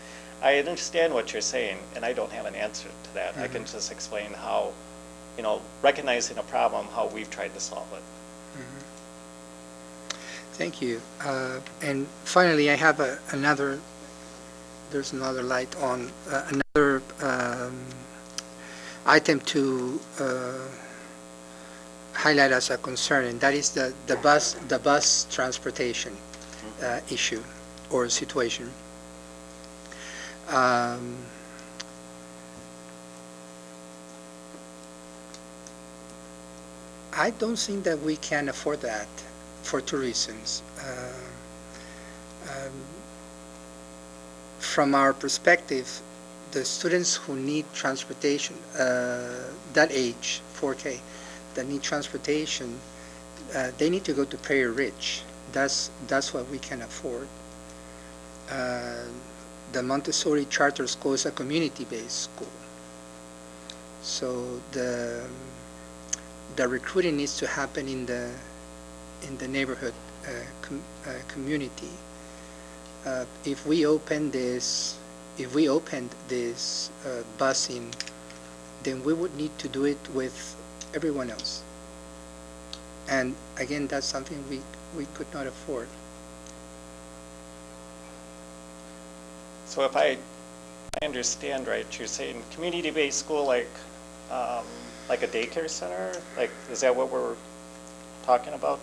I understand what you're saying, and I don't have an answer to that. I can just explain how, recognizing a problem, how we've tried to solve it. Thank you. And finally, I have there's another light on another item to highlight as a concern, and that is the bus transportation issue or situation. I don't think that we can afford that for two reasons. From our perspective, the students who need transportation, that age, 4K, that need transportation, they need to go to Prairie Ridge. That's what we can afford. The Montessori Charter School is a community-based school. So the recruiting needs to happen in the neighborhood community. If we opened this busing, then we would need to do it with everyone else. And again, that's something we could not afford. So if I understand right, you're saying community-based school like a daycare center? Like, is that what we're talking about?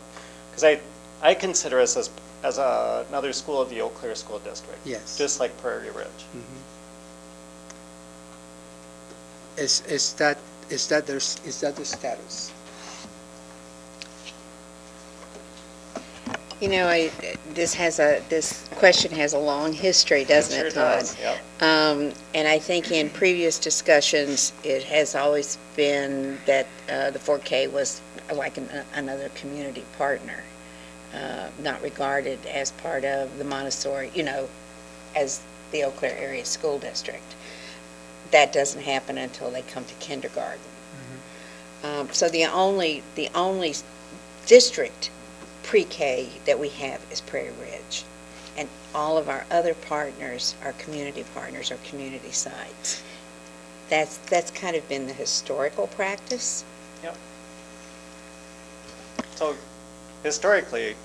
Because I consider us as another school of the Eau Claire School District. Yes. Just like Prairie Ridge. Is that the status? This question has a long history, doesn't it, Todd? Does, yep. And I think in previous discussions, it has always been that the 4K was like another community partner, not regarded as part of the Montessori, as the Eau Claire Area School District. That doesn't happen until they come to kindergarten. So the only district pre-K that we have is Prairie Ridge. And all of our other partners are community partners or community sites. That's kind of been the historical practice. Yep. So historically,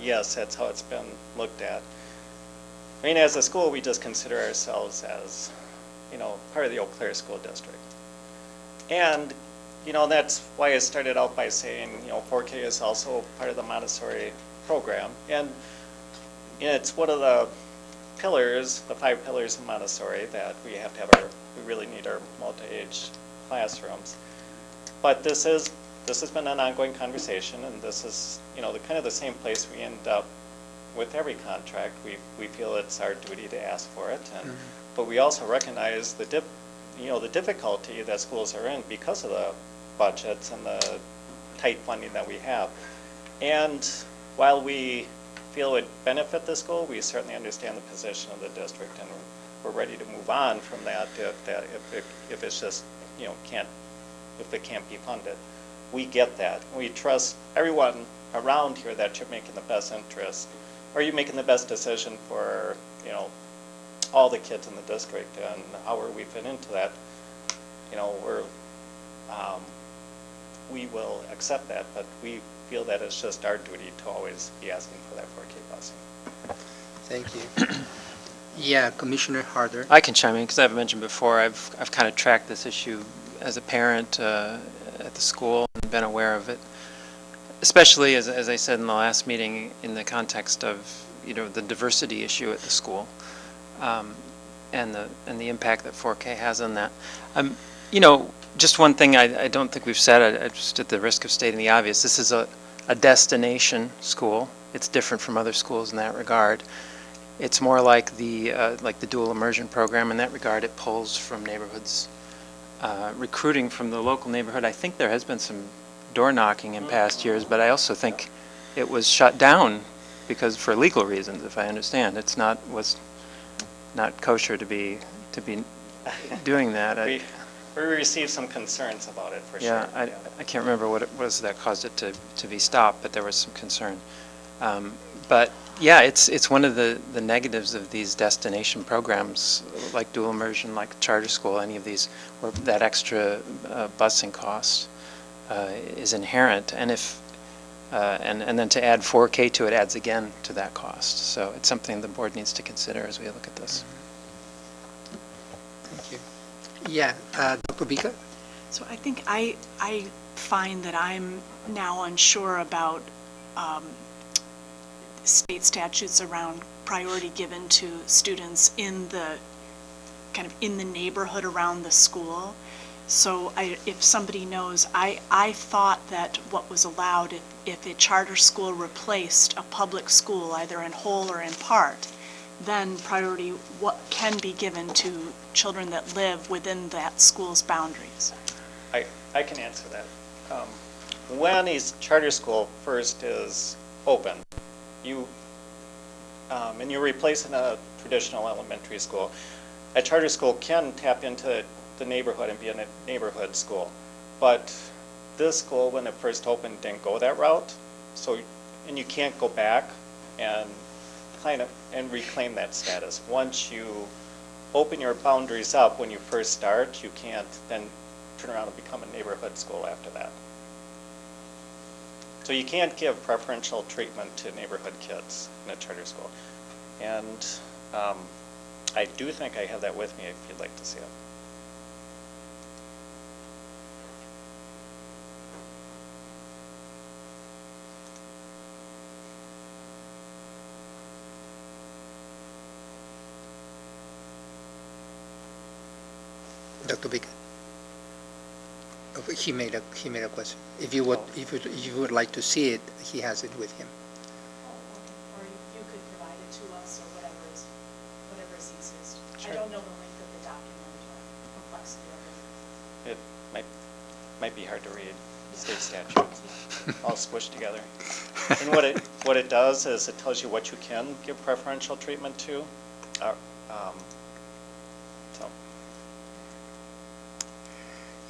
yes, that's how it's been looked at. I mean, as a school, we just consider ourselves as, part of the Eau Claire School District. And that's why I started out by saying, 4K is also part of the Montessori program. And it's one of the pillars, the 5 pillars of Montessori, that we have to have we really need our multi-age classrooms. But this has been an ongoing conversation, and this is, kind of the same place we end up with every contract. We feel it's our duty to ask for it. And, but we also recognize the difficulty that schools are in because of the budgets and the tight funding that we have. And while we feel it would benefit the school, we certainly understand the position of the district, and we're ready to move on from that if it's just, if it can't be funded. We get that. We trust everyone around here that you're making the best interest, or you're making the best decision for, all the kids in the district, and however we fit into that, we will accept that, but we feel that it's just our duty to always be asking for that 4K busing. Thank you. Yeah, Commissioner Harder. I can chime in because I've mentioned before, I've kind of tracked this issue as a parent at the school and been aware of it, especially as I said in the last meeting, in the context of the diversity issue at the school, and the impact that 4K has on that. Just one thing I don't think we've said, I just at the risk of stating the obvious, this is a destination school. It's different from other schools in that regard. It's more like the dual immersion program in that regard. It pulls from neighborhoods, recruiting from the local neighborhood. I think there has been some door knocking in past years, but I also think it was shut down because for legal reasons, if I understand. Was not kosher to be doing that. We received some concerns about it, for sure. Yeah, I can't remember what it was that caused it to be stopped, but there was some concern. But yeah, it's one of the negatives of these destination programs, like dual immersion, like charter school, any of these, where that extra busing cost is inherent. And if and then to add 4K to it adds again to that cost. So it's something the board needs to consider as we look at this. Thank you. Yeah, Dr. Bika? So I think I find that I'm now unsure about state statutes around priority given to students in the kind of in the neighborhood around the school. So if somebody knows, I thought that what was allowed if a charter school replaced a public school, either in whole or in part, then priority what can be given to children that live within that school's boundaries. I can answer that. When a charter school first is open, and you're replacing a traditional elementary school, a charter school can tap into the neighborhood and be a neighborhood school. But this school, when it first opened, didn't go that route. So, and you can't go back and reclaim that status. Once you open your boundaries up when you first start, you can't then turn around and become a neighborhood school after that. So you can't give preferential treatment to neighborhood kids in a charter school. And I do think I have that with me if you'd like to see it. Dr. Bika? He made a question. If you would like to see it, he has it with him. Or you could provide it to us, or whatever is easiest. Sure. I don't know the length of the document or complexity of it. It might be hard to read, state statutes, all squished together. And what it does is it tells you what you can give preferential treatment to.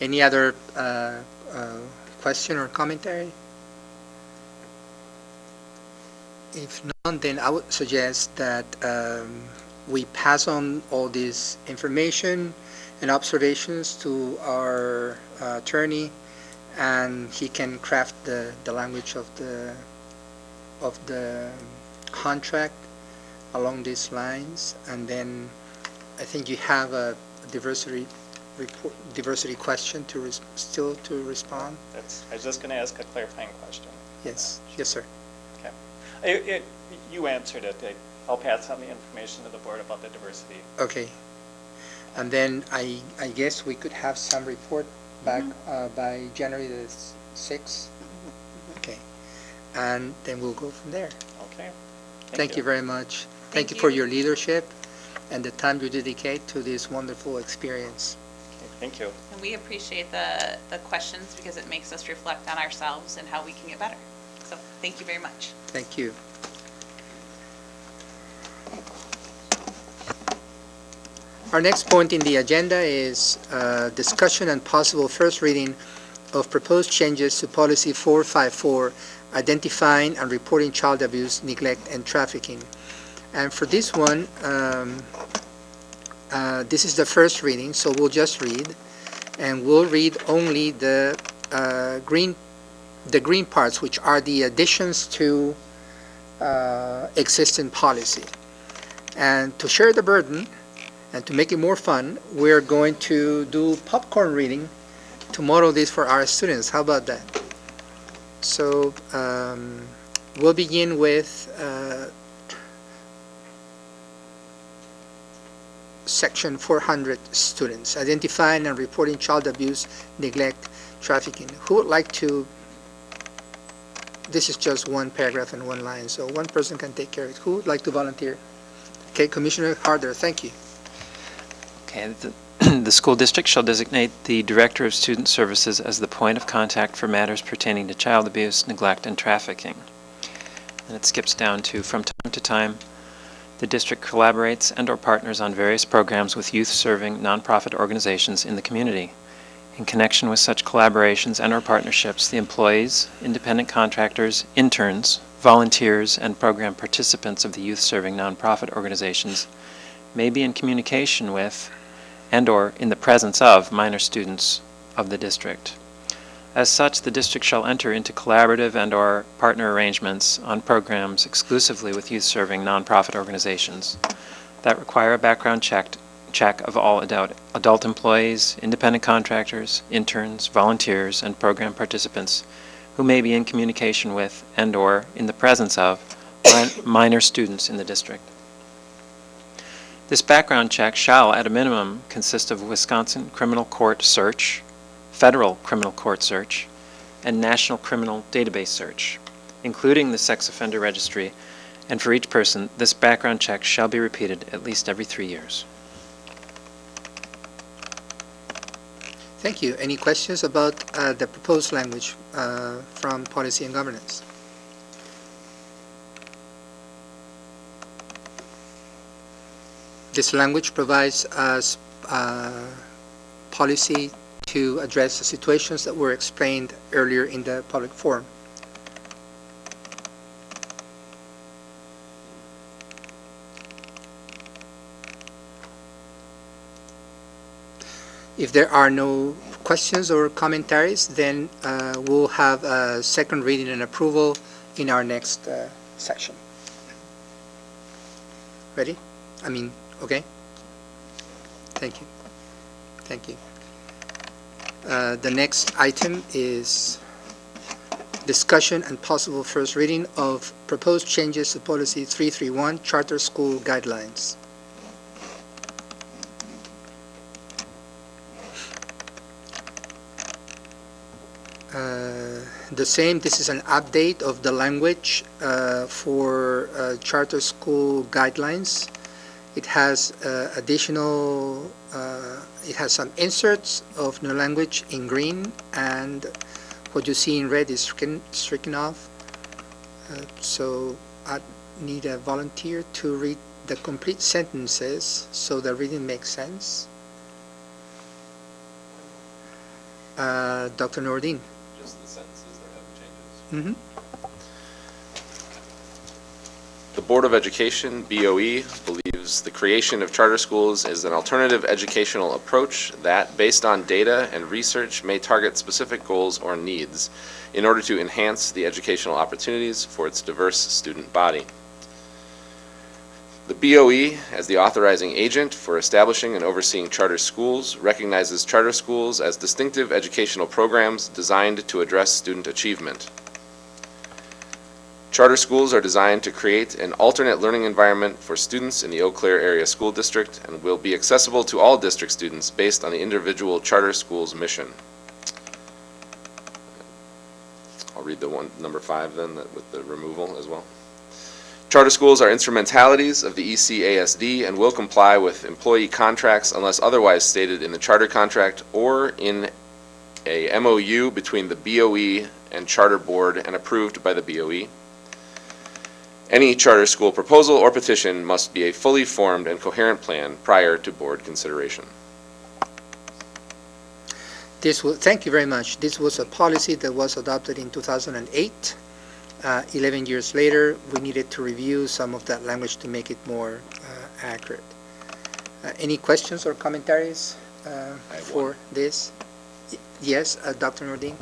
Any other question or commentary? If none, then I would suggest that we pass on all this information and observations to our attorney, and he can craft the language of the contract along these lines. And then I think you have a diversity question to still to respond. I was just going to ask a clarifying question. Yes, yes, sir. Okay, you answered it. I'll pass on the information to the board about the diversity. Okay, and then I guess we could have some report back by January the 6th. Okay, and then we'll go from there. Okay. Thank you very much. Thank you for your leadership and the time you dedicate to this wonderful experience. Thank you. And we appreciate the questions because it makes us reflect on ourselves and how we can get better. So thank you very much. Thank you. Our next point in the agenda is discussion and possible first reading of proposed changes to Policy 454, identifying and reporting child abuse, neglect, and trafficking. And for this one, this is the first reading, so we'll just read, and we'll read only the green parts, which are the additions to existing policy. And to share the burden and to make it more fun, we're going to do popcorn reading to model this for our students. How about that? So we'll begin with Section 400 students, identifying and reporting child abuse, neglect, trafficking. Who would like to, this is just one paragraph and one line, so one person can take care of it. Who would like to volunteer? Okay, Commissioner Harder, thank you. Okay, The school district shall designate the Director of Student Services as the point of contact for matters pertaining to child abuse, neglect, and trafficking. And it skips down to, from time to time, the district collaborates and/or partners on various programs with youth-serving nonprofit organizations in the community. In connection with such collaborations and/or partnerships, the employees, independent contractors, interns, volunteers, and program participants of the youth-serving nonprofit organizations may be in communication with and/or in the presence of minor students of the district. As such, the district shall enter into collaborative and/or partner arrangements on programs exclusively with youth-serving nonprofit organizations that require a background check of all adult employees, independent contractors, interns, volunteers, and program participants who may be in communication with and/or in the presence of minor students in the district. This background check shall, at a minimum, consist of Wisconsin Criminal Court Search, Federal Criminal Court Search, and National Criminal Database Search, including the Sex Offender Registry, and for each person, this background check shall be repeated at least every 3 years. Thank you. Any questions about the proposed language from Policy and Governance? This language provides us policy to address the situations that were explained earlier in the public forum. If there are no questions or commentaries, then we'll have a second reading and approval in our next session. Ready? Okay? Thank you. Thank you. The next item is discussion and possible first reading of proposed changes to Policy 331, Charter School Guidelines. This is an update of the language for charter school guidelines. It has it has some inserts of new language in green, and what you see in red is stricken off. So I need a volunteer to read the complete sentences so the reading makes sense. Dr. Nordin. Just the sentences that have changes. The Board of Education, BOE, believes the creation of charter schools is an alternative educational approach that, based on data and research, may target specific goals or needs in order to enhance the educational opportunities for its diverse student body. The BOE, as the authorizing agent for establishing and overseeing charter schools, recognizes charter schools as distinctive educational programs designed to address student achievement. Charter schools are designed to create an alternate learning environment for students in the Eau Claire Area School District and will be accessible to all district students based on the individual charter school's mission. I'll read the one, number 5 then, with the removal as well. Charter schools are instrumentalities of the ECASD and will comply with employee contracts unless otherwise stated in the charter contract or in a MOU between the BOE and Charter Board and approved by the BOE. Any charter school proposal or petition must be a fully formed and coherent plan prior to board consideration. Thank you very much. This was a policy that was adopted in 2008. 11 years later, we needed to review some of that language to make it more accurate. Any questions or commentaries for this? Yes, Dr. Nordin?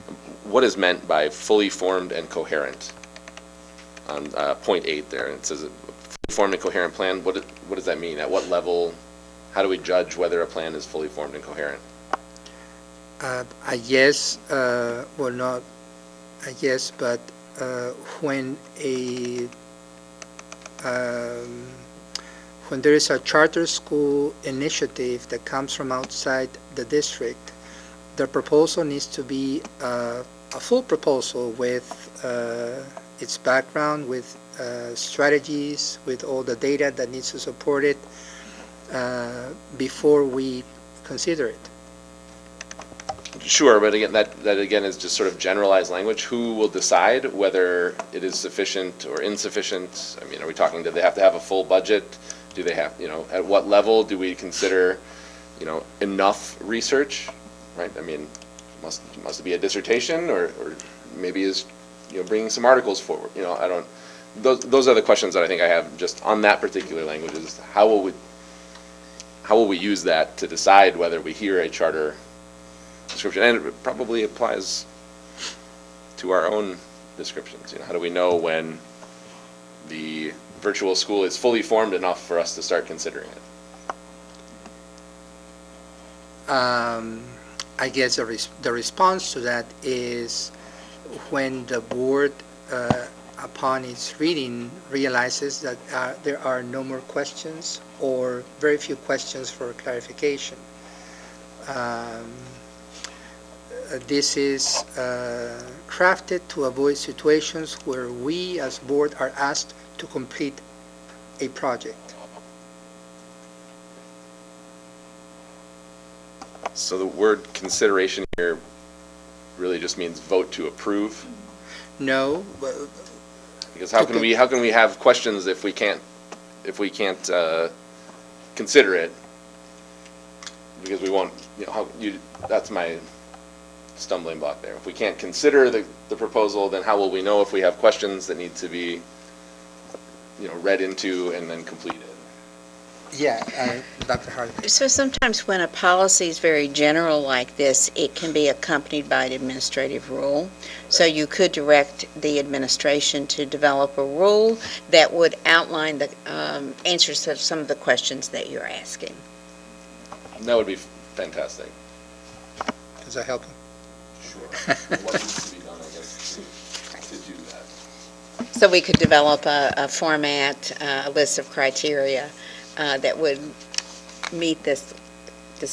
What is meant by fully formed and coherent? On point 8 there, it says fully formed and coherent plan. What does that mean? At what level? How do we judge whether a plan is fully formed and coherent? Yes, well, not a yes, but when there is a charter school initiative that comes from outside the district, the proposal needs to be a full proposal with its background, with strategies, with all the data that needs to support it before we consider it. Sure, but again, that again is just sort of generalized language. Who will decide whether it is sufficient or insufficient? I mean, are we talking, do they have to have a full budget? Do they have, at what level do we consider, enough research, right? I mean, must it be a dissertation or maybe is, bringing some articles forward? I don't, those are the questions that I think I have just on that particular language is how will we use that to decide whether we hear a charter description? And it probably applies to our own descriptions. How do we know when the virtual school is fully formed enough for us to start considering it? I guess the response to that is when the board, upon its reading, realizes that there are no more questions or very few questions for clarification. This is crafted to avoid situations where we as board are asked to complete a project. So the word consideration here really just means vote to approve? No. Because how can we have questions if we can't consider it? Because we won't, that's my stumbling block there. If we can't consider the proposal, then how will we know if we have questions that need to be, read into and then completed? Yeah, Dr. Hardy. So sometimes when a policy is very general like this, it can be accompanied by an administrative rule. So you could direct the administration to develop a rule that would outline the answers to some of the questions that you're asking. That would be fantastic. Does that help? Sure. What needs to be done, I guess, to do that? So we could develop a format, a list of criteria that would meet this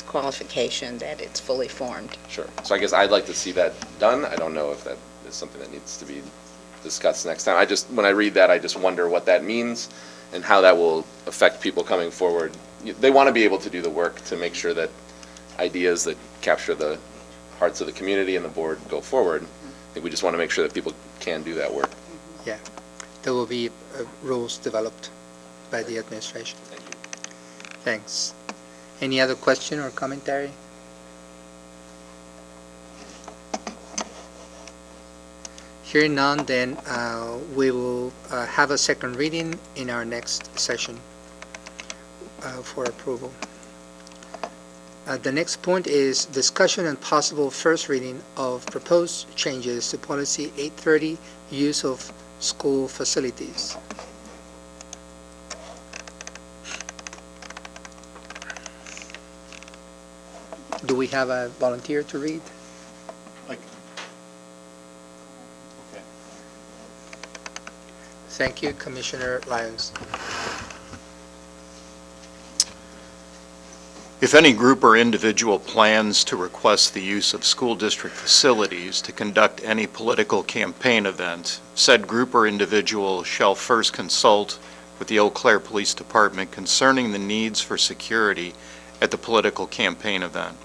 qualification that it's fully formed. Sure. So I guess I'd like to see that done. I don't know if that is something that needs to be discussed next time. When I read that, I just wonder what that means and how that will affect people coming forward. They want to be able to do the work to make sure that ideas that capture the hearts of the community and the board go forward. I think we just want to make sure that people can do that work. Yeah. There will be rules developed by the administration. Thank you. Thanks. Any other question or commentary? Hearing none, then we will have a second reading in our next session for approval. The next point is discussion and possible first reading of proposed changes to Policy 830, use of school facilities. Do we have a volunteer to read? Okay. Thank you, Commissioner Lyons. If any group or individual plans to request the use of school district facilities to conduct any political campaign event, said group or individual shall first consult with the Eau Claire Police Department concerning the needs for security at the political campaign event.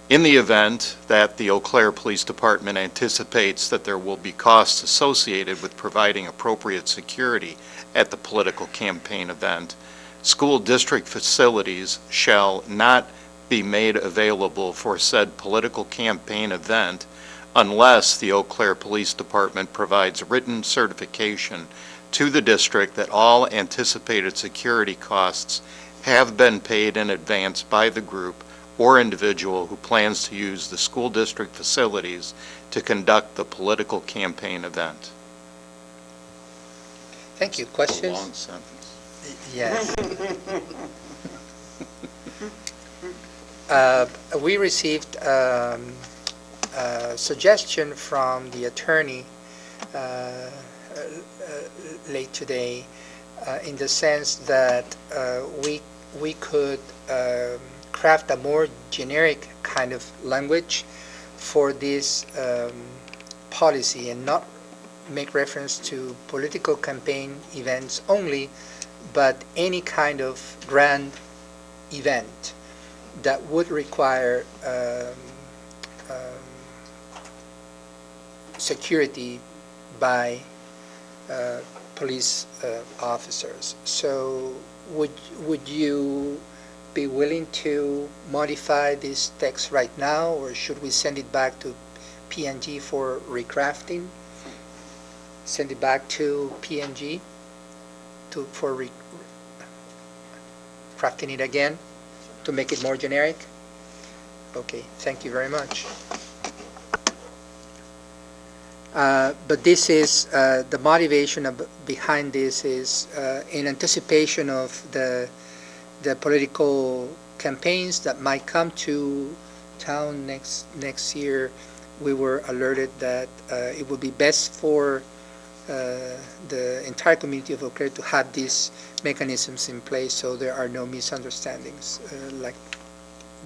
In the event that the Eau Claire Police Department anticipates that there will be costs associated with providing appropriate security at the political campaign event, school district facilities shall not be made available for said political campaign event unless the Eau Claire Police Department provides written certification to the district that all anticipated security costs have been paid in advance by the group or individual who plans to use the school district facilities to conduct the political campaign event. Thank you. Questions? A long sentence. Yes. We received a suggestion from the attorney late today in the sense that we could craft a more generic kind of language for this policy and not make reference to political campaign events only, but any kind of grand event. that would require security by police officers. So would you be willing to modify this text right now, or should we send it back to P&G for recrafting? Send it back to P&G for crafting it again to make it more generic? Okay, thank you very much. But this is, the motivation behind this is in anticipation of the political campaigns that might come to town next year. We were alerted that it would be best for the entire community of Eau Claire to have these mechanisms in place so there are no misunderstandings like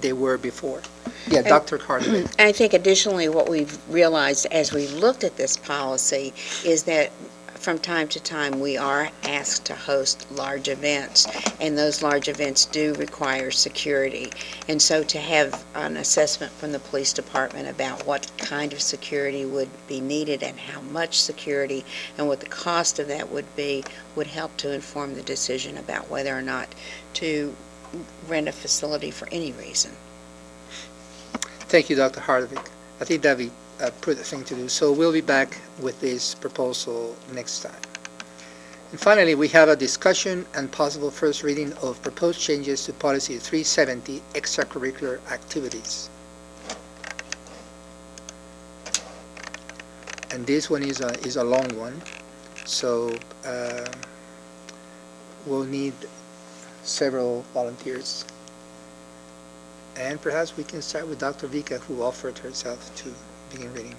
they were before. Yeah, Dr. Hardwick. I think additionally what we've realized as we looked at this policy is that from time to time we are asked to host large events, and those large events do require security. And so to have an assessment from the police department about what kind of security would be needed and how much security and what the cost of that would be would help to inform the decision about whether or not to rent a facility for any reason. Thank you, Dr. Hardwick. I think that'd be a prudent thing to do. So we'll be back with this proposal next time. And finally, we have a discussion and possible first reading of proposed changes to Policy 370, extracurricular activities. And this one is a long one, so we'll need several volunteers. And perhaps we can start with Dr. Vika, who offered herself to begin reading.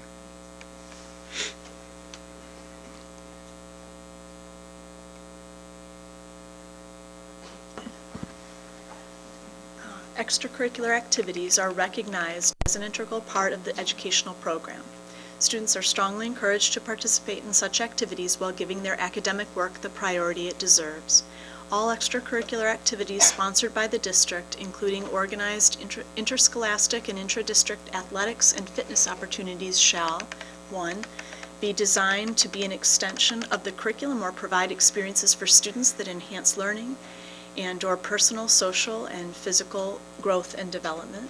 Extracurricular activities are recognized as an integral part of the educational program. Students are strongly encouraged to participate in such activities while giving their academic work the priority it deserves. All extracurricular activities sponsored by the district, including organized interscholastic and intra-district athletics and fitness opportunities shall, 1, be designed to be an extension of the curriculum or provide experiences for students that enhance learning and/or personal, social, and physical growth and development.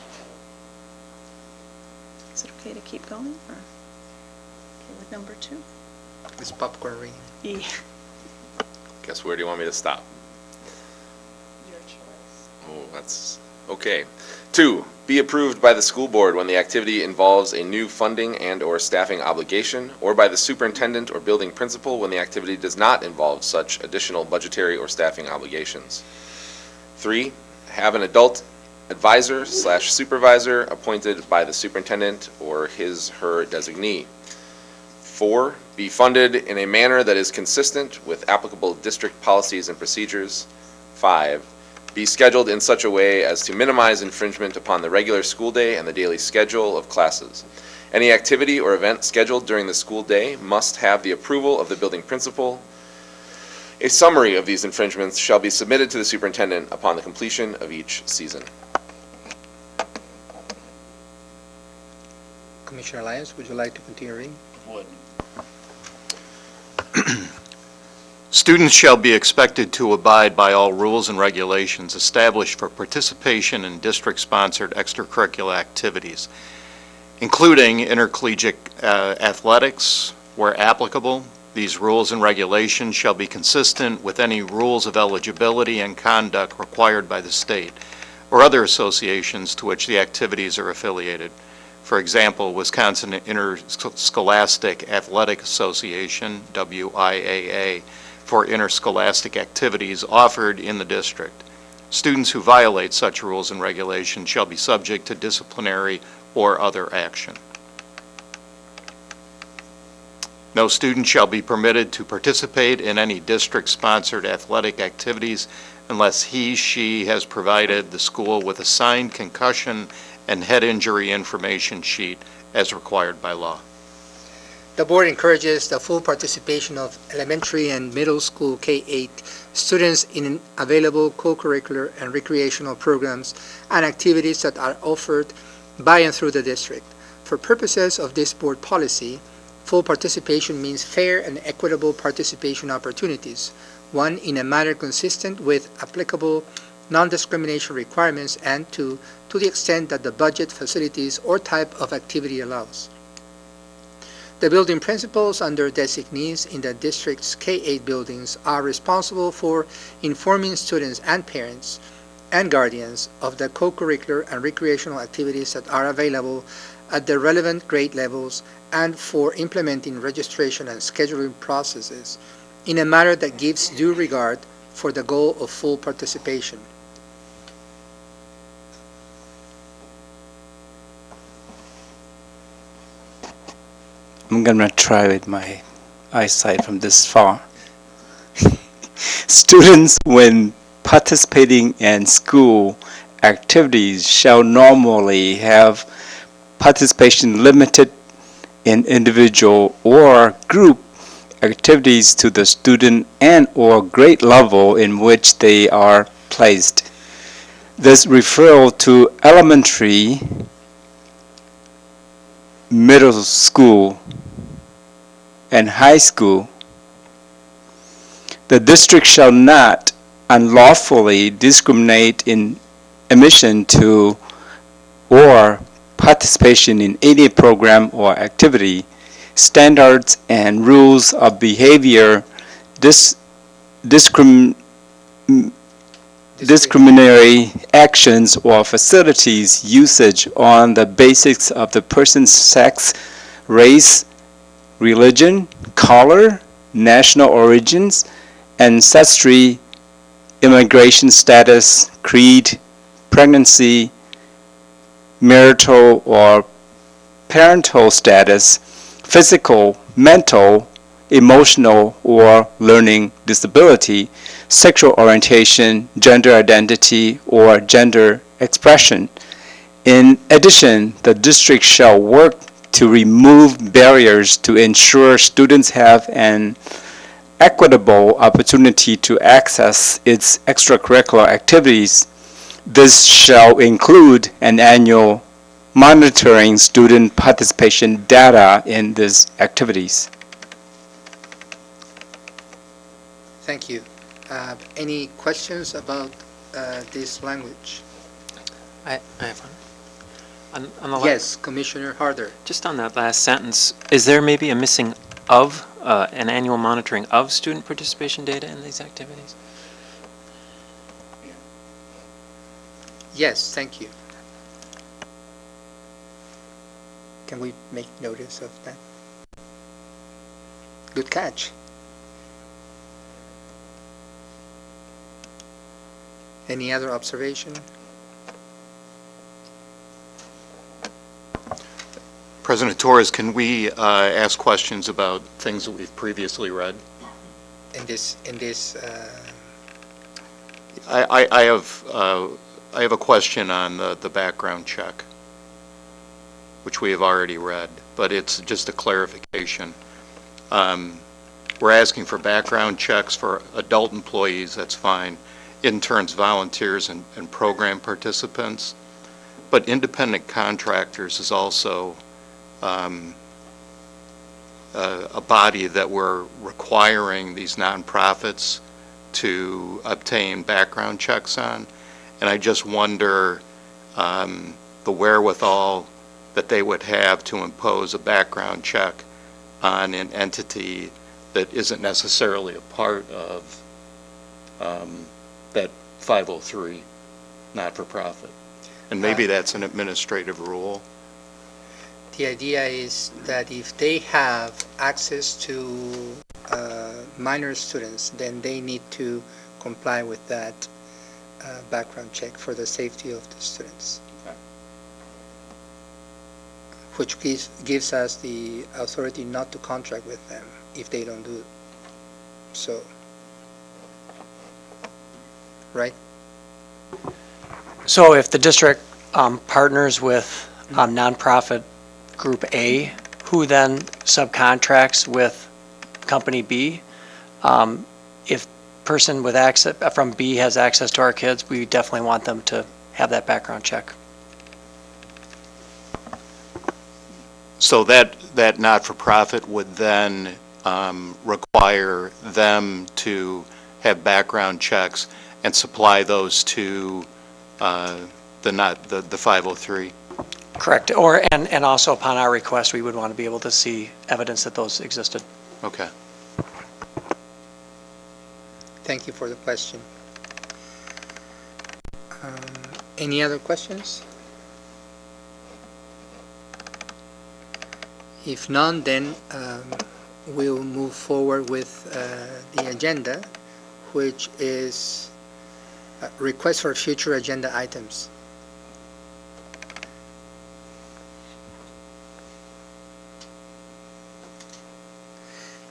Is it okay to keep going, or okay with number 2? It's popcorn reading. E. Guess where do you want me to stop? Your choice. Oh, that's okay. 2, be approved by the school board when the activity involves a new funding and/or staffing obligation, or by the superintendent or building principal when the activity does not involve such additional budgetary or staffing obligations. 3, have an adult advisor/supervisor appointed by the superintendent or his/her designee. 4, be funded in a manner that is consistent with applicable district policies and procedures. 5, be scheduled in such a way as to minimize infringement upon the regular school day and the daily schedule of classes. Any activity or event scheduled during the school day must have the approval of the building principal. A summary of these infringements shall be submitted to the superintendent upon the completion of each season. Commissioner Lyons, would you like to continue reading? Would. Students shall be expected to abide by all rules and regulations established for participation in district-sponsored extracurricular activities, including intercollegiate athletics, where applicable. These rules and regulations shall be consistent with any rules of eligibility and conduct required by the state or other associations to which the activities are affiliated. For example, Wisconsin Interscholastic Athletic Association, WIAA, for interscholastic activities offered in the district. Students who violate such rules and regulations shall be subject to disciplinary or other action. No student shall be permitted to participate in any district-sponsored athletic activities unless he/she has provided the school with a signed concussion and head injury information sheet as required by law. The board encourages the full participation of elementary and middle school K-8 students in available co-curricular and recreational programs and activities that are offered by and through the district. For purposes of this board policy, full participation means fair and equitable participation opportunities, one, in a manner consistent with applicable non-discrimination requirements, and two, to the extent that the budget, facilities, or type of activity allows. The building principals under designees in the district's K-8 buildings are responsible for informing students and parents and guardians of the co-curricular and recreational activities that are available at the relevant grade levels and for implementing registration and scheduling processes in a manner that gives due regard for the goal of full participation. I'm gonna try with my eyesight from this far. Students, when participating in school activities, shall normally have participation limited in individual or group activities to the student and or grade level in which they are placed. This referral to elementary, middle school, and high school. The district shall not unlawfully discriminate in admission to or participation in any program or activity. Standards and rules of behavior discriminatory actions or facilities usage on the basis of the person's sex, race, religion, color, national origins, ancestry, immigration status, creed, pregnancy, marital or parental status, physical, mental, emotional, or learning disability, sexual orientation, gender identity, or gender expression. In addition, the district shall work to remove barriers to ensure students have an equitable opportunity to access its extracurricular activities. This shall include an annual monitoring student participation data in these activities. Thank you. Any questions about this language? I have one. On the Yes, Commissioner Harder. Just on that last sentence, is there maybe a missing of, an annual monitoring of student participation data in these activities? Yes, thank you. Can we make notice of that? Good catch. Any other observation? President Torres, can we ask questions about things that we've previously read? I have a question on the background check, which we have already read, but it's just a clarification. We're asking for background checks for adult employees, that's fine, interns, volunteers, and program participants, but independent contractors is also a body that we're requiring these nonprofits to obtain background checks on. And I just wonder the wherewithal that they would have to impose a background check on an entity that isn't necessarily a part of that 503 not-for-profit. And maybe that's an administrative rule. The idea is that if they have access to minor students, then they need to comply with that background check for the safety of the students. Okay. Which gives us the authority not to contract with them if they don't do so. Right? So if the district partners with nonprofit Group A, who then subcontracts with Company B. If person with access from B has access to our kids, we definitely want them to have that background check. So that not-for-profit would then require them to have background checks and supply those to the 503? Correct. And also upon our request, we would want to be able to see evidence that those existed. Okay. Thank you for the question. Any other questions? If none, then we'll move forward with the agenda, which is request for future agenda items.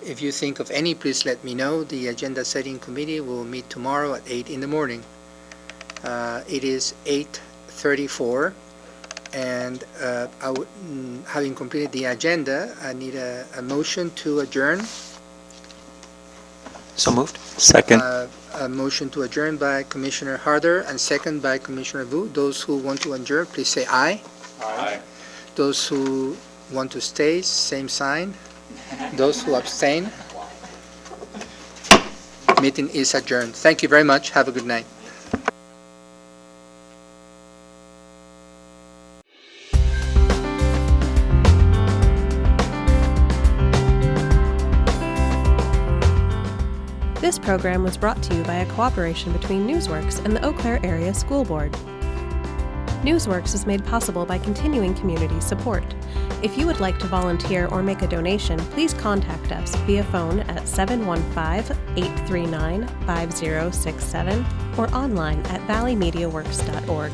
If you think of any, please let me know. The agenda setting committee will meet tomorrow at 8 in the morning. It is 8:34, and having completed the agenda, I need a motion to adjourn. So moved. Second. A motion to adjourn by Commissioner Harder and second by Commissioner Vu. Those who want to adjourn, please say aye. Aye. Those who want to stay, same sign. Those who abstain, meeting is adjourned. Thank you very much. Have a good night. This program was brought to you by a cooperation between Newsworks and the Eau Claire Area School Board. Newsworks is made possible by continuing community support. If you would like to volunteer or make a donation, please contact us via phone at 715-839-5067 or online at valleymediaworks.org.